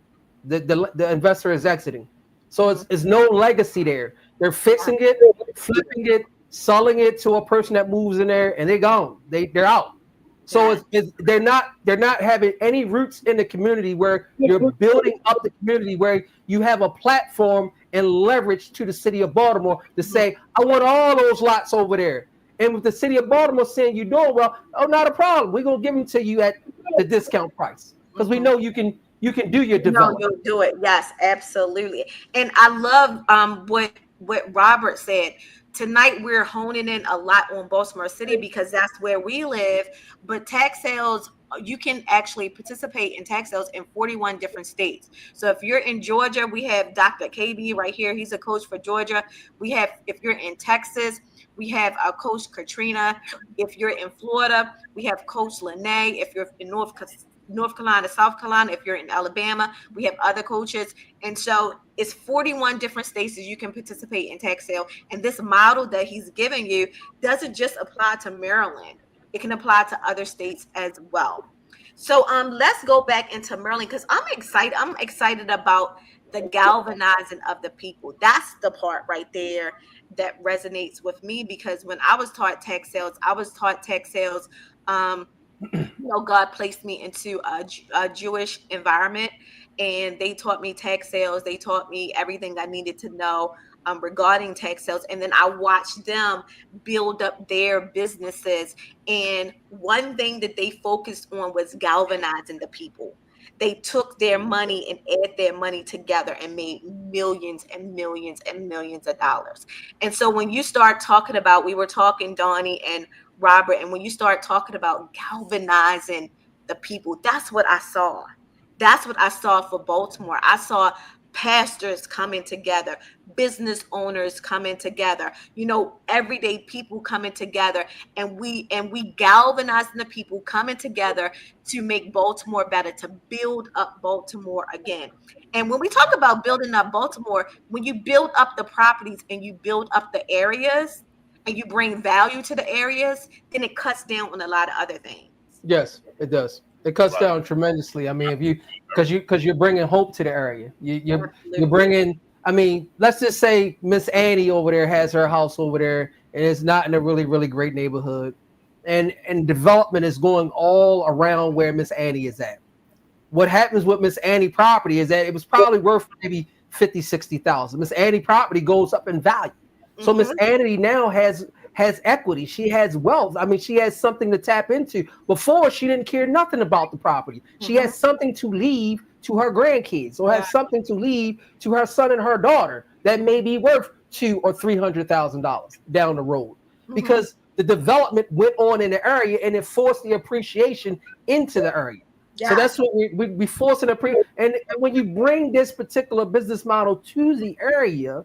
The investor is exiting. So it's no legacy there. They're fixing it, flipping it, selling it to a person that moves in there, and they're gone. They're out. So they're not having any roots in the community where you're building up the community, where you have a platform and leverage to the city of Baltimore to say, I want all those lots over there. And with the city of Baltimore saying you're doing well, oh, not a problem. We're gonna give them to you at the discount price, because we know you can do your development. You'll do it. Yes, absolutely. And I love what Robert said. Tonight, we're honing in a lot on Baltimore City because that's where we live. But tax sales, you can actually participate in tax sales in 41 different states. So if you're in Georgia, we have Dr. KB right here. He's a coach for Georgia. If you're in Texas, we have our coach Katrina. If you're in Florida, we have Coach Lene. If you're in North Carolina, South Carolina, if you're in Alabama, we have other coaches. And so it's 41 different states that you can participate in tax sale. And this model that he's giving you doesn't just apply to Maryland. It can apply to other states as well. So let's go back into Maryland, because I'm excited. I'm excited about the galvanizing of the people. That's the part right there that resonates with me, because when I was taught tax sales, God placed me into a Jewish environment, and they taught me tax sales. They taught me everything I needed to know regarding tax sales. And then I watched them build up their businesses. And one thing that they focused on was galvanizing the people. They took their money and added their money together and made millions and millions and millions of dollars. And so when you start talking about, we were talking, Donnie and Robert, and when you start talking about galvanizing the people, that's what I saw. That's what I saw for Baltimore. I saw pastors coming together, business owners coming together, everyday people coming together, and we galvanizing the people coming together to make Baltimore better, to build up Baltimore again. And when we talk about building up Baltimore, when you build up the properties and you build up the areas and you bring value to the areas, then it cuts down on a lot of other things. Yes, it does. It cuts down tremendously. I mean, because you're bringing hope to the area. You're bringing. I mean, let's just say Miss Annie over there has her house over there, and it's not in a really, really great neighborhood, and development is going all around where Miss Annie is at. What happens with Miss Annie property is that it was probably worth maybe $50,000-$60,000. Miss Annie property goes up in value. So Miss Annie now has equity. She has wealth. I mean, she has something to tap into. Before, she didn't care nothing about the property. She has something to leave to her grandkids, or has something to leave to her son and her daughter that may be worth $200,000 or $300,000 down the road, because the development went on in the area and it forced the appreciation into the area. Yeah. So that's what we force an and when you bring this particular business model to the area,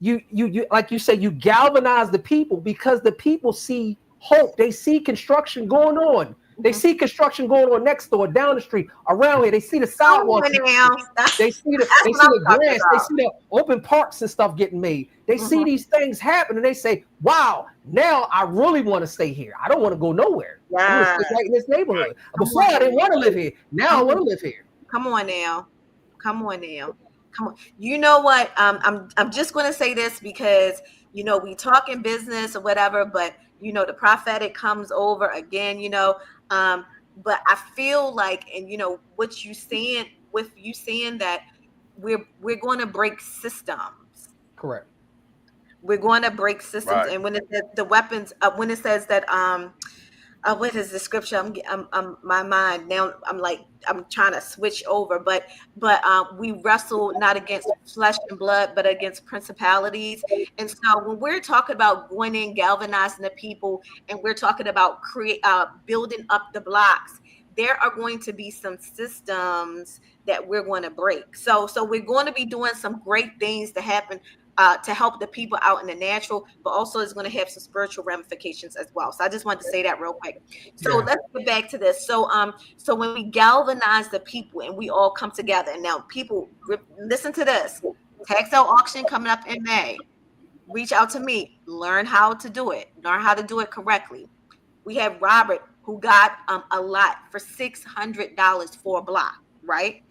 you like you say, you galvanize the people, because the people see hope. They see construction going on. They see construction going on next door, down the street, around here. They see the sidewalks. They see the grass. They see the open parks and stuff getting made. They see these things happen, and they say, "Wow, now I really want to stay here. I don't want to go nowhere. I want to stay right in this neighborhood. Before I didn't want to live here. Now I want to live here." Come on now. You know what? I'm just going to say this because we talk in business or whatever, but the prophetic comes over again. But I feel like, and what you saying with you saying that we're going to break systems. Correct. We're going to break systems, right. And when it says the weapons, when it says that what is the scripture? I'm my mind now. I'm trying to switch over, but we wrestle not against flesh and blood, but against principalities. And so when we're talking about going in, galvanizing the people, and we're talking about building up the blocks, there are going to be some systems that we're going to break. So we're going to be doing some great things to happen. To help the people out in the natural, but also it's going to have some spiritual ramifications as well. So I just wanted to say that real quick. So let's get back to this. So when we galvanize the people and we all come together, and now people listen to this. Tax sale auction coming up in May. Reach out to me. Learn how to do it. Learn how to do it correctly. We have Robert who got a lot for $600 for a block, right?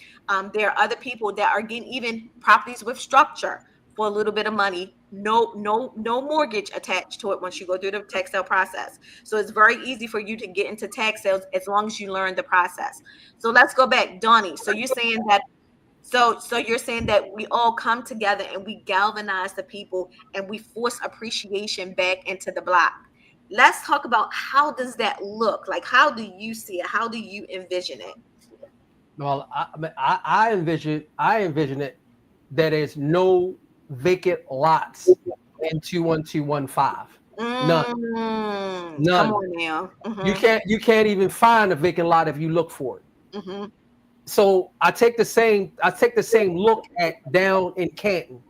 There are other people that are getting even properties with structure for a little bit of money, no mortgage attached to it once you go through the tax sale process. So it's very easy for you to get into tax sales as long as you learn the process. So let's go back, Donnie. So you're saying that, so you're saying that we all come together and we galvanize the people and we force appreciation back into the block. Let's talk about how does that look? Like, how do you see it? How do you envision it? Well, I envision it that there's no vacant lots in 21215. None. Come on now. You can't even find a vacant lot if you look for it. So I take the same look at down in Canton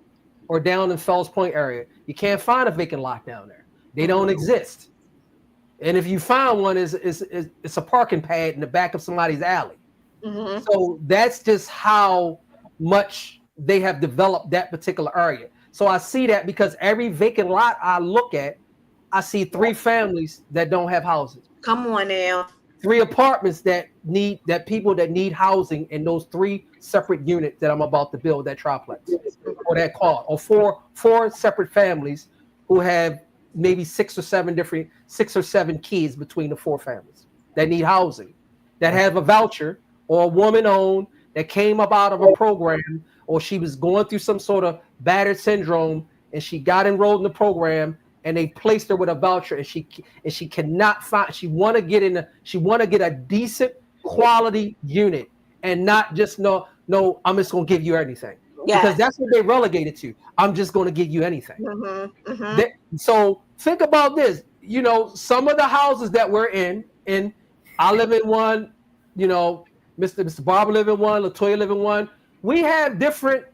or down in Fells Point area. You can't find a vacant lot down there. They don't exist. And if you find one, it's a parking pad in the back of somebody's alley. So that's just how much they have developed that particular area. So I see that because every vacant lot I look at, I see 3 families that don't have houses. Come on now. 3 apartments that people that need housing in those 3 separate units that I'm about to build, that triplex or that quad, or four separate families who have maybe 6 or 7 kids between the 4 families that need housing, that have a voucher or a woman owned that came up out of a program, or she was going through some sort of battered syndrome and she got enrolled in the program and they placed her with a voucher and she cannot find, she want to get a decent quality unit and not just no, I'm just going to give you anything. Yeah. Because that's what they relegated to. I'm just going to give you anything. So think about this, some of the houses that we're in I live in one, Mr. Barber live in one, Latoya live in one. We have different,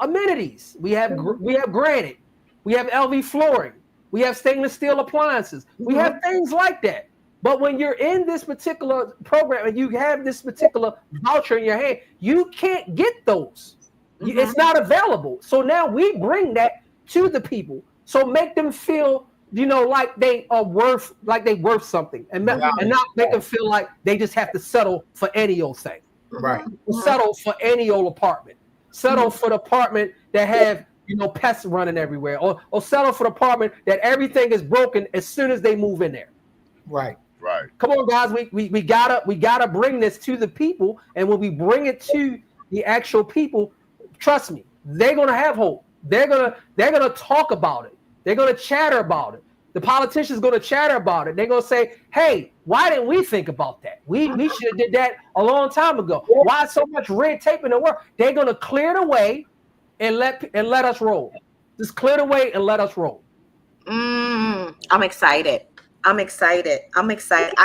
amenities. We have granite. We have LV flooring. We have stainless steel appliances. We have things like that. But when you're in this particular program and you have this particular voucher in your hand, you can't get those. It's not available. So now we bring that to the people. So make them feel, like they are worth something, and not make them feel like they just have to settle for any old thing. Right. Settle for any old apartment. Settle for the apartment that have pests running everywhere, or settle for the apartment that everything is broken as soon as they move in there. Right. Come on, guys. We gotta bring this to the people, and when we bring it to the actual people, trust me, they're gonna have hope. They're gonna talk about it. They're gonna chatter about it. The politicians gonna chatter about it. They're gonna say, "Hey, why didn't we think about that? We should have did that a long time ago. Why so much red tape in the world?" They're gonna clear the way and let us roll. Just clear the way and let us roll. I'm excited. I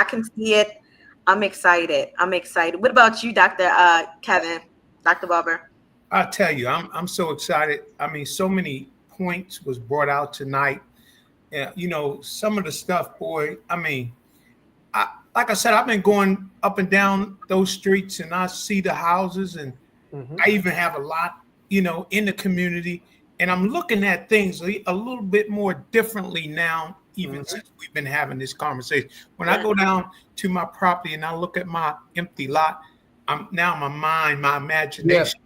can see it. I'm excited. What about you, Dr. Kevin, Dr. Barber? I tell you, I'm so excited. I mean, so many points was brought out tonight. Some of the stuff, boy. I mean, like I said, I've been going up and down those streets, and I see the houses, and I even have a lot, in the community, and I'm looking at things a little bit more differently now, even since we've been having this conversation. When I go down to my property and I look at my empty lot, my imagination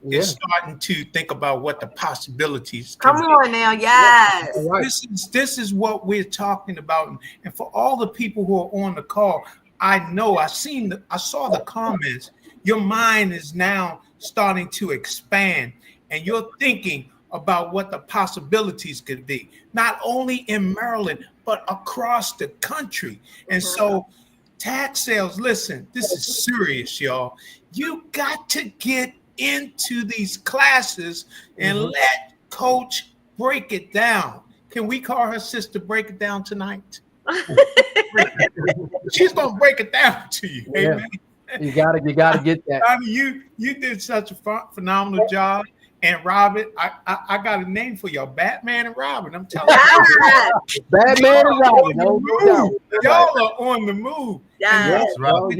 is starting to think about what the possibilities Come on now, yes. This is what we're talking about, and for all the people who are on the call, I saw the comments. Your mind is now starting to expand, and you're thinking about what the possibilities could be, not only in Maryland but across the country. And so, tax sales. Listen, this is serious, y'all. You got to get into these classes and let Coach break it down. Can we call her sister Break It Down tonight? She's gonna break it down to you. Yeah. Amen. You gotta get that. I mean, you did such a phenomenal job. And Robin, I got a name for y'all, Batman and Robin. I'm telling you, Batman and Robin. No doubt. Y'all are on the move. Yeah. Well,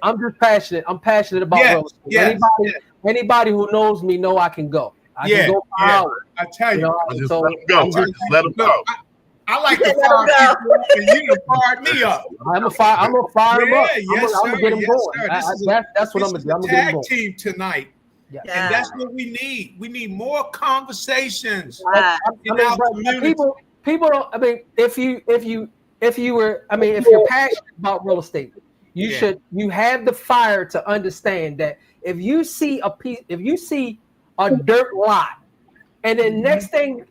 I'm just passionate. I'm passionate about real estate. Anybody who knows me know I can go. I can go for hours. I tell you, just let them go. I like to fire people up, and you to fire me up. I'm gonna fire them up. I'm gonna get them going. That's what I'm gonna do. I'm gonna get them going. Tag team tonight. Yeah. And that's what we need. We need more conversations. People don't. I mean, if you're passionate about real estate, you have the fire to understand that if you see a dirt lot, and then next thing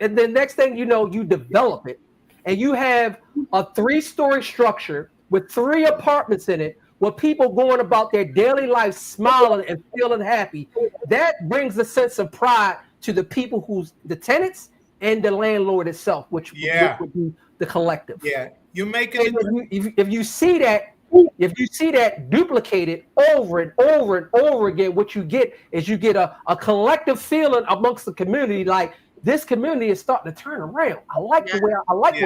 you know, you develop it, and you have a 3-story structure with 3 apartments in it, with people going about their daily life smiling and feeling happy, that brings a sense of pride to the people who's the tenants and the landlord itself, which would be the collective. Yeah, you're making it. If you see that duplicated over and over and over again, what you get is a collective feeling amongst the community, like this community is starting to turn around. I like where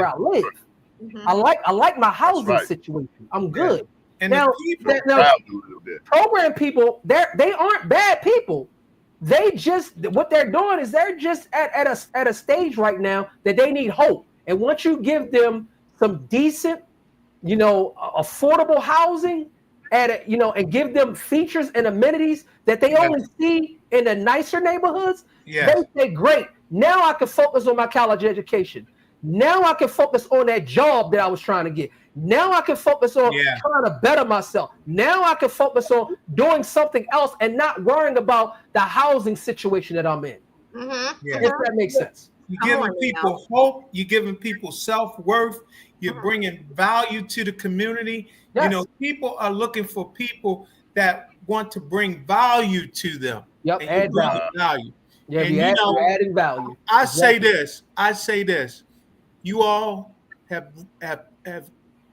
I live. I like my housing situation. I'm good. And now, program people, they aren't bad people. They just, what they're doing is they're just at a stage right now that they need hope. And once you give them some decent, affordable housing and give them features and amenities that they only see in the nicer neighborhoods, they say, great. Now I can focus on my college education. Now I can focus on that job that I was trying to get. Now I can focus on trying to better myself. Now I can focus on doing something else and not worrying about the housing situation that I'm in. If that makes sense. You're giving people hope. You're giving people self-worth. You're bringing value to the community. Yes. People are looking for people that want to bring value to them. Yep, add value. Yeah, you're adding value. I say this. You all have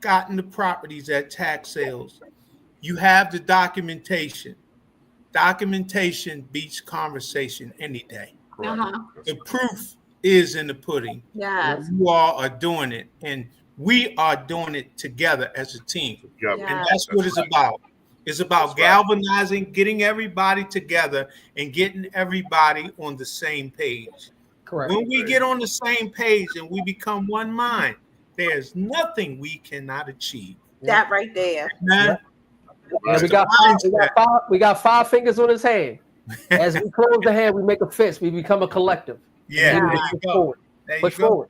gotten the properties at tax sales. You have the documentation. Documentation beats conversation any day. The proof is in the pudding. Yes. You all are doing it, and we are doing it together as a team. And that's what it's about. It's about galvanizing, getting everybody together, and getting everybody on the same page. Correct. When we get on the same page and we become one mind, there's nothing we cannot achieve. That right there. Man. We got 5 fingers on his hand. As we close the hand, we make a fist. We become a collective. Push forward.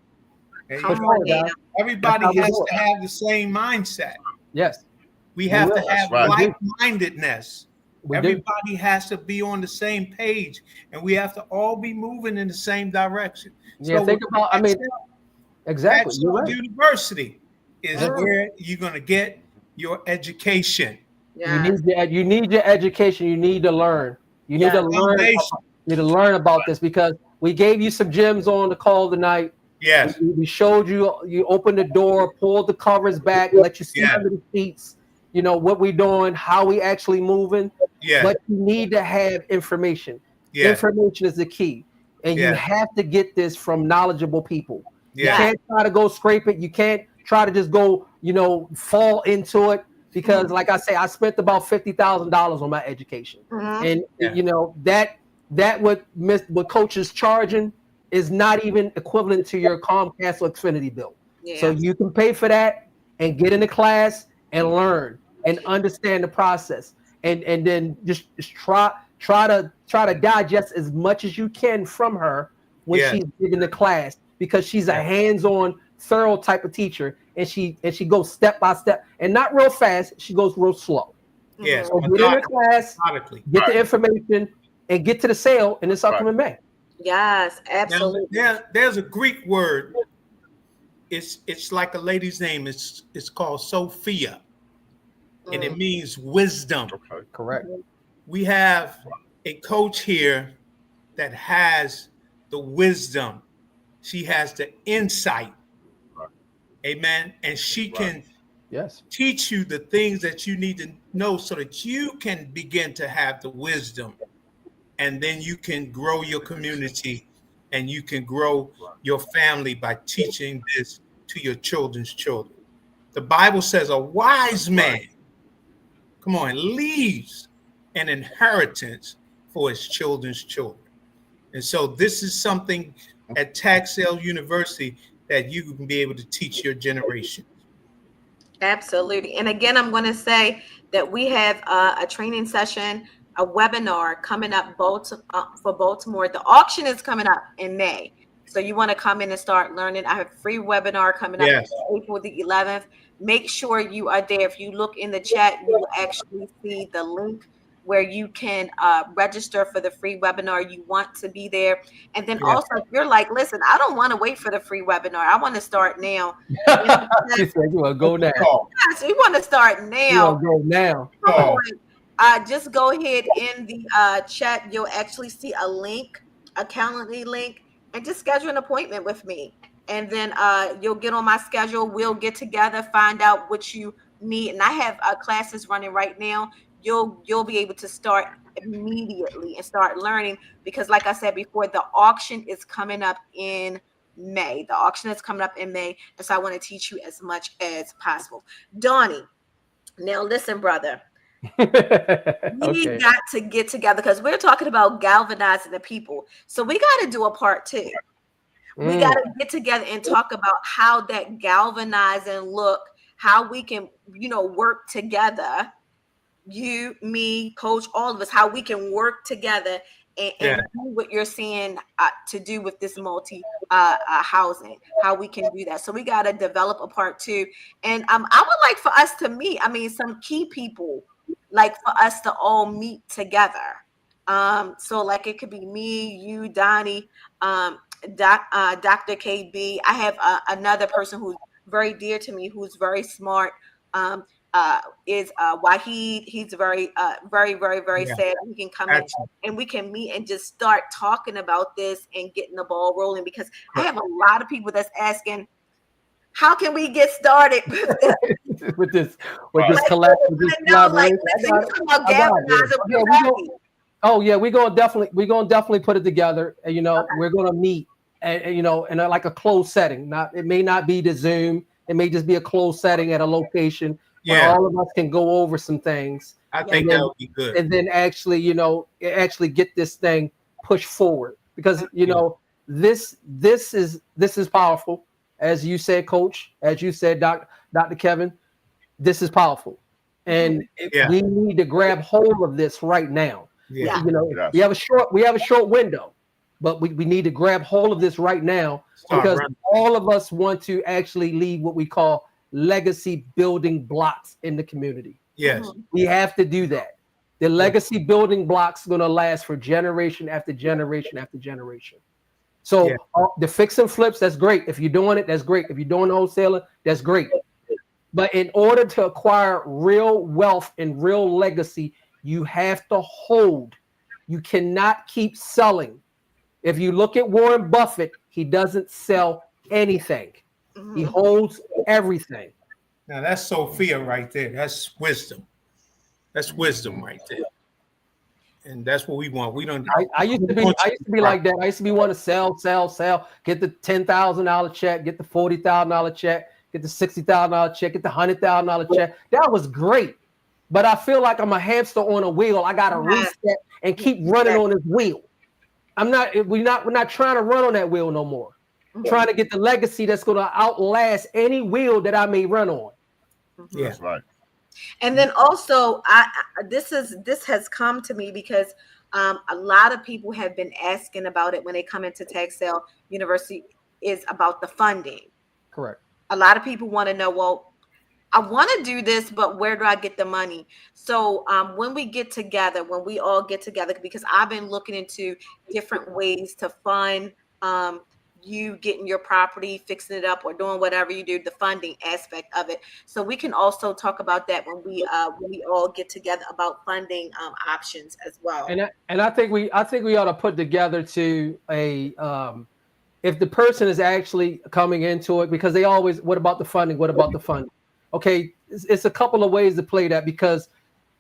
Everybody has to have the same mindset. Yes. We have to have like-mindedness. Everybody has to be on the same page, and we have to all be moving in the same direction. Yeah, think about, exactly. University is where you're going to get your education. Yeah. You need your education. You need to learn. You need to learn about this, because we gave you some gems on the call tonight. Yes. We showed you. You opened the door, pulled the covers back, let you see under the seats. What we're doing, how we actually moving. Yeah. But you need to have information. Yeah. Information is the key. And you have to get this from knowledgeable people. Yeah. You can't try to go scrape it. You can't try to just go, fall into it, because like I say, I spent about $50,000 on my education, and that what Coach is charging is not even equivalent to your Comcast or Xfinity bill. Yeah. So you can pay for that and get into class and learn and understand the process, and then just try to digest as much as you can from her when she's giving the class, because she's a hands-on, thorough type of teacher, and she goes step by step and not real fast. She goes real slow. Yes. So get in the class, get the information, and get to the sale in this upcoming May. Yes, absolutely. Now, there's a Greek word. It's like a lady's name. It's called Sophia, and it means wisdom. Okay. Correct. We have a coach here that has the wisdom. She has the insight. Right. Amen. And she can teach you the things that you need to know so that you can begin to have the wisdom. And then you can grow your community and you can grow your family by teaching this to your children's children. The Bible says a wise man, come on, leaves an inheritance for his children's children. And so this is something at Tax Sale University that you can be able to teach your generation. Absolutely. And again, I'm going to say that we have a training session, a webinar coming up for Baltimore. The auction is coming up in May. So you want to come in and start learning. I have a free webinar coming up April the 11th. Make sure you are there. If you look in the chat, you will actually see the link where you can register for the free webinar. You want to be there. And then also, if you're like, listen, I don't want to wait for the free webinar. I want to start now. She said, you want to go now. Yes, we want to start now. You want to go now. Just go ahead in the chat. You'll actually see a link, a Calendly link, and just schedule an appointment with me. And then you'll get on my schedule. We'll get together, find out what you need. And I have classes running right now. You'll be able to start immediately and start learning, because like I said before, the auction is coming up in May. The auction is coming up in May. And so I want to teach you as much as possible. Donnie, now listen, brother. We got to get together because we're talking about galvanizing the people. So we got to do a part 2. We got to get together and talk about how that galvanizing look, how we can, work together. You, me, coach, all of us, how we can work together and do what you're saying to do with this multi housing, how we can do that. So we got to develop a part 2. And I would like for us to meet, some key people, like for us to all meet together. So like it could be me, you, Donnie, Dr. KB. I have another person who's very dear to me, who's very smart, is Wahid. He's very, very sad. He can come in and we can meet and just start talking about this and getting the ball rolling, because I have a lot of people that's asking, how can we get started with this collaboration? We're gonna definitely put it together. And, we're gonna meet, and in like a closed setting. It may not be the Zoom. It may just be a closed setting at a location where all of us can go over some things. I think that would be good. And then actually get this thing pushed forward, because this is powerful. As you said, Coach, as you said, Dr. Kevin, this is powerful, and we need to grab hold of this right now. We have a short window, but we need to grab hold of this right now, because all of us want to actually leave what we call legacy building blocks in the community. Yes, we have to do that. The legacy building blocks are going to last for generation after generation after generation. So the fix and flips, that's great. If you're doing it, that's great. If you're doing wholesaler, that's great. But in order to acquire real wealth and real legacy, you have to hold. You cannot keep selling. If you look at Warren Buffett, he doesn't sell anything. He holds everything. Now that's Sophia right there. That's wisdom. That's wisdom right there. And that's what we want. We don't. I used to be like that. I used to be want to sell, get the $10,000 check, get the $40,000 check, get the $60,000 check, get the $100,000 check. That was great. But I feel like I'm a hamster on a wheel. I gotta reset and keep running on this wheel. We're not trying to run on that wheel no more. Trying to get the legacy that's gonna outlast any wheel that I may run on. Yeah, that's right. And then also, this has come to me because a lot of people have been asking about it when they come into Tax Sale University, is about the funding. Correct. A lot of people want to know, well, I want to do this, but where do I get the money? So when we all get together, because I've been looking into different ways to fund you getting your property, fixing it up, or doing whatever you do, the funding aspect of it. So we can also talk about that when we all get together about funding options as well. And I think we ought to put together to a if the person is actually coming into it, because they always, what about the funding? What about the funding? Okay, it's a couple of ways to play that, because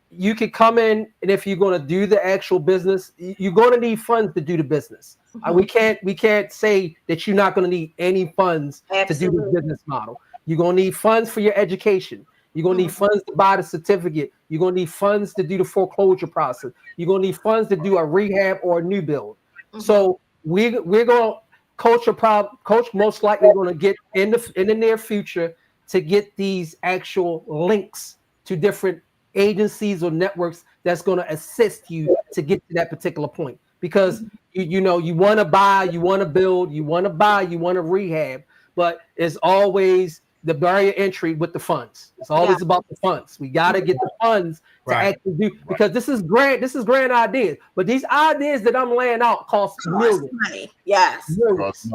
you could come in, and if you're going to do the actual business, you're going to need funds to do the business. We can't say that you're not going to need any funds to do the business model. You're going to need funds for your education. You're going to need funds to buy the certificate. You're going to need funds to do the foreclosure process. You're going to need funds to do a rehab or a new build. So we're going to coach most likely going to get in the near future to get these actual links to different agencies or networks that's going to assist you to get to that particular point. Because you want to buy, you want to build, you want to buy, you want to rehab, but it's always the barrier entry with the funds. It's always about the funds. We got to get the funds to actually do, because this is grand ideas, but these ideas that I'm laying out cost millions. Money. Yes. Millions.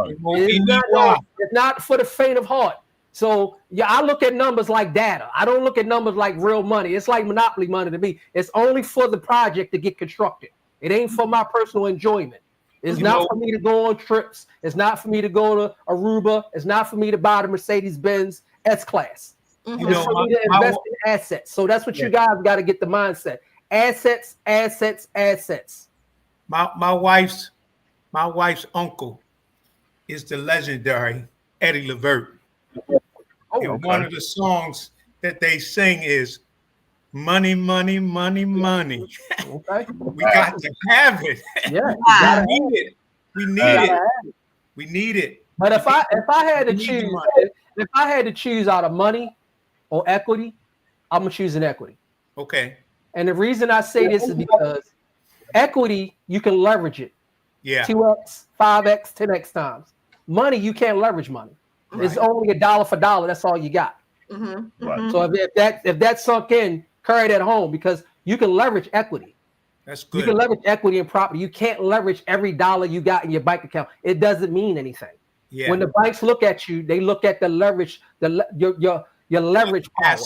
It's not for the faint of heart. So I look at numbers like data. I don't look at numbers like real money. It's like monopoly money to me. It's only for the project to get constructed. It ain't for my personal enjoyment. It's not for me to go on trips. It's not for me to go to Aruba. It's not for me to buy the Mercedes-Benz S-Class. It's for me to invest in assets. So that's what you guys got to get the mindset. Assets, assets, assets. My wife's uncle is the legendary Eddie Levert. And one of the songs that they sing is "Money, money, money, money." Okay. We got to have it. Yeah. We need it. We need it. But if I had to choose out of money or equity, I'm gonna choose an equity. Okay. And the reason I say this is because equity, you can leverage it. Yeah. 2x, 5x, 10x times. Money, you can't leverage money. Right. It's only a dollar for dollar. That's all you got. Right. So if that sunk in, carry that home, because you can leverage equity. That's good. You can leverage equity and property. You can't leverage every dollar you got in your bank account. It doesn't mean anything. Yeah. When the banks look at you, they look at the leverage, your leverage power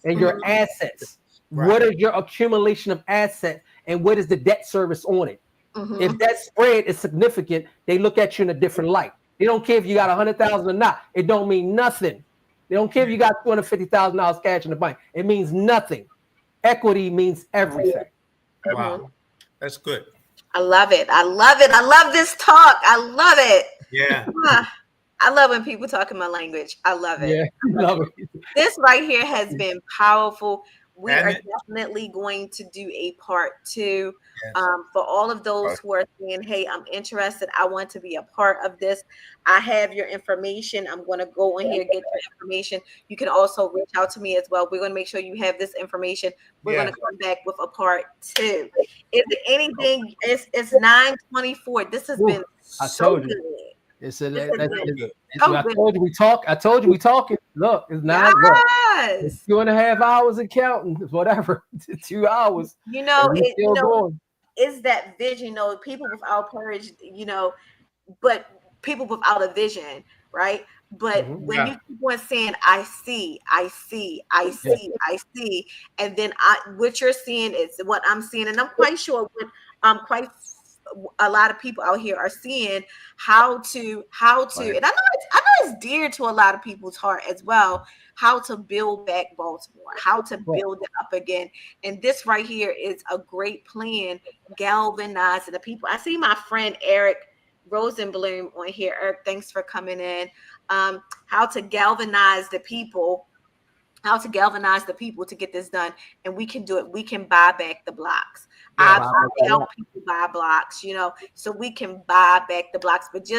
and your assets. Right. What is your accumulation of assets, and what is the debt service on it? If that spread is significant, they look at you in a different light. They don't care if you got 100,000 or not. It don't mean nothing. They don't care if you got $250,000 cash in the bank. It means nothing. Equity means everything. Wow, that's good. I love it. I love it. I love this talk. I love it. Yeah. I love when people talk in my language. I love it. Yeah, I love it. This right here has been powerful. We are definitely going to do a part 2 for all of those who are saying, hey, I'm interested. I want to be a part of this. I have your information. I'm going to go in here, get your information. You can also reach out to me as well. We're going to make sure you have this information. We're going to come back with a part 2. Is there anything? It's 9:24. This has been so good. I told you we talk. I told you we talking. Look, it's 9. Yes. It's 2.5 hours and counting. Whatever. 2 hours. It's that vision. People without courage. But people without a vision, right? But when you keep on saying, I see, and then what you're seeing is what I'm seeing, and I'm quite sure what a lot of people out here are seeing how to, and I know it's dear to a lot of people's heart as well, how to build back Baltimore, how to build it up again. And this right here is a great plan, galvanizing the people. I see my friend Eric Rosenblum on here. Eric, thanks for coming in. How to galvanize the people. How to galvanize the people to get this done, and we can do it. We can buy back the blocks. I help people buy blocks, you know, so we can buy back the blocks. But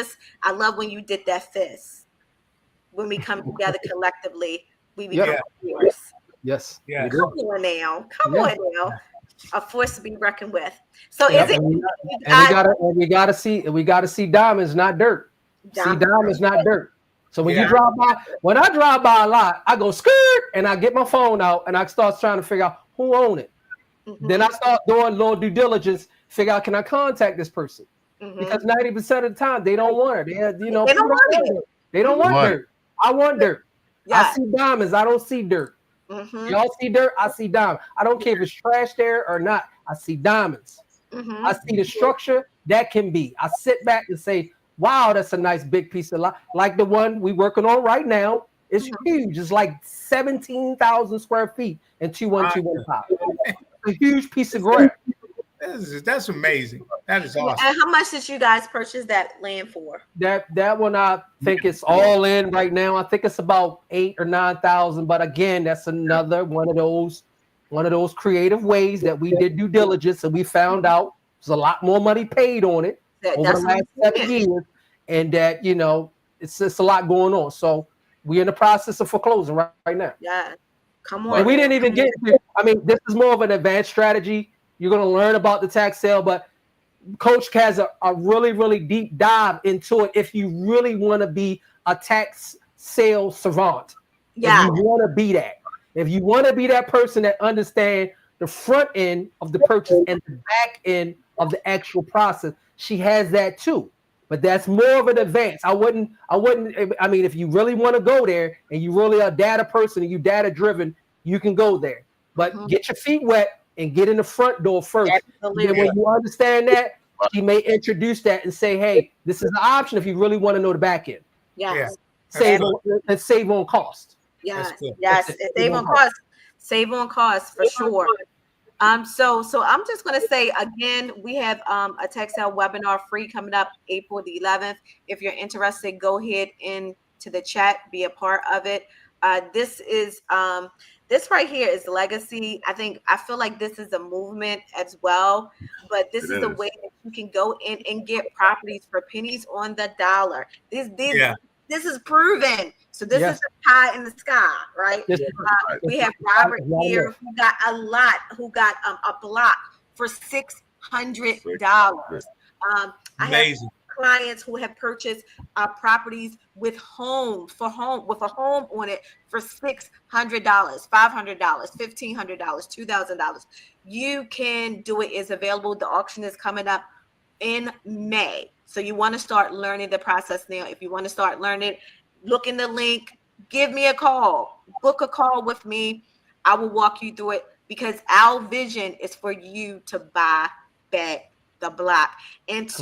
I love when you did that fist. When we come together collectively, we become a force. Yes. Yeah. Come on now. A force to be reckoned with. So is it? We gotta see diamonds, not dirt. See diamonds, not dirt. So when you drive by, when I drive by a lot, I go skirt and I get my phone out and I start trying to figure out who own it. Mm-hmm. Then I start doing a little due diligence, figure out, can I contact this person? Mm-hmm. Because 90% of the time they don't want it. They don't want it. They don't want dirt. I want dirt. Yeah. I see diamonds. I don't see dirt. Mm-hmm. Y'all see dirt? I see diamonds. I don't care if it's trash there or not. I see diamonds. Mm-hmm. I see the structure that can be. I sit back and say, wow, that's a nice big piece of land. Like the one we working on right now. It's huge. It's like 17,000 square feet in 21215. A huge piece of ground. That's amazing. That is awesome. And how much did you guys purchase that land for? That one, I think it's all in right now. I think it's about 8,000 or 9,000. But again, that's another one of those creative ways that we did due diligence and we found out there's a lot more money paid on it over the last 7 years, and that, you know, it's just a lot going on. So we're in the process of foreclosing right now. Yeah, come on. And we didn't even get to, I mean, this is more of an advanced strategy. You're going to learn about the tax sale, but Coach has a really, really deep dive into it if you really want to be a tax sale savant. Yeah. If you want to be that. If you want to be that person that understands the front end of the purchase and the back end of the actual process, she has that too. But that's more of an advance. I mean, if you really want to go there and you really are a data person and you data driven, you can go there. But get your feet wet and get in the front door first. And then when you understand that, she may introduce that and say, hey, this is an option if you really want to know the back end. Yes. Yeah. Save on cost. Yes. Save on cost for sure. So I'm just going to say again, we have a tax sale webinar free coming up April the 11th. If you're interested, go ahead into the chat, be a part of it. This right here is legacy. I feel like this is a movement as well, but this is a way that you can go in and get properties for pennies on the dollar. This is proven. So this is a pie in the sky, right? We have Robert here who got who got a block for $600. I have clients who have purchased properties with a home on it for $600, $500, $1,500, $2,000. You can do it. It's available. The auction is coming up in May. So you want to start learning the process now. If you want to start learning, look in the link, give me a call, book a call with me. I will walk you through it because our vision is for you to buy back the block and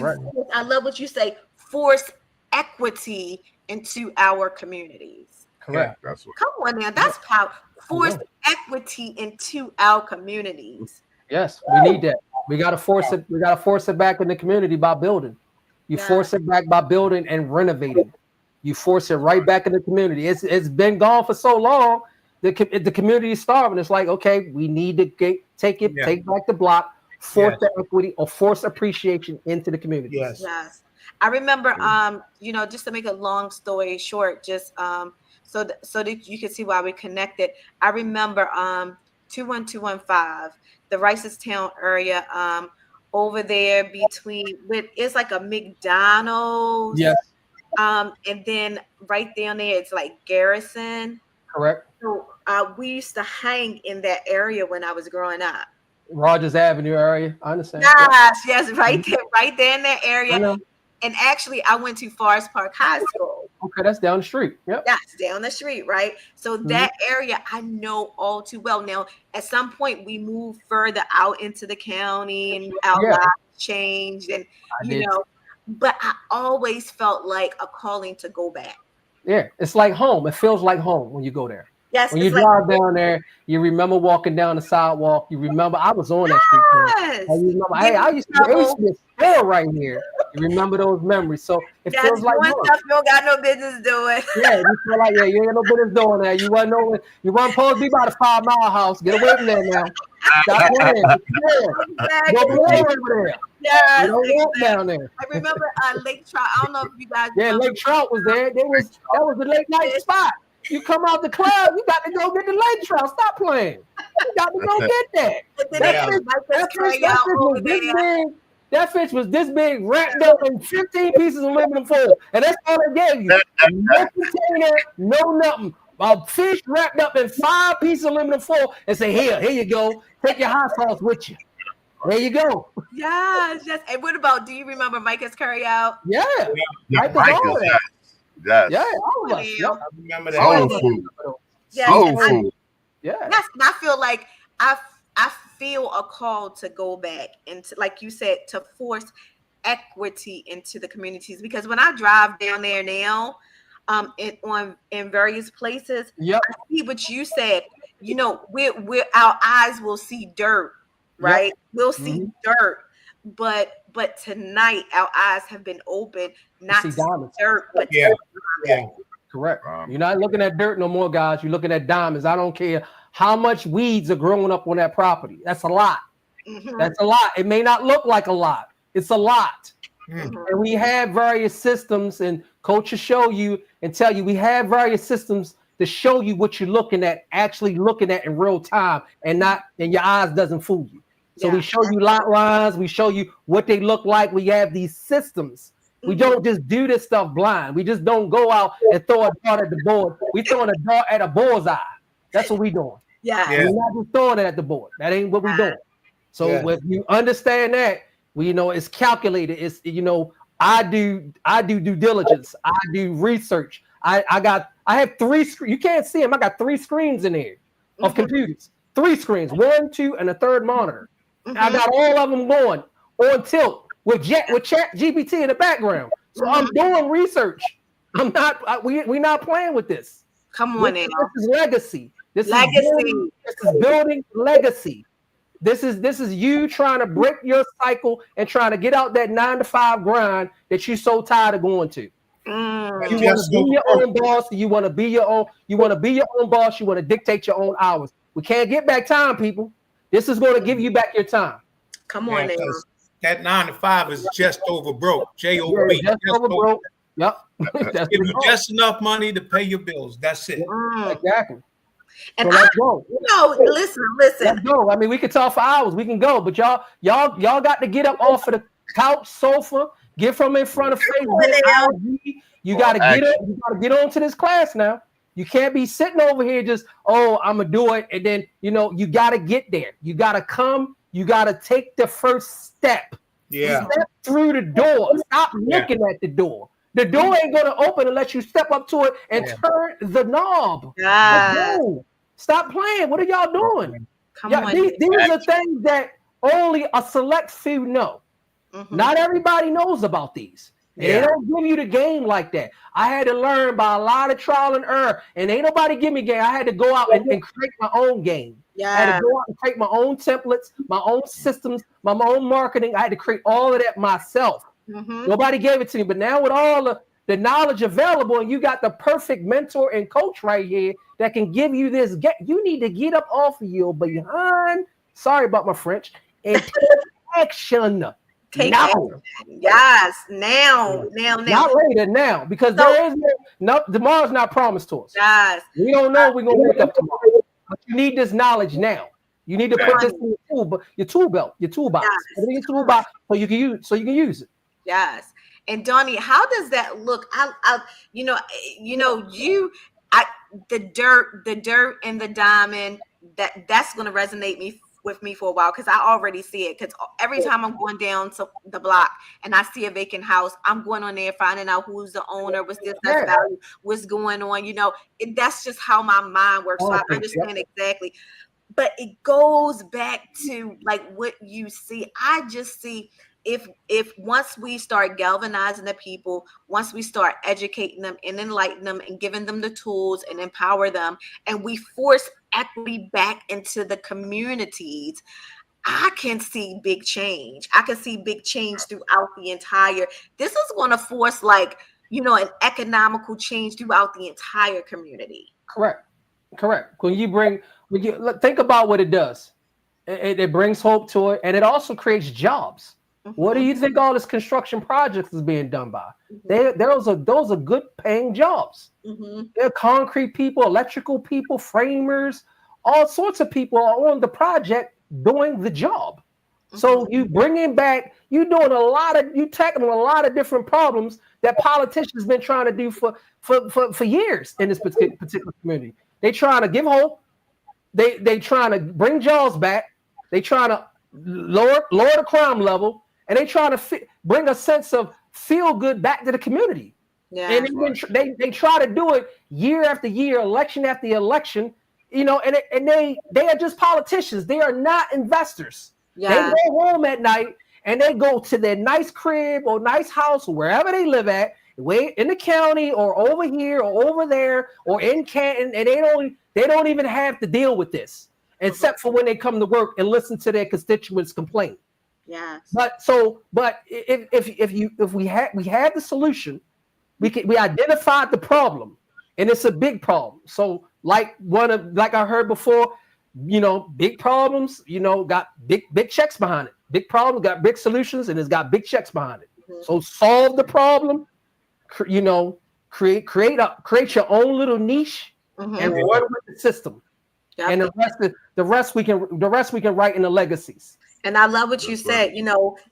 I love what you say, force equity into our communities. Correct. Yeah, that's what. Come on now, that's power. Force equity into our communities. Yes, we need that. We gotta force it. We gotta force it back in the community by building. You force it back by building and renovating. You force it right back in the community. It's been gone for so long. The community is starving. It's like, okay, we need to take back the block, force the equity or force appreciation into the community. Yes. I remember, just to make a long story short, just so that you can see why we connected. I remember 21215, the Ricestown area, over there it's like a McDonald's. Yes. And then right down there, it's like Garrison. Correct. So we used to hang in that area when I was growing up. Rogers Avenue area. I understand. Yes, right there in that area. And actually, I went to Forest Park High School. Okay, that's down the street. Yep. That's down the street, right? So that area I know all too well. Now, at some point, we moved further out into the county, and our lives changed, and but I always felt like a calling to go back. Yeah, it's like home. It feels like home when you go there. Yes, when you drive down there, you remember walking down the sidewalk. You remember I was on that street. I remember, I used to be a store right here. You remember those memories. So it Yes, feels like doing yours. stuff you don't got no business doing. Yeah, you feel like you ain't got no business doing that. You wasn't supposed to be by the 5 Mile house. Get away from there now. Stop playing. Exactly. Go play over there. Yes, You don't walk exactly. down there. I remember Lake Trout. I don't know if you guys Yeah, remember. Lake Trout was there. That was the late night spot. You come out the club, you got to go get the Lake Trout. Stop playing. You got to go get that. But then they had Michael's carryout over there. That fish was this big, wrapped up in 15 pieces of aluminum foil. And that's all they gave you. No container, no nothing. A fish wrapped up in 5 pieces of aluminum foil and say, here you go. Take your hot sauce with you. There you go. Yes. And what about, do you remember Micah's carryout? Yeah. Micah's, yes. Yeah, all of us. Yep. I remember that. Soul food. Yes. Soul food. Yeah. Yes, and I feel like I feel a call to go back and to, like you said, to force equity into the communities, because when I drive down there now, in various places, yep. I see what you said. You know, we're our eyes will see dirt, right? Yep. We'll see dirt, but tonight our eyes have been opened, not to see dirt, but yeah. Correct. You're not looking at dirt no more, guys. You're looking at diamonds. I don't care how much weeds are growing up on that property. That's a lot. Mm-hmm. That's a lot. It may not look like a lot. It's a lot. Mm-hmm. And we have various systems, and coaches show you and tell you we have various systems to show you what you're looking at, actually looking at in real time, and your eyes doesn't fool you. So we show you lot lines. We show you what they look like. We have these systems. We don't just do this stuff blind. We just don't go out and throw a dart at the board. We throwing a dart at a bullseye. That's what we doing. Yeah. We're not just throwing it at the board. That ain't what we doing. So if you understand that, it's calculated. It's I do due diligence. I do research. I have 3 screens. You can't see them. I got 3 screens in here of computers. 3 screens, 1, 2, and a third monitor. I got all of them going on tilt with Chat GPT in the background. So I'm doing research. I'm not. We're not playing with this. Come on, this is legacy. This is building legacy. This is you trying to break your cycle and trying to get out that 9-to-5 grind that you're so tired of going to. You want to be your own boss. You want to be your own. You want to be your own boss. You want to dictate your own hours. We can't get back time, people. This is going to give you back your time. Come on, now. That 9 to 5 is just over broke. J-O-B. Just over broke. Yep. Give you just enough money to pay your bills. That's it. Exactly. And so let's go. Listen. Let's go. I mean, we could talk for hours. We can go, but y'all got to get up off of the couch, sofa, get from in front of Facebook. You got to get up. You got to get on to this class now. You can't be sitting over here just, I'm gonna do it, and then you got to get there. You got to come. You got to take the first step. Yeah. Step through the door. Stop looking at the door. The door ain't gonna open unless you step up to it and turn the knob. Stop playing. What are y'all doing? Come on. These are things that only a select few know. Mm-hmm. Not everybody knows about these. They don't give you the game like that. I had to learn by a lot of trial and error, and ain't nobody give me game. I had to go out and create my own game. I had to go out and create my own templates, my own systems, my own marketing. I had to create all of that myself. Mm-hmm. Nobody gave it to me. But now with all the knowledge available, and you got the perfect mentor and coach right here that can give you this. You need to get up off of your behind. Sorry about my French. And take action. Take action. Yes, now. Not later, now, because there is tomorrow's not promised to us. Yes. We don't know we're gonna wake up tomorrow. But you need this knowledge now. You need to put this in your tool belt, your toolbox. Yes. Your toolbox so you can use it. Yes. And Donnie, how does that look? The dirt and the diamond, that's going to resonate with me for a while, because I already see it. Because every time I'm going down to the block and I see a vacant house, I'm going on there finding out who's the owner, what's this value, what's going on. That's just how my mind works. So I understand exactly. But it goes back to like what you see. I just see if once we start galvanizing the people, once we start educating them and enlightening them and giving them the tools and empower them, and we force equity back into the communities, I can see big change. I can see big change throughout the entire. This is going to force like, an economical change throughout the entire community. Correct. When you think about what it does, it brings hope to it, and it also creates jobs. What do you think all this construction projects is being done by? Those are good paying jobs. They're concrete people, electrical people, framers, all sorts of people are on the project doing the job. So you bringing back, you tackling a lot of different problems that politicians been trying to do for years in this particular community. They trying to give hope. They trying to bring jobs back. They trying to lower the crime level, and they trying to bring a sense of feel good back to the community. Yeah, and they try to do it year after year, election after election. And they are just politicians. They are not investors. Yeah. They go home at night and they go to their nice crib or nice house or wherever they live at, way in the county or over here or over there or in Canton, and they don't even have to deal with this, except for when they come to work and listen to their constituents complain. Yeah. But if we have the solution, we identified the problem, and it's a big problem. So like I heard before, big problems, got big checks behind it. Big problems got big solutions, and it's got big checks behind it. So solve the problem, create your own little niche and run with the system. Yep. And the rest we can write in the legacies. And I love what you said.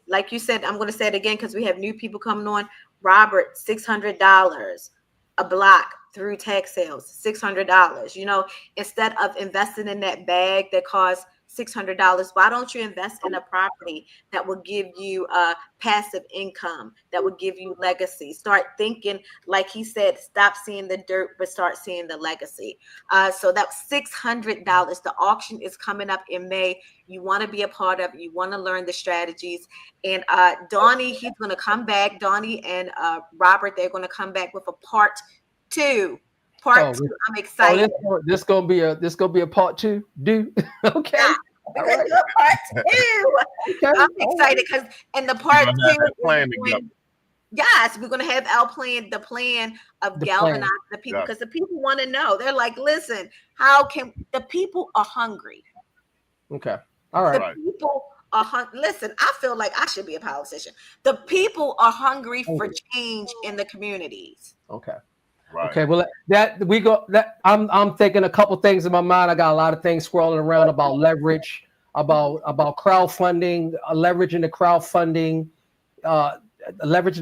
Like you said, I'm going to say it again because we have new people coming on. Robert, $600 a block through tax sales, $600. Instead of investing in that bag that costs $600, why don't you invest in a property that will give you passive income, that will give you legacy? Start thinking, like he said, stop seeing the dirt, but start seeing the legacy. So that's $600. The auction is coming up in May. You want to be a part of it. You want to learn the strategies. And Donnie, he's going to come back. Donnie and Robert, they're going to come back with a part two. Part two. I'm excited. This gonna be a part two. Okay. Yeah, we're gonna do a part two. Okay. I'm excited because the part two. Yes, we're gonna have the plan of galvanizing the people because the people want to know. They're like, listen, how can the people are hungry? Okay. All right. The people are listen. I feel like I should be a politician. The people are hungry for change in the communities. Okay. Right. Okay, well, I'm thinking a couple things in my mind. I got a lot of things swirling around about leverage, about crowdfunding, leveraging the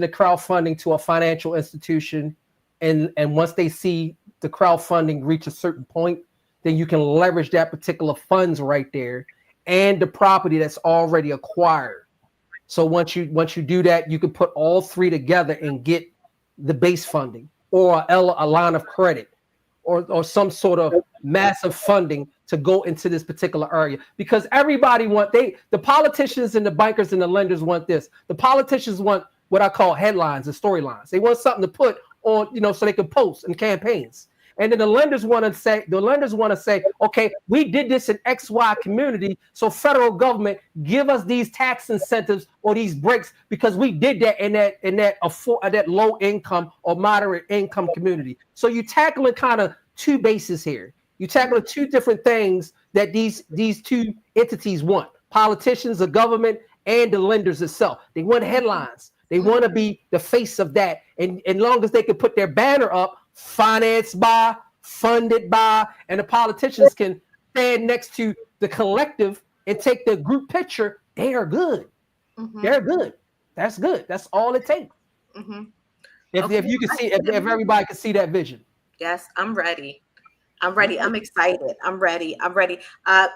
crowdfunding to a financial institution, and once they see the crowdfunding reach a certain point, then you can leverage that particular funds right there and the property that's already acquired. So once you do that, you can put all three together and get the base funding, or a line of credit, or some sort of massive funding to go into this particular area. Because everybody the politicians and the bankers and the lenders want this. The politicians want what I call headlines and storylines. They want something to put on, so they can post in campaigns. And then the lenders want to say, okay, we did this in XY community, so federal government give us these tax incentives or these breaks because we did that in that low income or moderate income community. So you tackling kind of two bases here. You tackling two different things that these two entities want: politicians, the government, and the lenders itself. They want headlines. They want to be the face of that, and as long as they can put their banner up, financed by, funded by, and the politicians can stand next to the collective and take the group picture, they are good. They're good. That's good. That's all it takes. If you can see, if everybody can see that vision. Yes, I'm ready. I'm excited. I'm ready.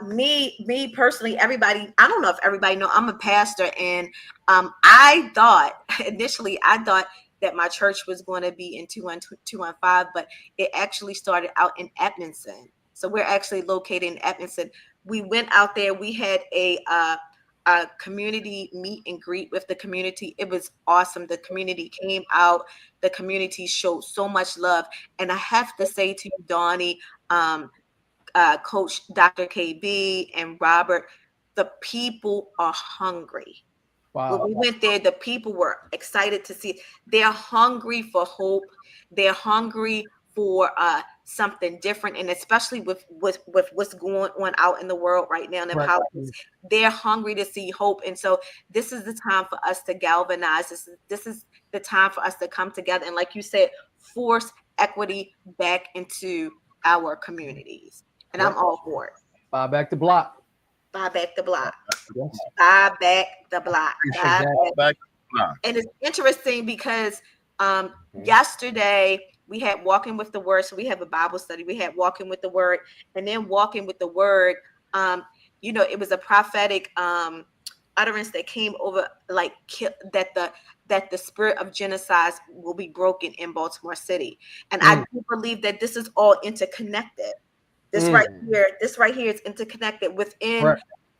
Me personally, everybody, I don't know if everybody know, I'm a pastor, and I thought initially that my church was going to be in 215, but it actually started out in Edmondson. So we're actually located in Edmondson. We went out there. We had a community meet and greet with the community. It was awesome. The community came out. The community showed so much love. And I have to say to you, Donnie, Coach Dr. KB and Robert, the people are hungry. Wow. When we went there, the people were excited to see. They're hungry for hope. They're hungry for something different, and especially with what's going on out in the world right now in the Right. politics, they're hungry to see hope. And so this is the time for us to galvanize. This is the time for us to come together and, like you said, force equity back into our communities. And I'm all for it. Buy back the block. Buy back the block. Yes. Buy back the block. Buy Exactly. back. And it's interesting because yesterday we had Walking with the Word. So we have a Bible study. We had Walking with the Word, and then Walking with the Word. It was a prophetic utterance that came over, like that the spirit of genocide will be broken in Baltimore City. And I do believe that this is all interconnected. This right here is interconnected. Within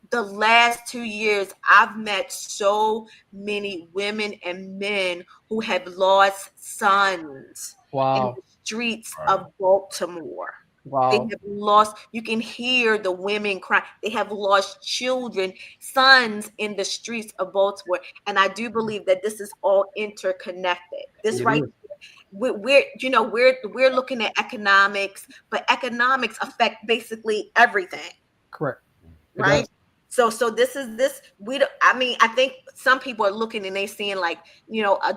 the last 2 years, I've met so many women and men who have lost sons in the streets of Baltimore. Wow. They have lost, you can hear the women cry. They have lost children, sons in the streets of Baltimore. And I do believe that this is all interconnected. This we're looking at economics, but economics affect basically everything. Correct. Right? So I think some people are looking and they seeing like,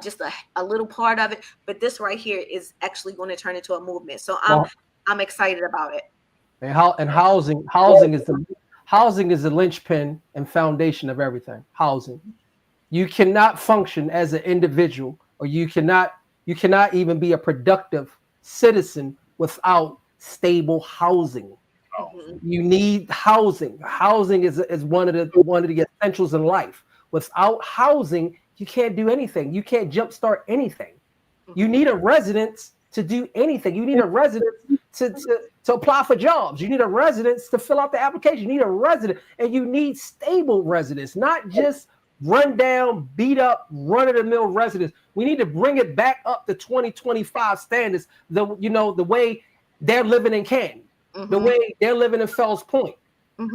just a little part of it, but this right here is actually going to turn into a movement. So I'm excited about it. And housing is the linchpin and foundation of everything. Housing. You cannot function as an individual, or you cannot even be a productive citizen without stable housing. You need housing. Housing is one of the essentials in life. Without housing, you can't do anything. You can't jumpstart anything. You need a residence to do anything. You need a residence to apply for jobs. You need a residence to fill out the application. You need a resident, and you need stable residents, not just run down, beat up, run-of-the-mill residents. We need to bring it back up to 2025 standards. The way they're living in Canton. The way they're living in Fells Point.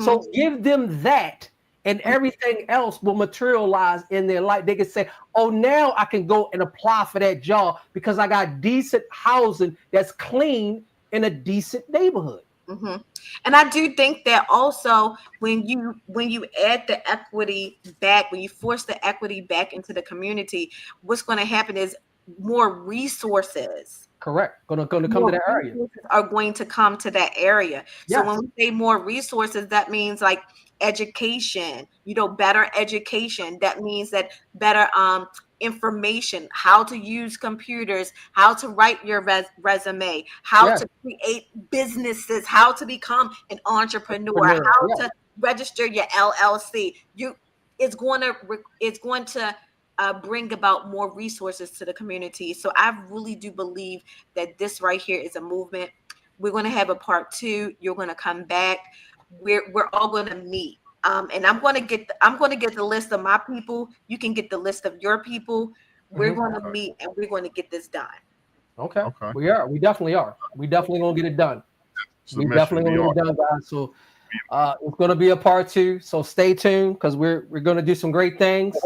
So give them that, and everything else will materialize in their life. They can say, oh, now I can go and apply for that job because I got decent housing that's clean in a decent neighborhood. And I do think that also when you add the equity back, when you force the equity back into the community, what's going to happen is more resources. Correct. Going to come to that area. Are going to come to that area. Yes. So when we say more resources, that means like education, better education. That means that better information, how to use computers, how to write your resume, how to create businesses, how to become an entrepreneur, how to register your LLC. It's going to bring about more resources to the community. So I really do believe that this right here is a movement. We're going to have a part 2. You're going to come back. We're all going to meet. And I'm going to get the list of my people. You can get the list of your people. We're going to meet and we're going to get this done. Okay. We are. We definitely are. We definitely going to get it done. We definitely going to get it done, guys. So it's going to be a part 2. So stay tuned because we're going to do some great things.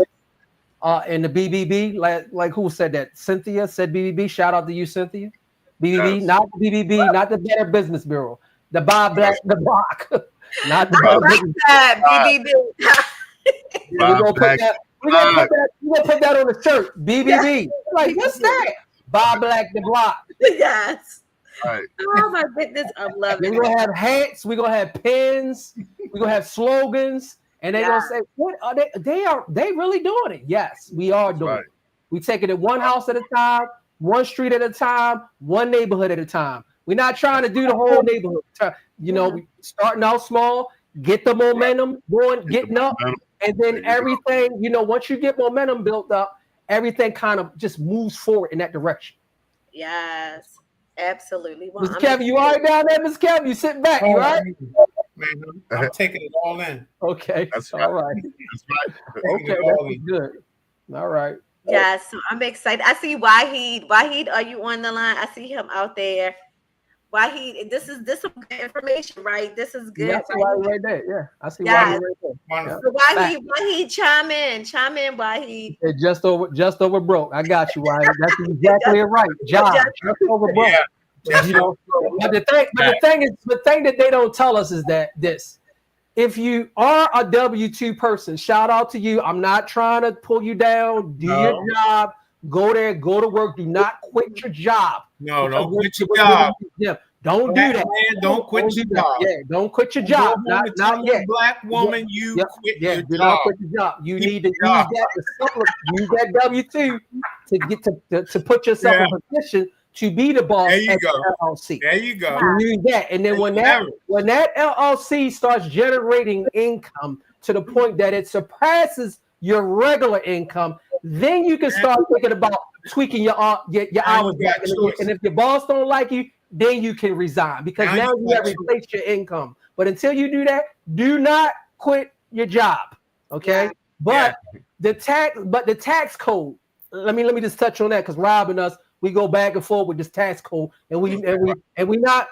In the BBB, like who said that? Cynthia said BBB. Shout out to you, Cynthia. BBB, not the BBB, not the Better Business Bureau. The Buy Black the Block, not the BBB. We're gonna put that on the shirt. BBB. Like what's that? Buy Black the Block. Yes. Right. Oh my goodness, I'm loving it. We're gonna have hats. We're gonna have pins. We're gonna have slogans. And they're gonna say, "What are they? They really doing it?" Yes, we are doing it. We taking it one house at a time, one street at a time, one neighborhood at a time. We're not trying to do the whole neighborhood. We starting out small, get the momentum going, getting up, and then everything. Once you get momentum built up, everything kind of just moves forward in that direction. Yes, absolutely. Well, Mr. Kevin, you all right down there, Mr. Kevin? You sitting back, you right? Man, I'm taking it all in. Okay. That's all right. That's right. Okay, that's good. All right. Yes, so I'm excited. I see Wahid. Wahid, are you on the line? I see him out there. this is good information, right? This is good. Yeah, I see why right there. Yeah, I see why Yeah. right there. Wonderful. So why he chime in? Why he Just over broke. I got you. Why? That's exactly right. Job just over broke. Yeah. But, you know, but the thing that they don't tell us is that this. If you are a W-2 person, shout out to you. I'm not trying to pull you down. Do your job. Go there. Go to work. Do not quit your job. No, don't quit your job. Yeah, don't do that. Man, don't quit your job. Yeah, don't quit your job. Not yet. Black woman, you quit your do job. not quit your job. You need to use that W-2 to get to put yourself in a position to be the boss at the LLC. There you go. You need that. And then when that LLC starts generating income to the point that it surpasses your regular income, then you can start thinking about tweaking your hours. And if your boss don't like you, then you can resign because now you have replaced your income. But until you do that, do not quit your job. Okay. But the tax code, let me just touch on that because Rob and us, we go back and forth with this tax code, and we're not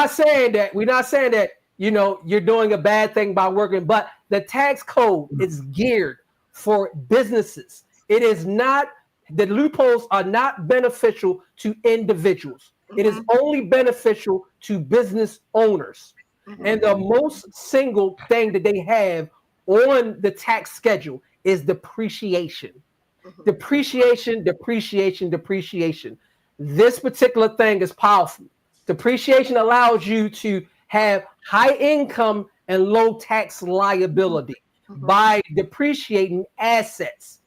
saying that you know you're doing a bad thing by working, but the tax code is geared for businesses. It is not, the loopholes are not beneficial to individuals. It is only beneficial to business owners. And the most single thing that they have on the tax schedule is depreciation. Depreciation. This particular thing is powerful. Depreciation allows you to have high income and low tax liability by depreciating assets.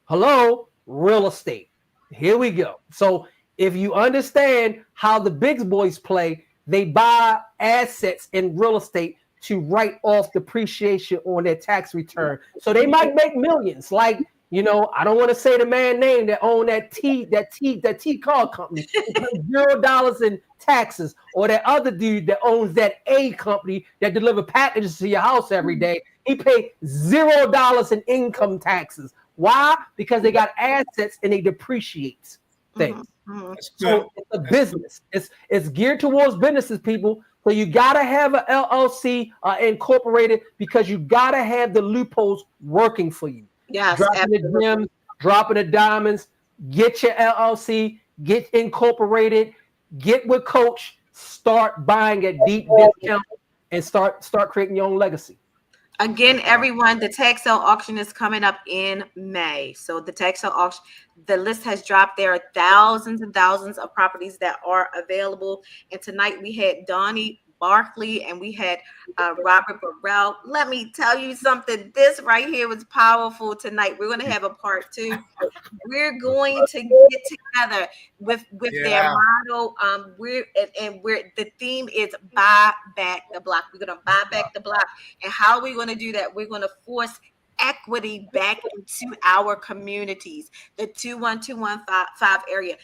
Hello, real estate. Here we go. So if you understand how the big boys play, they buy assets in real estate to write off depreciation on their tax return. So they might make millions. Like, you know, I don't want to say the man name that owned that T car company, $0 in taxes, or that other dude that owns that A company that deliver packages to your house every day. He paid $0 in income taxes. Why? Because they got assets and they depreciate things. So it's a business. It's geared towards businesses, people. So you gotta have an LLC incorporated because you gotta have the loopholes working for you. Yes, dropping the gems, dropping the diamonds. Get your LLC, get incorporated, get with Coach, start buying at deep discount, and start creating your own legacy. Again, everyone, the tax sale auction is coming up in May. So the tax sale auction, the list has dropped. There are thousands and thousands of properties that are available. And tonight we had Donnie, Barkley, and we had Robert Burrell. Let me tell you something. This right here was powerful tonight. We're going to have a part 2. We're going to get together with their motto. The theme is buy back the block. We're going to buy back the block. And how are we going to do that? We're going to force equity back into our communities. The 21215 area.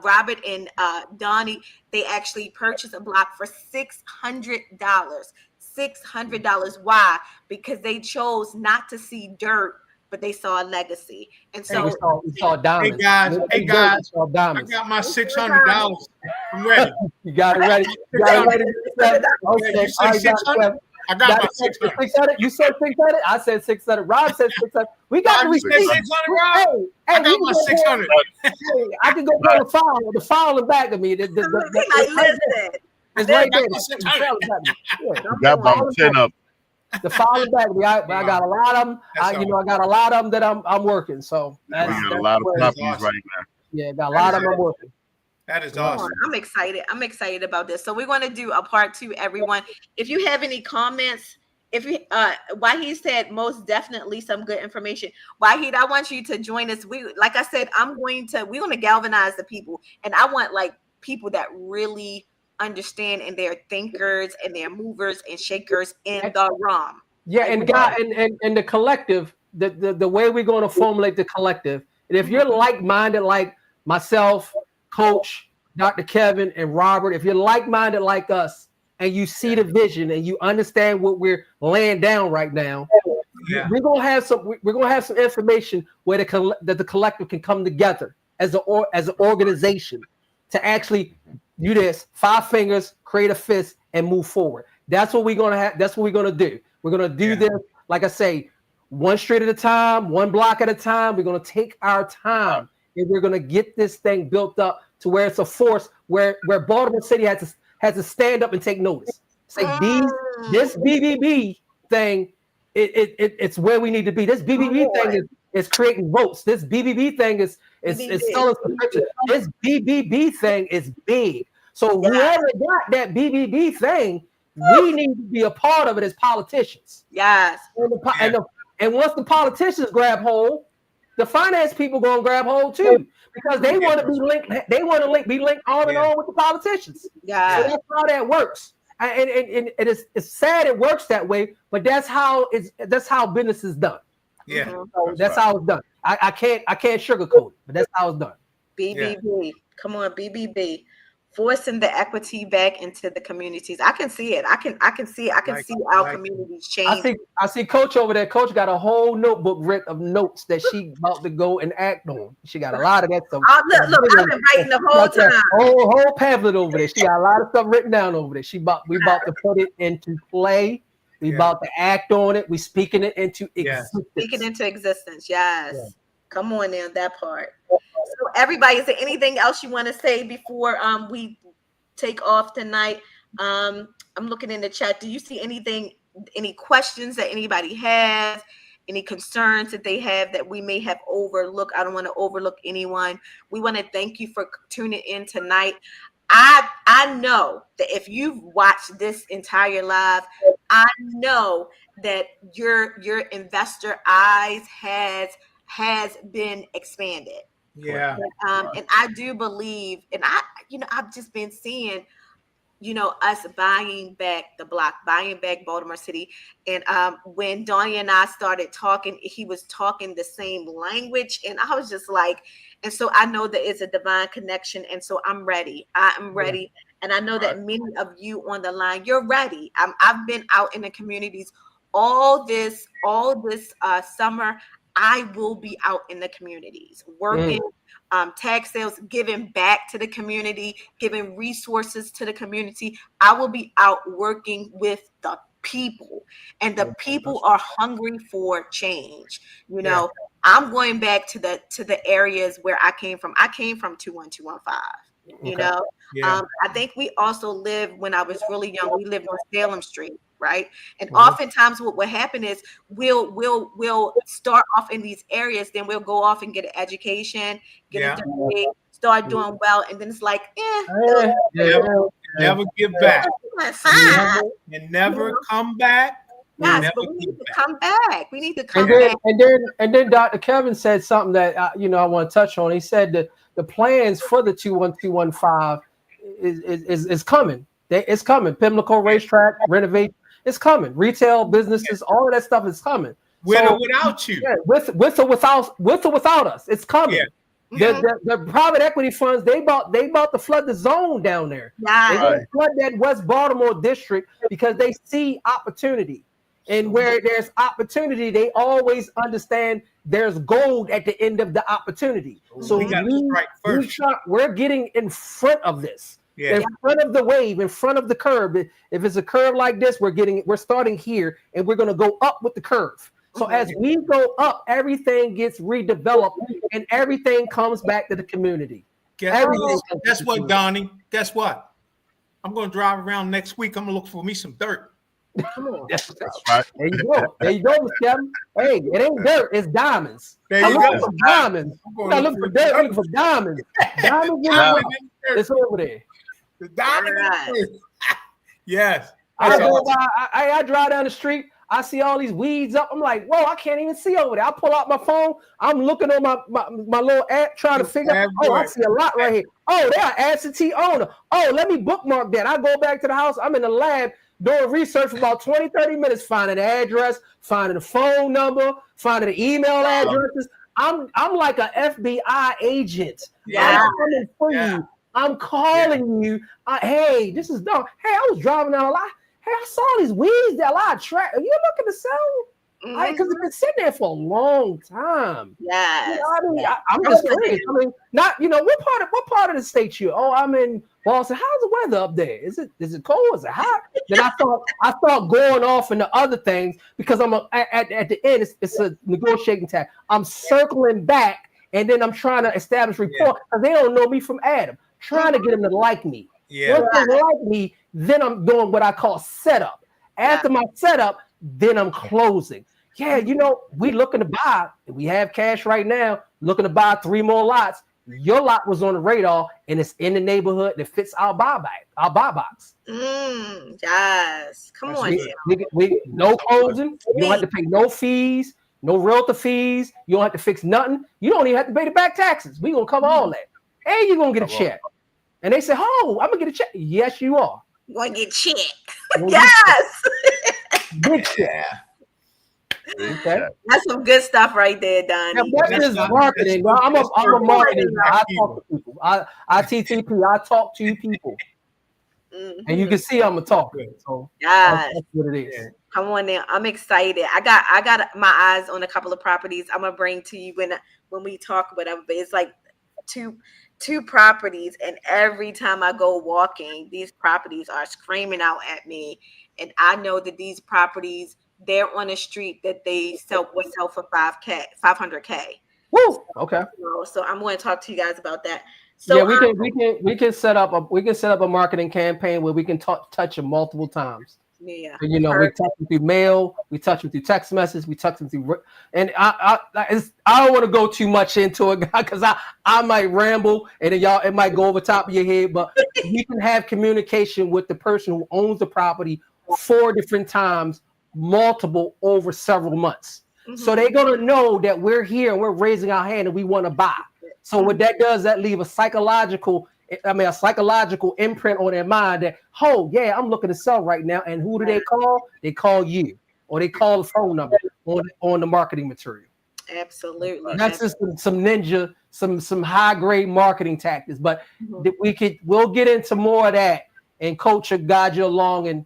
Robert and Donnie, they actually purchased a block for $600. $600. Why? Because they chose not to see dirt, but they saw a legacy. And so we saw diamonds. Hey guys, I got my $600. I'm ready. You got it ready. You got it ready. Okay. You said 600? I got my 600. You said 600. I said 600. Rob said 600. We got the receipt. 600, Rob. I got my 600. I can go pull the file in the back of me. It's right there. Got about 10 up. The file in the back of me. I got a lot of them. I got a lot of them that I'm working. So we got a lot of properties right now. Yeah, got a lot of them I'm working. That is awesome. I'm excited. I'm excited about this. So we're going to do a part 2, everyone. If you have any comments, Wahid said most definitely some good information. Wahid, I want you to join us. Like I said, we're going to galvanize the people, and I want like people that really understand and they're thinkers and they're movers and shakers in the realm. Yeah, and the collective, the way we're going to formulate the collective, and if you're like-minded like myself, Coach, Dr. Kevin, and Robert, if you're like-minded like us and you see the vision and you understand what we're laying down right now, we're gonna have some information where the collective can come together as an organization to actually do this, 5 fingers, create a fist, and move forward. That's what we're gonna have. That's what we're gonna do. We're gonna do this, like I say, one street at a time, one block at a time. We're gonna take our time, and we're gonna get this thing built up to where it's a force where Baltimore City has to stand up and take notice. Say this BBB thing, it's where we need to be. This BBB thing is creating votes. This BBB thing is selling subscription. This BBB thing is big. So whoever got that BBB thing, we need to be a part of it as politicians. Yes. And once the politicians grab hold, the finance people gonna grab hold too, because they want to be linked. They want to be linked on and on with the politicians. Yeah. So that's how that works. And it's sad it works that way, but that's how business is done. Yeah. So that's how it's done. I can't sugarcoat it, but that's how it's done. BBB. Come on, BBB. Forcing the equity back into the communities. I can see it. I can see our communities change. I see Coach over there. Coach got a whole notebook written of notes that she about to go and act on. She got a lot of that stuff. Look, I've been writing the whole time. Whole pamphlet over there. She got a lot of stuff written down over there. We about to put it into play. We about to act on it. We speaking it into existence. Speaking into existence. Yes. Yeah. Come on now, that part. So everybody, is there anything else you want to say before we take off tonight? I'm looking in the chat. Do you see anything, any questions that anybody has, any concerns that they have that we may have overlooked? I don't want to overlook anyone. We want to thank you for tuning in tonight. I know that if you've watched this entire live, I know that your investor eyes has been expanded. Yeah. And I do believe, and I've just been seeing, us buying back the block, buying back Baltimore City. And when Donnie and I started talking, he was talking the same language. And I was just like, and so I know that it's a divine connection. And so I'm ready. I am ready. Yeah. And I know that many of you on the line, you're ready. I've been out in the communities all this summer. I will be out in the communities working, tag sales, giving back to the community, giving resources to the community. I will be out working with the people, and the people are hungry for change. I'm going back to the areas where I came from. I came from 21215. I think we also lived, when I was really young, we lived on Salem Street, right? And oftentimes what will happen is we'll start off in these areas, then we'll go off and get an education, get a degree, start doing well, and then it's like, never give back. And never come back. Yes, but we need to come back. We need to come back. And then Dr. Kevin said something that I want to touch on. He said that the plans for the 21215 is coming. It's coming. Pimlico Racetrack renovation. It's coming. Retail businesses, all of that stuff is coming. With or without you. Yeah, with or without us, it's coming. Yeah. The private equity funds, they about to flood the zone down there. They're going to flood that West Baltimore district because they see opportunity. And where there's opportunity, they always understand there's gold at the end of the opportunity. So we're getting in front of this. Yeah. In front of the wave, in front of the curve. If it's a curve like this, we're starting here, and we're going to go up with the curve. So as we go up, everything gets redeveloped, and everything comes back to the community. Guess what, Donnie? Guess what? I'm going to drive around next week. I'm going to look for me some dirt. Come on. That's right. There you go. There you go, Mr. Kevin. Hey, it ain't dirt, it's diamonds. I'm looking for diamonds. I'm not looking for dirt, I'm looking for diamonds. Diamonds, it's over there. The diamond. Yes. I drive down the street. I see all these weeds up. I'm like, whoa, I can't even see over there. I pull out my phone. I'm looking on my little app trying to figure out. Oh, I see a lot right here. Oh, they're absentee owner. Oh, let me bookmark that. I go back to the house. I'm in the lab doing research for about 20, 30 minutes, finding the address, finding the phone number, finding the email addresses. I'm like an FBI agent. Yeah. I'm coming for you. I'm calling you. Hey, this is Doug. Hey, I was driving down a lot. Hey, I saw these weeds that a lot of track. Are you looking to sell? Because it's been sitting there for a long time. Yes. I'm just curious. Not what part of the state you? Oh, I'm in Boston. How's the weather up there? Is it cold? Is it hot? Then I start going off into other things because I'm at the end. It's a negotiating tag. I'm circling back, and then I'm trying to establish rapport because they don't know me from Adam. Trying to get them to like me. Yeah. Once they like me, then I'm doing what I call setup. After my setup, then I'm closing. Yeah, we looking to buy. We have cash right now, looking to buy 3 more lots. Your lot was on the radar, and it's in the neighborhood that fits our buy box. Yes. Come on. We no closing. You don't have to pay no fees, no realtor fees. You don't have to fix nothing. You don't even have to pay the back taxes. We gonna cover all that, and you're gonna get a check. And they say, "Oh, I'm gonna get a check." Yes, you are. You want to get check? Yes. Big check. Okay. That's some good stuff right there, Donnie. Yeah, that's just marketing. I'm a marketing guy. I talk to people. I TTP. I talk to people. And you can see I'm a talker. So that's what it is. Yeah. Come on now. I'm excited. I got my eyes on a couple of properties I'm gonna bring to you when we talk whatever. But it's like two properties, and every time I go walking, these properties are screaming out at me. And I know that these properties, they're on a street that they would sell for $500K. Woo! Okay. So I'm going to talk to you guys about that. So yeah, we can set up a marketing campaign where we can touch them multiple times. Yeah. And, we touch them through mail, we touch them through text message, we touch them through, and I don't want to go too much into it because I might ramble and then it might go over top of your head, but you can have communication with the person who owns the property 4 different times, multiple over several months. So they're gonna know that we're here and we're raising our hand and we want to buy. So what that does, that leave a psychological imprint on their mind that, oh yeah, I'm looking to sell right now. And who do they call? They call you, or they call the phone number on the marketing material. Absolutely. That's just some high grade marketing tactics. But we'll get into more of that, and coach will guide you along, and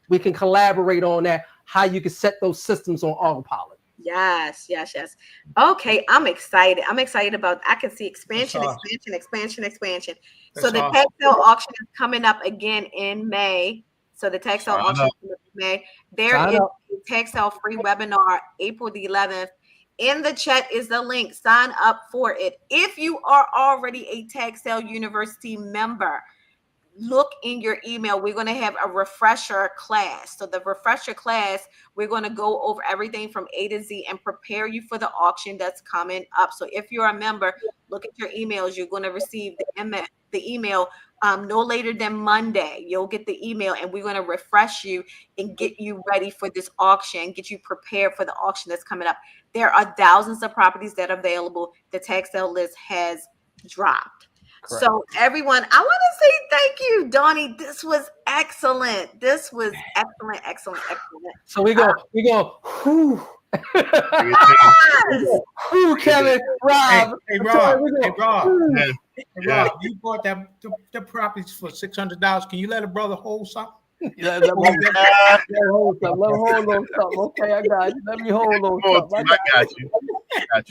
we can collaborate on that, how you can set those systems on autopilot. Yes. Okay, I'm excited. About. I can see expansion. Awesome. So the tax sale auction is coming up again in May. So the tax sale auction is coming up in May. There is a tax sale free webinar April the 11th. In the chat is the link. Sign up for it. If you are already a Tax Sale University member, look in your email. We're going to have a refresher class. So the refresher class, we're going to go over everything from A to Z and prepare you for the auction that's coming up. So if you're a member, look at your emails. You're going to receive the email no later than Monday. You'll get the email, and we're going to refresh you and get you ready for this auction, get you prepared for the auction that's coming up. There are thousands of properties that are available. The tax sale list has dropped. Correct. So everyone, I want to say thank you, Donnie. This was excellent. Excellent. So we go, whew. Whew, Kevin, Rob. Hey, Rob, you bought the properties for $600. Can you let a brother hold something? Let him hold on something. Okay, I got you. Let me hold on something. I got you. Let's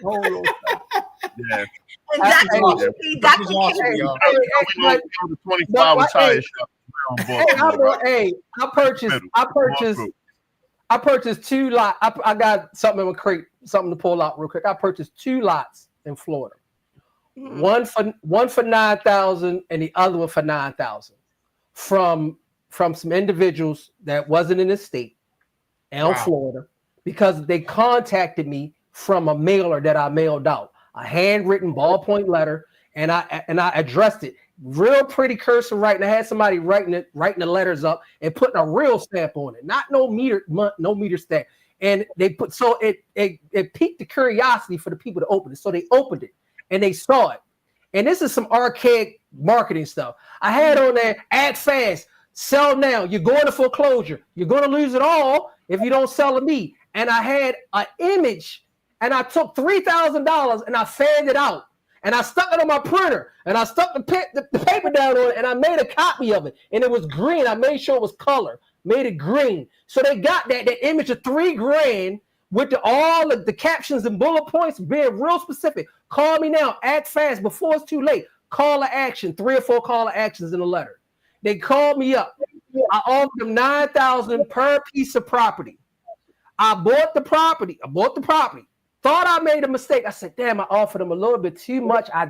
hold on something. Yeah. And Dr. I purchased 2 lots. I got something in my crate, something to pull out real quick. I purchased 2 lots in Florida. One for $9,000 and the other one for $9,000 from some individuals that wasn't in the state and Florida, because they contacted me from a mailer that I mailed out, a handwritten ballpoint letter, and I addressed it real pretty cursive writing. I had somebody writing the letters up and putting a real stamp on it, not no meter stamp. And they put, so it piqued the curiosity for the people to open it. So they opened it and they saw it. And this is some archaic marketing stuff. I had on there, act fast, sell now. You're going to foreclosure. You're going to lose it all if you don't sell to me. And I had an image, and I took $3,000 and I fanned it out. And I stuck it on my printer, and I stuck the paper down on it, and I made a copy of it. And it was green. I made sure it was color. made it green. So they got that image of $3,000 with all of the captions and bullet points being real specific. Call me now, act fast before it's too late. Call to action, 3 or 4 call to actions in a letter. They called me up. I offered them $9,000 per piece of property. I bought the property. Thought I made a mistake. I said, damn, I offered them a little bit too much. I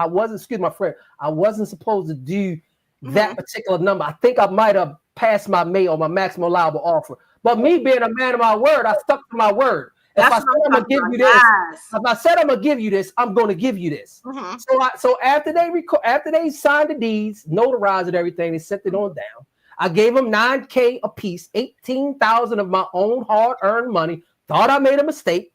wasn't, excuse my friend, I wasn't supposed to do that particular number. I think I might have passed my May or my maximum allowable offer. But me being a man of my word, I stuck to my word. If I said I'm gonna give you this, I'm gonna give you this. So after they signed the deeds, notarized and everything, they sent it on down. I gave them $9,000 a piece, $18,000 of my own hard-earned money. Thought I made a mistake.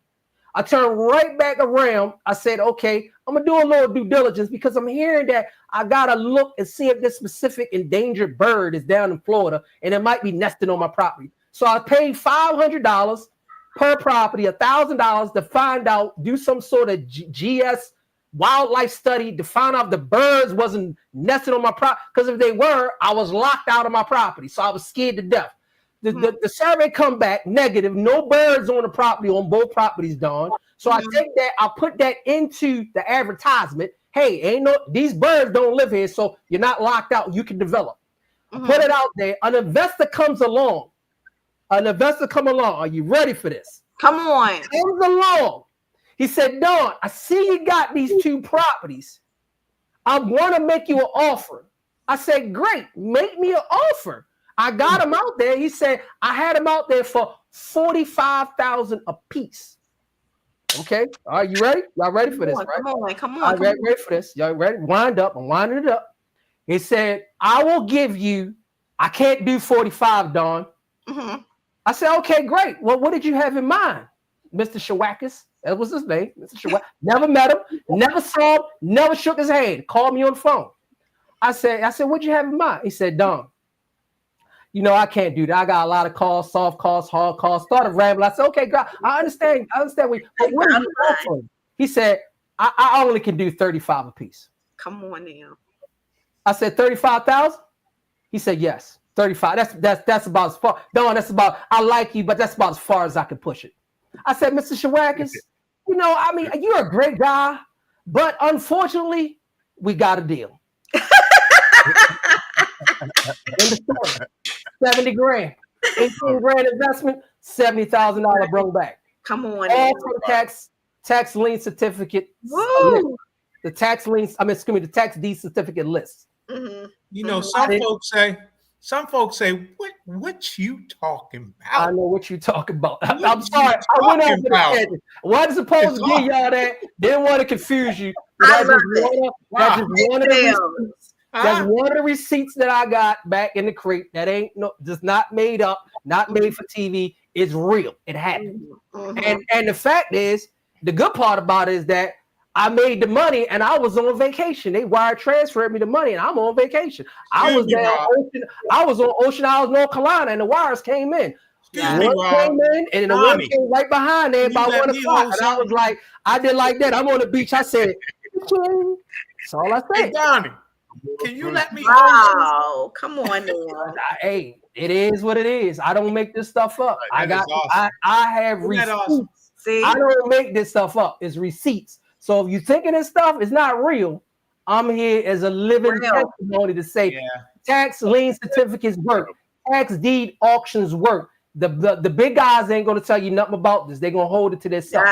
I turned right back around. I said, okay, I'm gonna do a little due diligence because I'm hearing that I gotta look and see if this specific endangered bird is down in Florida and it might be nesting on my property. So I paid $500 per property, $1,000 to find out, do some sort of GS wildlife study to find out the birds wasn't nesting on my property. Because if they were, I was locked out of my property. So I was scared to death. The survey come back negative, no birds on the property on both properties, Don. So I take that, I put that into the advertisement. Hey, these birds don't live here, so you're not locked out. You can develop. Put it out there. An investor comes along. Are you ready for this? Come on. Comes along. He said, Don, I see you got these 2 properties. I want to make you an offer. I said, great, make me an offer. I got him out there. He said, I had him out there for $45,000 a piece. Okay. Are you ready? Y'all ready for this, right? Come on. Ready for this? Y'all ready? Wind up. I'm winding it up. He said, I will give you, I can't do 45, Don. I said, okay, great. Well, what did you have in mind? Mr. Shawakis. That was his name. Mr. Shawakis. Never met him, never saw him, never shook his hand. Called me on the phone. I said, what'd you have in mind? He said, Don, I can't do that. I got a lot of calls, soft calls, hard calls. Started rambling. I said, okay, God, I understand. But what are you offering? He said, I only can do 35 a piece. Come on now. I said, 35,000? He said, yes, 35. That's about as far. Don, I like you, but that's about as far as I can push it. I said, Mr. Shawakis, you're a great guy, but unfortunately, we got a deal. $70,000, $18,000 investment, $70,000 brought back. Come on. All for the tax lien certificate. Woo! The tax deed certificate list. Some folks say, what you talking about? I know what you talking about. I'm sorry. I went over the tangent. Wasn't supposed to give y'all that. Didn't want to confuse you. That's one of the receipts that I got back in the crate. That ain't just not made up, not made for TV. It's real. It happened. And the fact is, the good part about it is that I made the money and I was on vacation. They wire transferred me the money and I'm on vacation. I was on Ocean Isles, North Carolina, and the wires came in. And the one came right behind there about 1 o'clock. And I was like, I did like that. I'm on the beach. I said, that's all I said. Hey, Donnie, can you let me Wow, come on now. Hey, it is what it is. I don't make this stuff up. Awesome. I have receipts. Awesome? See? I don't make this stuff up. It's receipts. So if you're thinking this stuff is not real, I'm here as a living testimony to say tax lien certificates work, tax deed auctions work. The big guys ain't going to tell you nothing about this. They're going to hold it to themselves.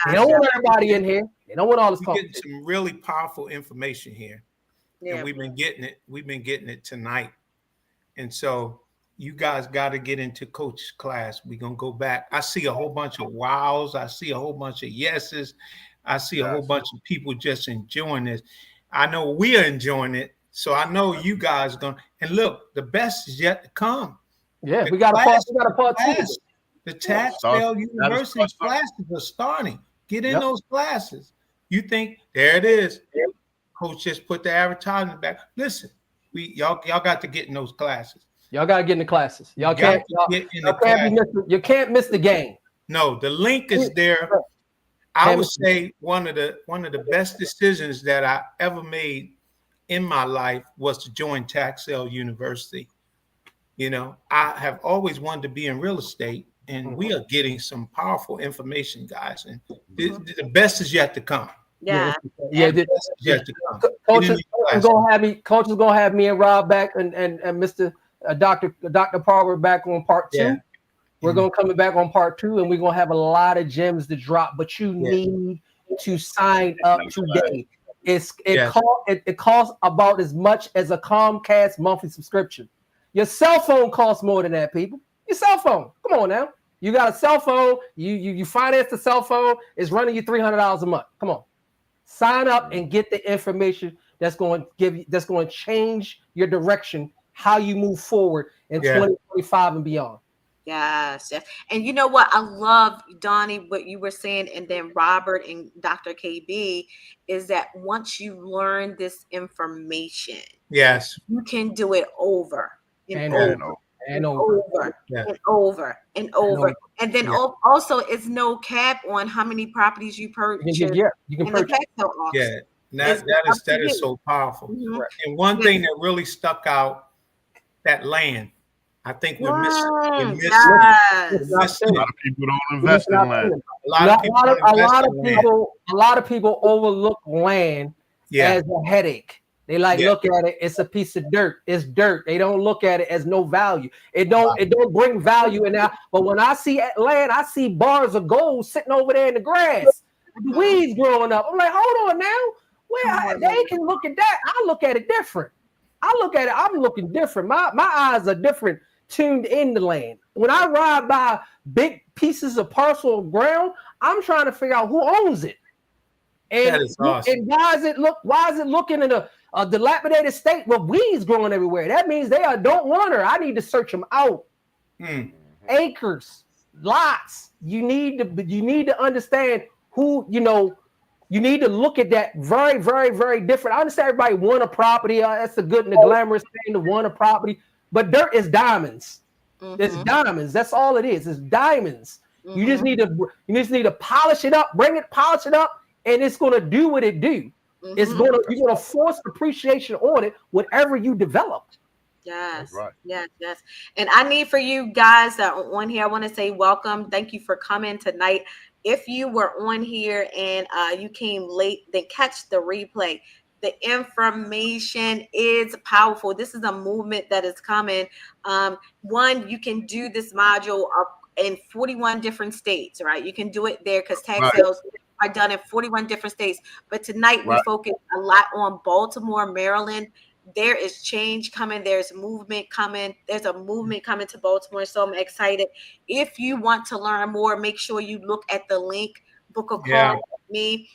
They don't want everybody in here. They don't want all this. We're getting some really powerful information here. Yeah, and we've been getting it tonight. And so you guys got to get into coach's class. We're going to go back. I see a whole bunch of wows. I see a whole bunch of yeses. I see a whole bunch of people just enjoying this. I know we are enjoying it. So I know you guys are going to. And look, the best is yet to come. Yeah, we got a part 2. The Tax Sale University classes are starting. Get in those classes. You think, there it is. Coach just put the advertisement back. Listen, y'all got to get in those classes. Y'all got to get in the classes. You can't miss the game. No, the link is there. I would say one of the best decisions that I ever made in my life was to join Tax Sale University. You know, I have always wanted to be in real estate, and we are getting some powerful information, guys. And the best is yet to come. Yeah. Yeah. The best is yet to come. Coach is gonna have me and Rob back and Mr. Dr. Parker back on part 2. Yeah. We're gonna come back on part 2, and we're gonna have a lot of gems to drop. But you need to sign up today. It costs about as much as a Comcast monthly subscription. Your cell phone costs more than that, people. Your cell phone. Come on now. You got a cell phone. You finance the cell phone. It's running you $300 a month. Come on. Sign up and get the information that's going to change your direction, how you move forward in 2025 and beyond. Yes. And you know what? I love, Donnie, what you were saying, and then Robert and Dr. KB, is that once you learn this information, yes, you can do it over and over. And then also, it's no cap on how many properties you purchase. You can purchase. Yeah, that is so powerful. Mm-hmm. And one thing that really stuck out, that land. I think we're missing. A lot of people don't invest in land. A lot of people overlook land as a headache. They look at it, it's a piece of dirt. It's dirt. They don't look at it as no value. It don't bring value in there. But when I see land, I see bars of gold sitting over there in the grass. The weeds growing up. I'm like, hold on now. They can look at that. I look at it different. I'm looking different. My eyes are different, tuned in the land. When I ride by big pieces of parcel of ground, I'm trying to figure out who owns it. And, that is awesome. And why is it looking in a dilapidated state with weeds growing everywhere? That means they don't want her. I need to search them out. Acres, lots. You need to understand who, you need to look at that very, very, very different. I understand everybody want a property. That's the good and the glamorous thing to want a property. But dirt is diamonds. It's diamonds. That's all it is. It's diamonds. You just need to polish it up, polish it up, and it's going to do what it do. You're going to force appreciation on it, whatever you develop. Yes. Right. Yes. And I need for you guys that are on here, I want to say welcome. Thank you for coming tonight. If you were on here and you came late, then catch the replay. The information is powerful. This is a movement that is coming. One, you can do this module in 41 different states, right? You can do it there because tax sales are done in 41 different states. But tonight we focus a lot on Baltimore, Maryland. There is change coming. There's movement coming. There's a movement coming to Baltimore. So I'm excited. If you want to learn more, make sure you look at the link, book a call with me.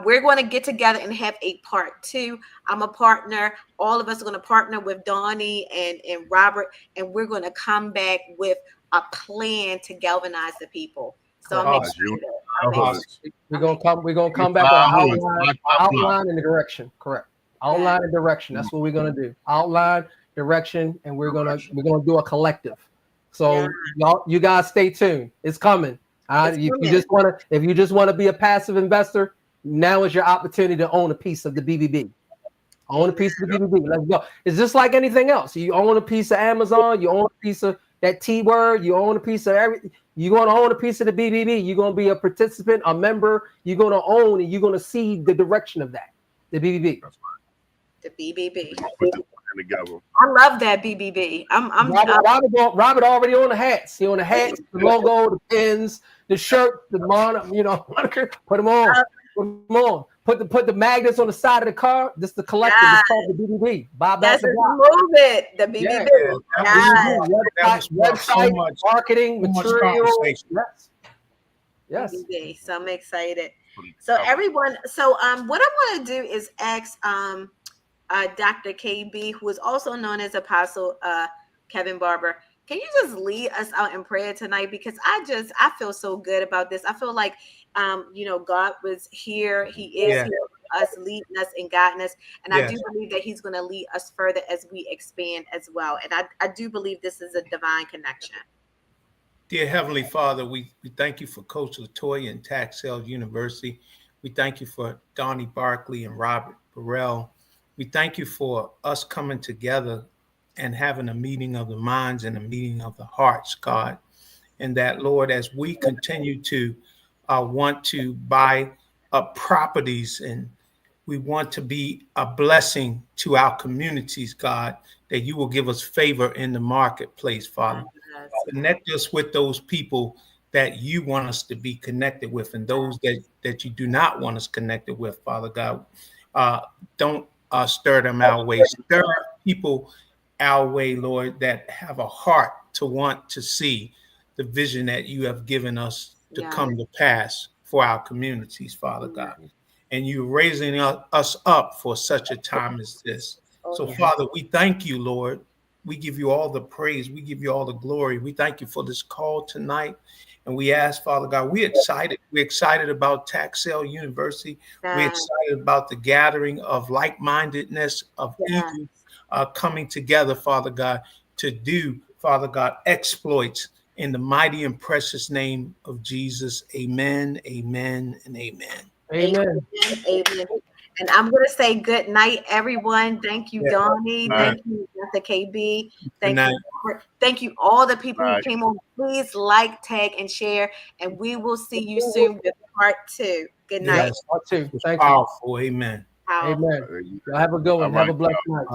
We're going to get together and have a part 2. I'm a partner. All of us are going to partner with Donnie and Robert, and we're going to come back with a plan to galvanize the people. So I'm excited. We're gonna come back with an outline and the direction. Correct. Outline and direction. That's what we're gonna do. Outline, direction, and we're gonna do a collective. So you guys stay tuned. It's coming. If you just want to be a passive investor, now is your opportunity to own a piece of the BBB. Own a piece of the BBB. Let's go. It's just like anything else. You own a piece of Amazon. You own a piece of that T-word. You own a piece of everything. You're going to own a piece of the BBB. You're going to be a participant, a member. You're going to own, and you're going to see the direction of that. The BBB. The BBB. I love that BBB. Robert already on the hats. He on the hats, the logo, the pins, the shirt, the moniker. Put them on. Put them on. Put the magnets on the side of the car. This is the collective. It's called the BBB. That's the movement. The BBB. Website, marketing, material. Yes. BBB. So I'm excited. So everyone. So what I want to do is ask Dr. KB, who is also known as Apostle Kevin Barber. Can you just lead us out in prayer tonight? Because I feel so good about this. I feel like, God was here. He is here with us, leading us and guiding us. And I do believe that he's going to lead us further as we expand as well. And I do believe this is a divine connection. Dear Heavenly Father, we thank you for Coach Latoya and Tax Sales University. We thank you for Donnie Barkley and Robert Burrell. We thank you for us coming together and having a meeting of the minds and a meeting of the hearts, God. And that, Lord, as we continue to want to buy up properties, and we want to be a blessing to our communities, God, that you will give us favor in the marketplace, Father. Yes. Connect us with those people that you want us to be connected with, and those that you do not want us connected with, Father God. Don't stir them our way. Stir people our way, Lord, that have a heart to want to see the vision that you have given us to come to pass for our communities, Father God. And you're raising us up for such a time as this. So, Father, we thank you, Lord. We give you all the praise. We give you all the glory. We thank you for this call tonight. And we ask, Father God, we're excited. We're excited about Tax Sale University. We're excited about the gathering of like-mindedness, of equal coming together, Father God, to do, Father God, exploits in the mighty and precious name of Jesus. Amen, amen, and amen. Amen. Amen. And I'm going to say good night, everyone. Thank you, Donnie. Thank you, Dr. KB. Thank you, all the people who came on. Please like, tag, and share. And we will see you soon with part 2. Good night. Yes, Part 2. Thank powerful. Amen. you. Amen. Y'all have a good one. Have a blessed night.